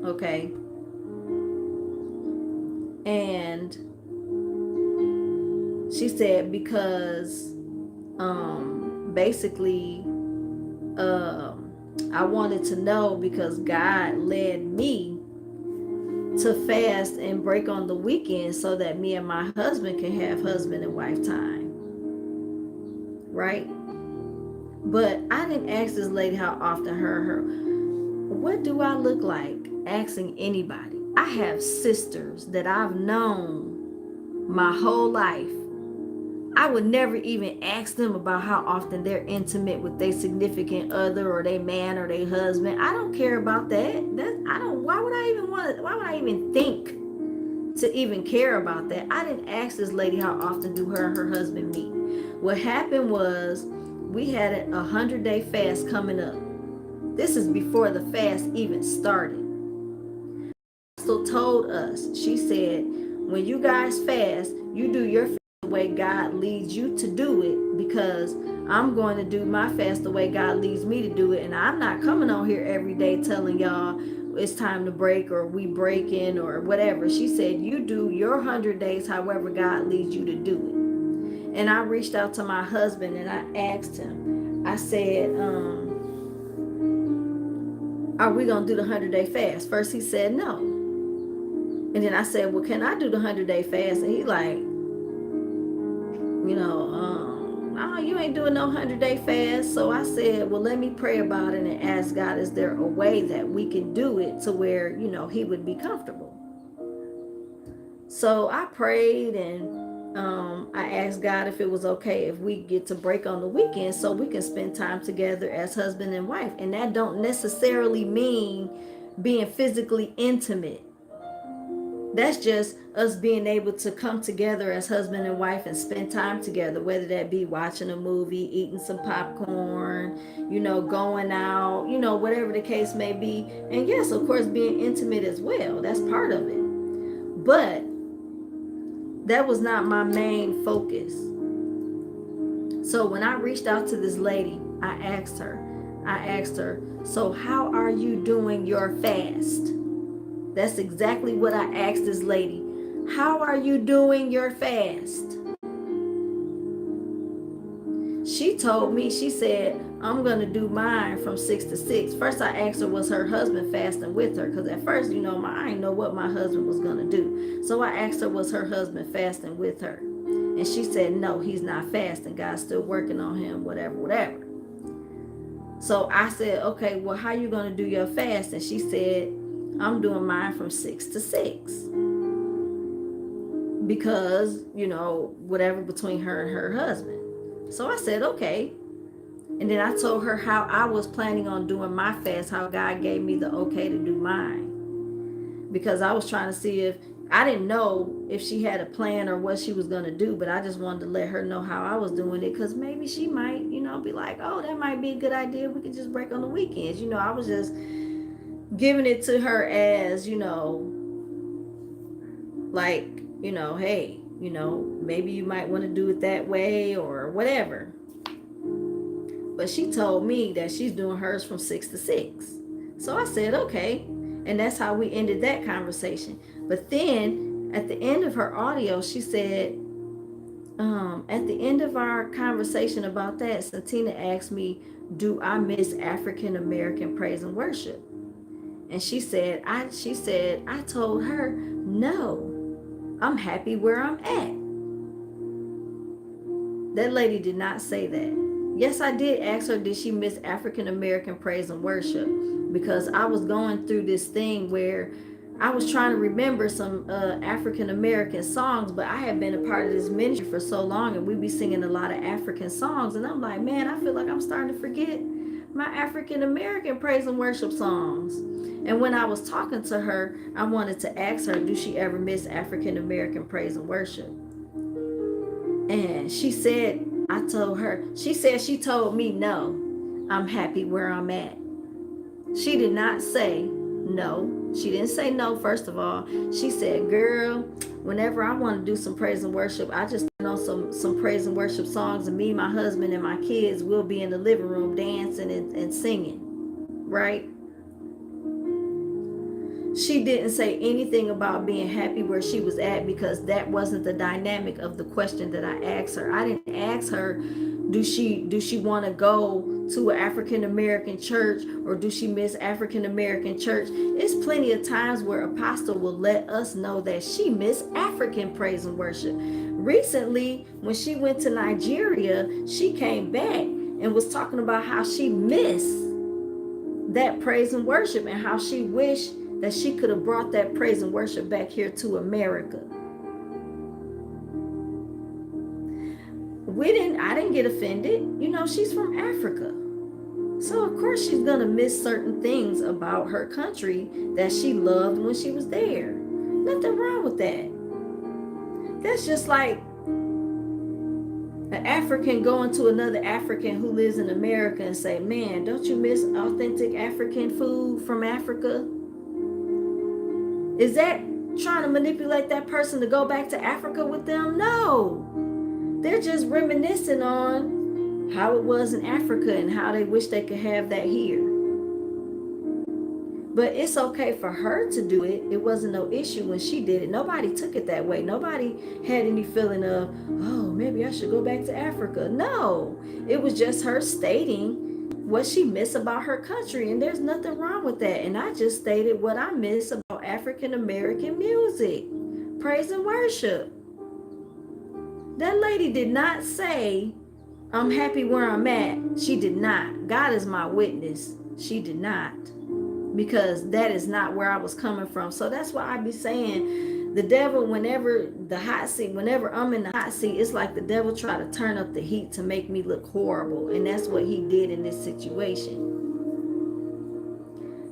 Okay. And she said because basically I wanted to know because God led me to fast and break on the weekend so that me and my husband can have husband and wife time. Right? But I didn't ask this lady how often her. What do I look like asking anybody? I have sisters that I've known my whole life I would never even ask them about how often they're intimate with their significant other or their man or their husband. I don't care about that. I don't. Why would I even want? Why would I even think to even care about that? I didn't ask this lady how often do her and her husband meet. What happened was we had a 100-day fast coming up. This is before the fast even started. Apostle told us, she said, when you guys fast, you do your fast the way God leads you to do it, because I'm going to do my fast the way God leads me to do it. And I'm not coming on here every day telling y'all it's time to break or we breaking or whatever. She said, you do your 100 days however God leads you to do it. And I reached out to my husband and I asked him, I said, are we going to do the 100-day fast? First he said no. And then I said, well, can I do the 100-day fast? And he like, no, you ain't doing no 100-day fast. So I said, well, let me pray about it and ask God, is there a way that we can do it to where, he would be comfortable? So I prayed and I asked God if it was okay if we get to break on the weekend so we can spend time together as husband and wife. And that don't necessarily mean being physically intimate. That's just us being able to come together as husband and wife and spend time together, whether that be watching a movie, eating some popcorn, going out, whatever the case may be. And yes, of course, being intimate as well. That's part of it. But that was not my main focus. So when I reached out to this lady, I asked her, so how are you doing your fast? That's exactly what I asked this lady. How are you doing your fast? She told me, she said, I'm going to do mine from 6 to 6. First I asked her, was her husband fasting with her? Because at first, I didn't know what my husband was going to do. So I asked her, was her husband fasting with her? And she said, no, he's not fasting. God's still working on him, whatever. So I said, okay, well, how you going to do your fast? And she said, I'm doing mine from 6 to 6. Because, whatever between her and her husband. So I said, okay. And then I told her how I was planning on doing my fast, how God gave me the okay to do mine. Because I was trying to see if, I didn't know if she had a plan or what she was going to do, but I just wanted to let her know how I was doing it, because maybe she might, be like, oh, that might be a good idea. We could just break on the weekends. I was just giving it to her as, like, hey, maybe you might want to do it that way or whatever. But she told me that she's doing hers from 6 to 6. So I said, okay. And that's how we ended that conversation. But then at the end of her audio, she said, at the end of our conversation about that, Santina asked me, do I miss African American praise and worship? And she said, I told her, no, I'm happy where I'm at. That lady did not say that. Yes, I did ask her, did she miss African American praise and worship? Because I was going through this thing where I was trying to remember some African American songs, but I had been a part of this ministry for so long, and we'd be singing a lot of African songs. And I'm like, man, I feel like I'm starting to forget my African American praise and worship songs. And when I was talking to her, I wanted to ask her, do she ever miss African American praise and worship? And she said, she told me, no, I'm happy where I'm at. She did not say no. She didn't say no, first of all. She said, girl, whenever I want to do some praise and worship, I just know some praise and worship songs, and me, my husband, and my kids will be in the living room dancing and singing, right? She didn't say anything about being happy where she was at, because that wasn't the dynamic of the question that I asked her. I didn't ask her, do she want to go to an African American church, or do she miss African American church? It's plenty of times where Apostle will let us know that she missed African praise and worship. Recently, when she went to Nigeria, she came back and was talking about how she missed that praise and worship, and how she wished that she could have brought that praise and worship back here to America. I didn't get offended. She's from Africa. So of course she's gonna miss certain things about her country that she loved when she was there. Nothing wrong with that. That's just like an African going to another African who lives in America and say, man, don't you miss authentic African food from Africa? Is that trying to manipulate that person to go back to Africa with them? No. They're just reminiscing on how it was in Africa and how they wish they could have that here. But it's okay for her to do it. It wasn't no issue when she did it. Nobody took it that way. Nobody had any feeling of, oh, maybe I should go back to Africa. No, it was just her stating what she missed about her country. And there's nothing wrong with that. And I just stated what I miss about African American music, praise and worship. That lady did not say, I'm happy where I'm at. She did not. God is my witness. She did not. Because that is not where I was coming from. So that's why I be saying the devil, whenever I'm in the hot seat, it's like the devil try to turn up the heat to make me look horrible. And that's what he did in this situation.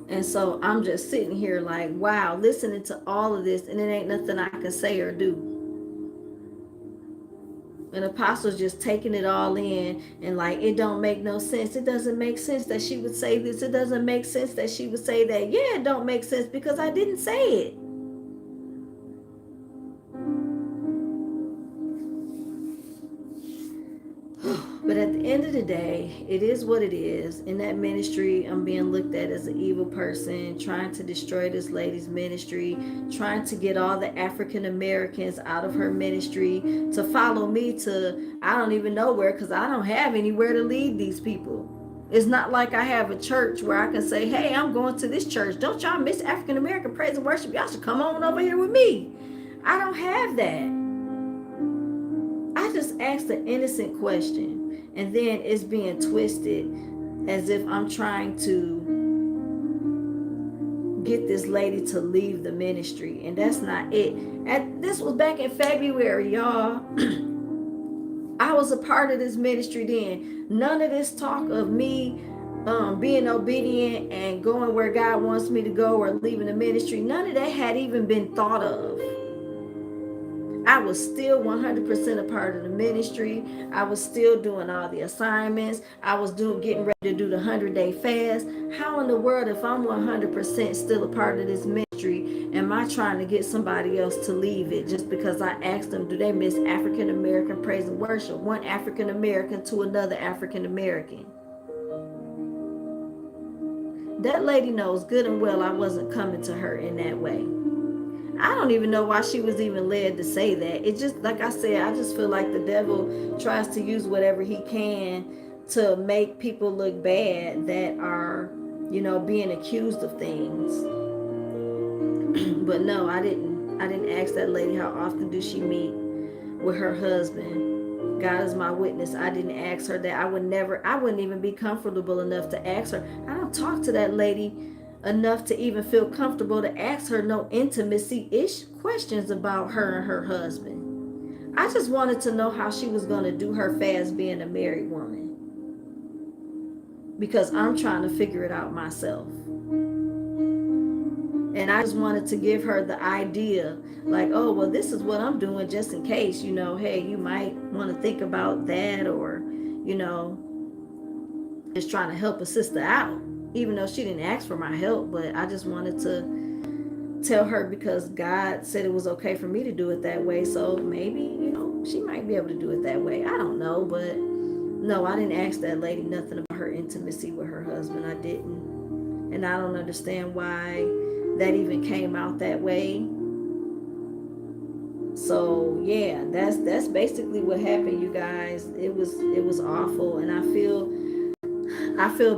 And so I'm just sitting here like, wow, listening to all of this, and it ain't nothing I can say or do. An apostle's just taking it all in and like, it don't make no sense. It doesn't make sense that she would say this. It doesn't make sense that she would say that. Yeah, it don't make sense because I didn't say it. But at the end of the day, it is what it is. In that ministry, I'm being looked at as an evil person, trying to destroy this lady's ministry, trying to get all the African Americans out of her ministry to follow me to, I don't even know where, because I don't have anywhere to lead these people. It's not like I have a church where I can say, hey, I'm going to this church. Don't y'all miss African American praise and worship? Y'all should come on over here with me. I don't have that. I just asked an innocent question. And then it's being twisted as if I'm trying to get this lady to leave the ministry. And that's not it. This was back in February, y'all. I was a part of this ministry then. None of this talk of me being obedient and going where God wants me to go or leaving the ministry, none of that had even been thought of. I was still 100% a part of the ministry. I was still doing all the assignments. I was getting ready to do the 100-day fast. How in the world, if I'm 100% still a part of this ministry, am I trying to get somebody else to leave it just because I asked them, do they miss African American praise and worship? One African American to another African American. That lady knows good and well I wasn't coming to her in that way. I don't even know why she was even led to say that. It just, like I said, I just feel like the devil tries to use whatever he can to make people look bad that are, being accused of things. But no, I didn't ask that lady how often do she meet with her husband. God is my witness. I didn't ask her that. I wouldn't even be comfortable enough to ask her. I don't talk to that lady enough to even feel comfortable to ask her no intimacy-ish questions about her and her husband. I just wanted to know how she was going to do her fast being a married woman, because I'm trying to figure it out myself. And I just wanted to give her the idea, like, oh, well, this is what I'm doing just in case, hey, you might want to think about that, or, just trying to help a sister out. Even though she didn't ask for my help, but I just wanted to tell her because God said it was okay for me to do it that way. So maybe, she might be able to do it that way. I don't know, but no, I didn't ask that lady nothing about her intimacy with her husband. I didn't. And I don't understand why that even came out that way. So yeah, that's basically what happened, you guys. It was awful, and I feel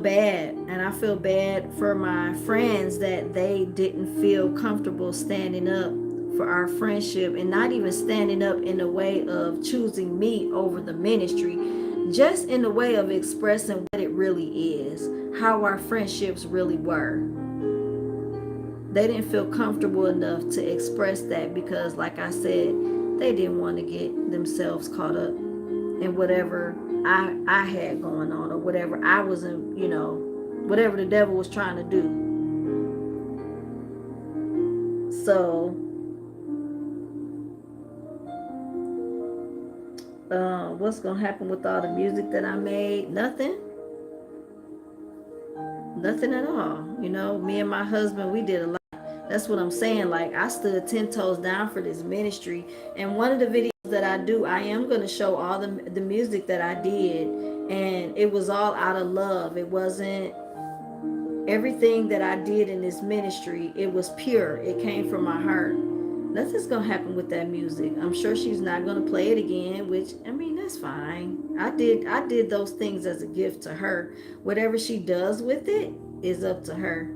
bad, and I feel bad for my friends that they didn't feel comfortable standing up for our friendship, and not even standing up in the way of choosing me over the ministry, just in the way of expressing what it really is, how our friendships really were. They didn't feel comfortable enough to express that because, like I said, they didn't want to get themselves caught up in whatever I had going on, or whatever I was in, whatever the devil was trying to do. So, what's gonna happen with all the music that I made? Nothing at all. Me and my husband, we did a lot. That's what I'm saying. Like, I stood 10 toes down for this ministry. And one of the videos that I do, I am going to show all the music that I did. And it was all out of love. It wasn't everything that I did in this ministry. It was pure. It came from my heart. Nothing's going to happen with that music. I'm sure she's not going to play it again, which, I mean, that's fine. I did those things as a gift to her. Whatever she does with it is up to her.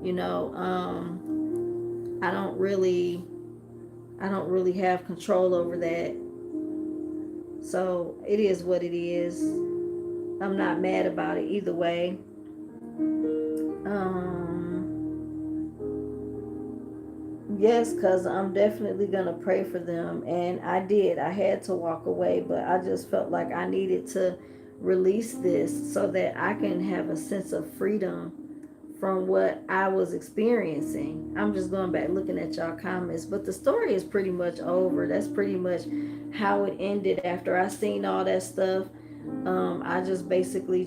You know, I don't really have control over that. So it is what it is. I'm not mad about it either way. Yes, because I'm definitely going to pray for them. And I did. I had to walk away, but I just felt like I needed to release this so that I can have a sense of freedom from what I was experiencing. I'm just going back looking at y'all comments, but the story is pretty much over. That's pretty much how it ended after I seen all that stuff. I just basically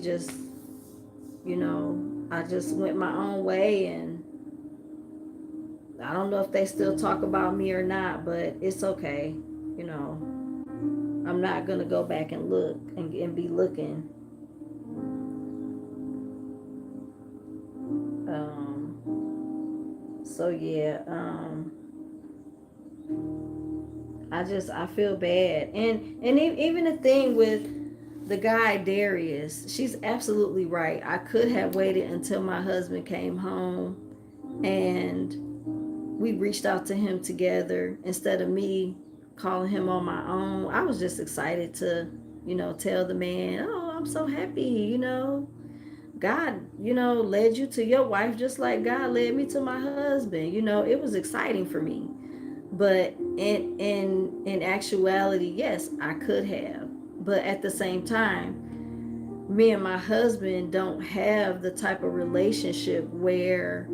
I just went my own way, and I don't know if they still talk about me or not, but it's okay. You know, I'm not going to go back and look and be looking. So yeah, I feel bad, and even the thing with the guy Darius, she's absolutely right. I could have waited until my husband came home, and we reached out to him together instead of me calling him on my own. I was just excited to, tell the man, oh, I'm so happy, God, led you to your wife just like God led me to my husband. It was exciting for me. But in actuality, yes, I could have. But at the same time, me and my husband don't have the type of relationship where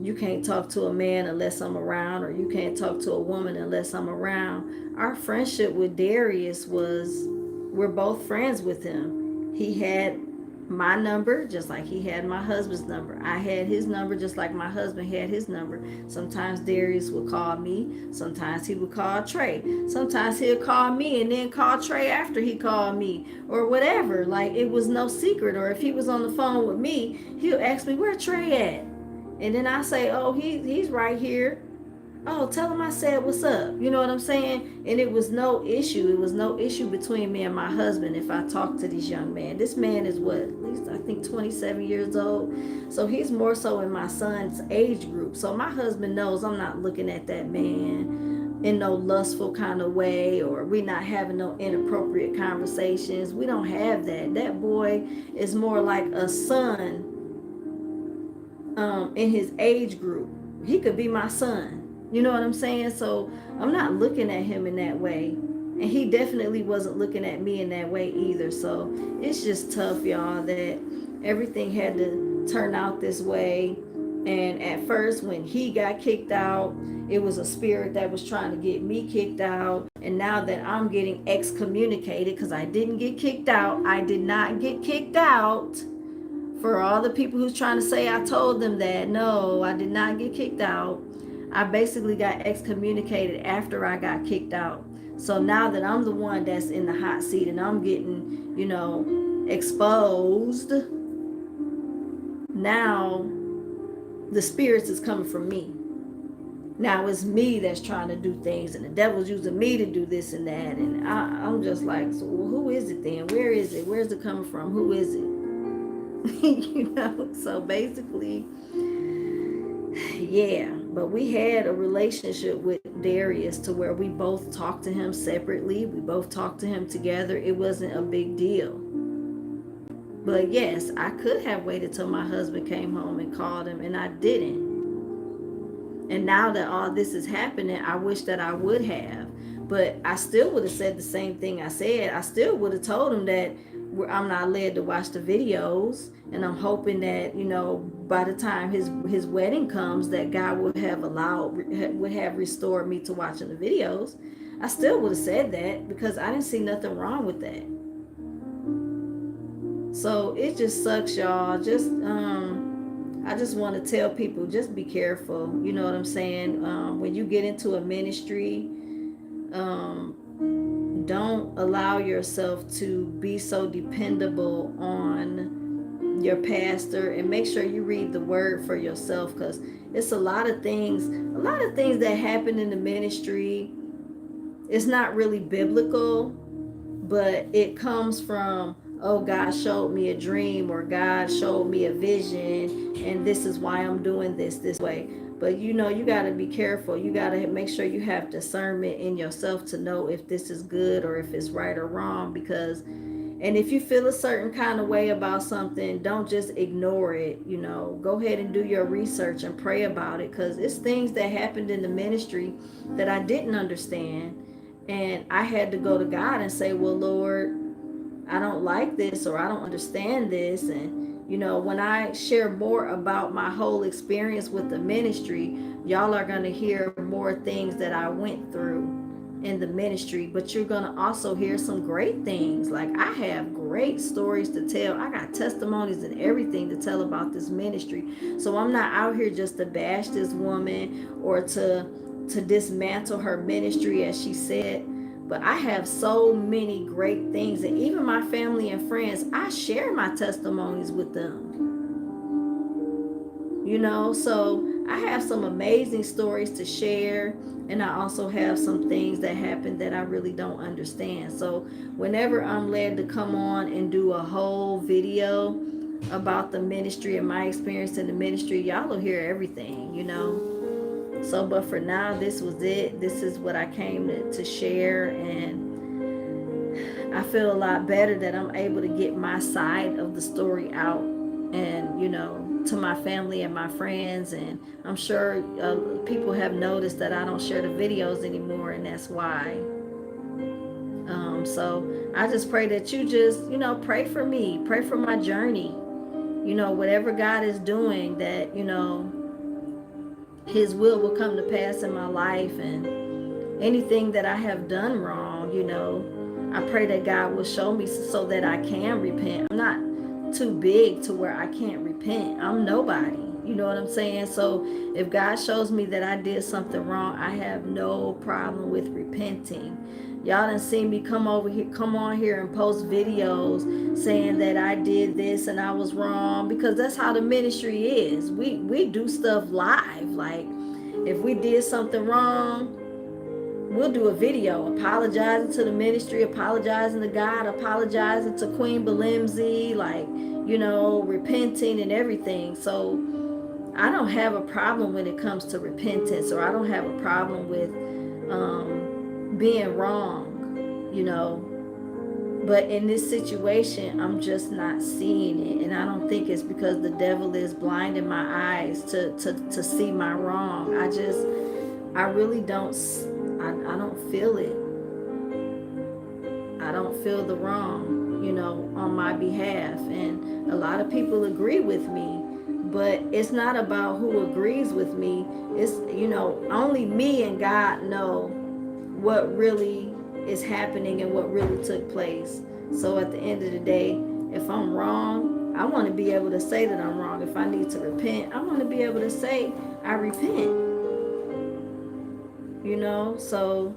you can't talk to a man unless I'm around, or you can't talk to a woman unless I'm around. Our friendship with Darius was, we're both friends with him. He had my number just like he had my husband's number. I had his number just like my husband had his number. Sometimes Darius would call me. Sometimes he would call Trey. Sometimes he'll call me and then call Trey after he called me, or whatever. Like, it was no secret. Or if he was on the phone with me, he'll ask me, where Trey at? And then I say, oh, he's right here. Oh, tell him I said what's up. You know what I'm saying? And it was no issue. It was no issue between me and my husband if I talked to this young man. This man is what, at least I think 27 years old. So he's more so in my son's age group. So my husband knows I'm not looking at that man in no lustful kind of way, or we not having no inappropriate conversations. We don't have that. That boy is more like a son in his age group. He could be my son. You know what I'm saying? So I'm not looking at him in that way. And he definitely wasn't looking at me in that way either. So it's just tough, y'all, that everything had to turn out this way. And at first, when he got kicked out, it was a spirit that was trying to get me kicked out. And now that I'm getting excommunicated, because I didn't get kicked out, I did not get kicked out. For all the people who's trying to say I told them that, no, I did not get kicked out. I basically got excommunicated after I got kicked out. So now that I'm the one that's in the hot seat and I'm getting, exposed, now the spirits is coming from me. Now it's me that's trying to do things, and the devil's using me to do this and that. And I'm just like, so who is it then? Where is it? Where's it coming from? Who is it? So basically, yeah, but we had a relationship with Darius to where we both talked to him separately. We both talked to him together. It wasn't a big deal. But yes, I could have waited till my husband came home and called him, and I didn't. And now that all this is happening, I wish that I would have. But I still would have said the same thing I said. I still would have told him that I'm not led to watch the videos, and I'm hoping that, by the time his wedding comes, that God would have restored me to watching the videos. I still would have said that because I didn't see nothing wrong with that. So it just sucks, y'all. I just want to tell people, just be careful. You know what I'm saying? When you get into a ministry, don't allow yourself to be so dependable on your pastor, and make sure you read the word for yourself, because it's a lot of things that happen in the ministry. It's not really biblical, but it comes from, oh, God showed me a dream, or God showed me a vision, and this is why I'm doing this way. But you got to be careful. You got to make sure you have discernment in yourself to know if this is good or if it's right or wrong. And if you feel a certain kind of way about something, don't just ignore it. Go ahead and do your research and pray about it, because it's things that happened in the ministry that I didn't understand. And I had to go to God and say, well, Lord, I don't like this, or I don't understand this. And, when I share more about my whole experience with the ministry, y'all are going to hear more things that I went through in the ministry. But you're going to also hear some great things. Like, I have great stories to tell. I got testimonies and everything to tell about this ministry. So I'm not out here just to bash this woman or to dismantle her ministry, as she said. But I have so many great things, and even my family and friends, I share my testimonies with them. So I have some amazing stories to share, and I also have some things that happen that I really don't understand. So whenever I'm led to come on and do a whole video about the ministry and my experience in the ministry, y'all will hear everything. So, but for now, this was it. This is what I came to share, and I feel a lot better that I'm able to get my side of the story out, and to my family and my friends. And I'm sure people have noticed that I don't share the videos anymore, and that's why. So I just pray that you just pray for me, pray for my journey. Whatever God is doing, that His will come to pass in my life. And anything that I have done wrong, I pray that God will show me so that I can repent. I'm not too big to where I can't repent. I'm nobody. You know what I'm saying? So if God shows me that I did something wrong, I have no problem with repenting. Y'all done seen me come on here and post videos saying that I did this and I was wrong, because that's how the ministry is. We do stuff live. Like, if we did something wrong, we'll do a video apologizing to the ministry, apologizing to God, apologizing to Queen Belimsey, like, repenting and everything. So I don't have a problem when it comes to repentance, or I don't have a problem with being wrong, but in this situation, I'm just not seeing it. And I don't think it's because the devil is blinding my eyes to see my wrong. I really don't, I don't feel it. I don't feel the wrong, on my behalf. And a lot of people agree with me, but it's not about who agrees with me. It's, only me and God know what really is happening and what really took place. So at the end of the day, if I'm wrong, I want to be able to say that I'm wrong. If I need to repent, I want to be able to say I repent. So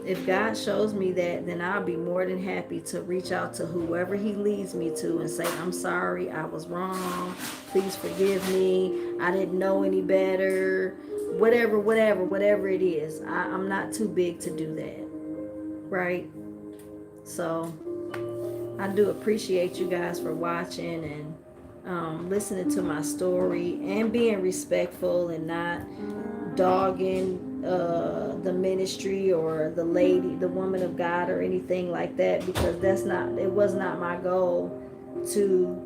if God shows me that, then I'll be more than happy to reach out to whoever He leads me to and say, I'm sorry, I was wrong. Please forgive me. I didn't know any better. Whatever it is. I'm not too big to do that. Right? So I do appreciate you guys for watching and listening to my story and being respectful and not dogging the ministry or the woman of God or anything like that, because it was not my goal to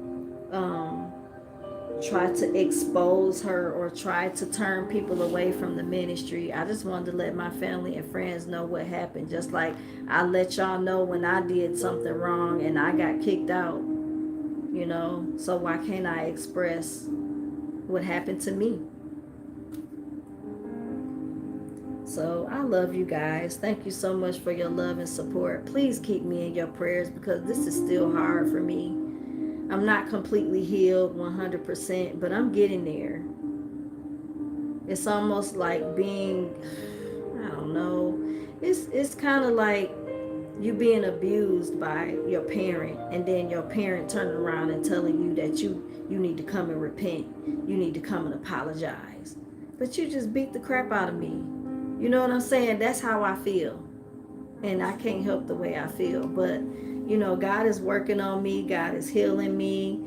try to expose her or try to turn people away from the ministry. I just wanted to let my family and friends know what happened. Just like I let y'all know when I did something wrong and I got kicked out, you know. So why can't I express what happened to me? So I love you guys. Thank you so much for your love and support. Please keep me in your prayers because this is still hard for me. I'm not completely healed 100%, but I'm getting there. It's almost like being, I don't know. It's kind of like you being abused by your parent, and then your parent turning around and telling you that you need to come and repent. You need to come and apologize. But you just beat the crap out of me. You know what I'm saying? That's how I feel. And I can't help the way I feel. But, you know, God is working on me. God is healing me.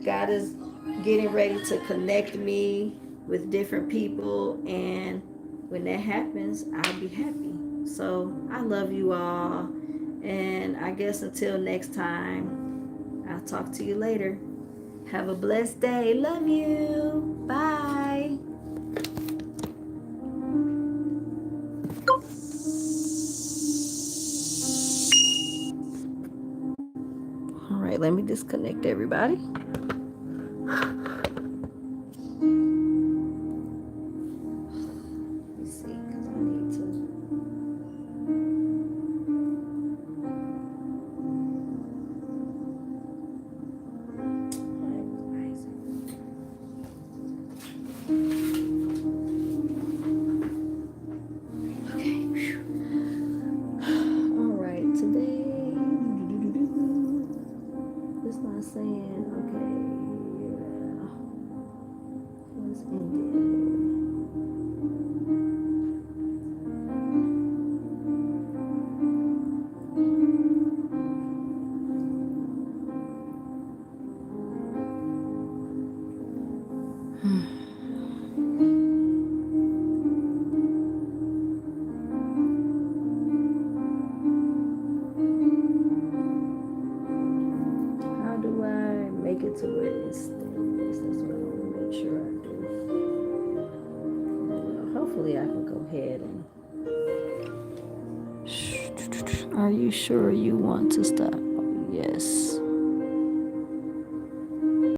God is getting ready to connect me with different people. And when that happens, I'll be happy. So I love you all. And I guess until next time, I'll talk to you later. Have a blessed day. Love you. Bye. All right, let me disconnect everybody. Let's see, because I need to. Okay. All right, today. It's not saying, okay, yeah. Let's end it. How do I make it to where it stays? That's what I want to make sure I do. Well, hopefully I can go ahead and. Are you sure you want to stop? Yes.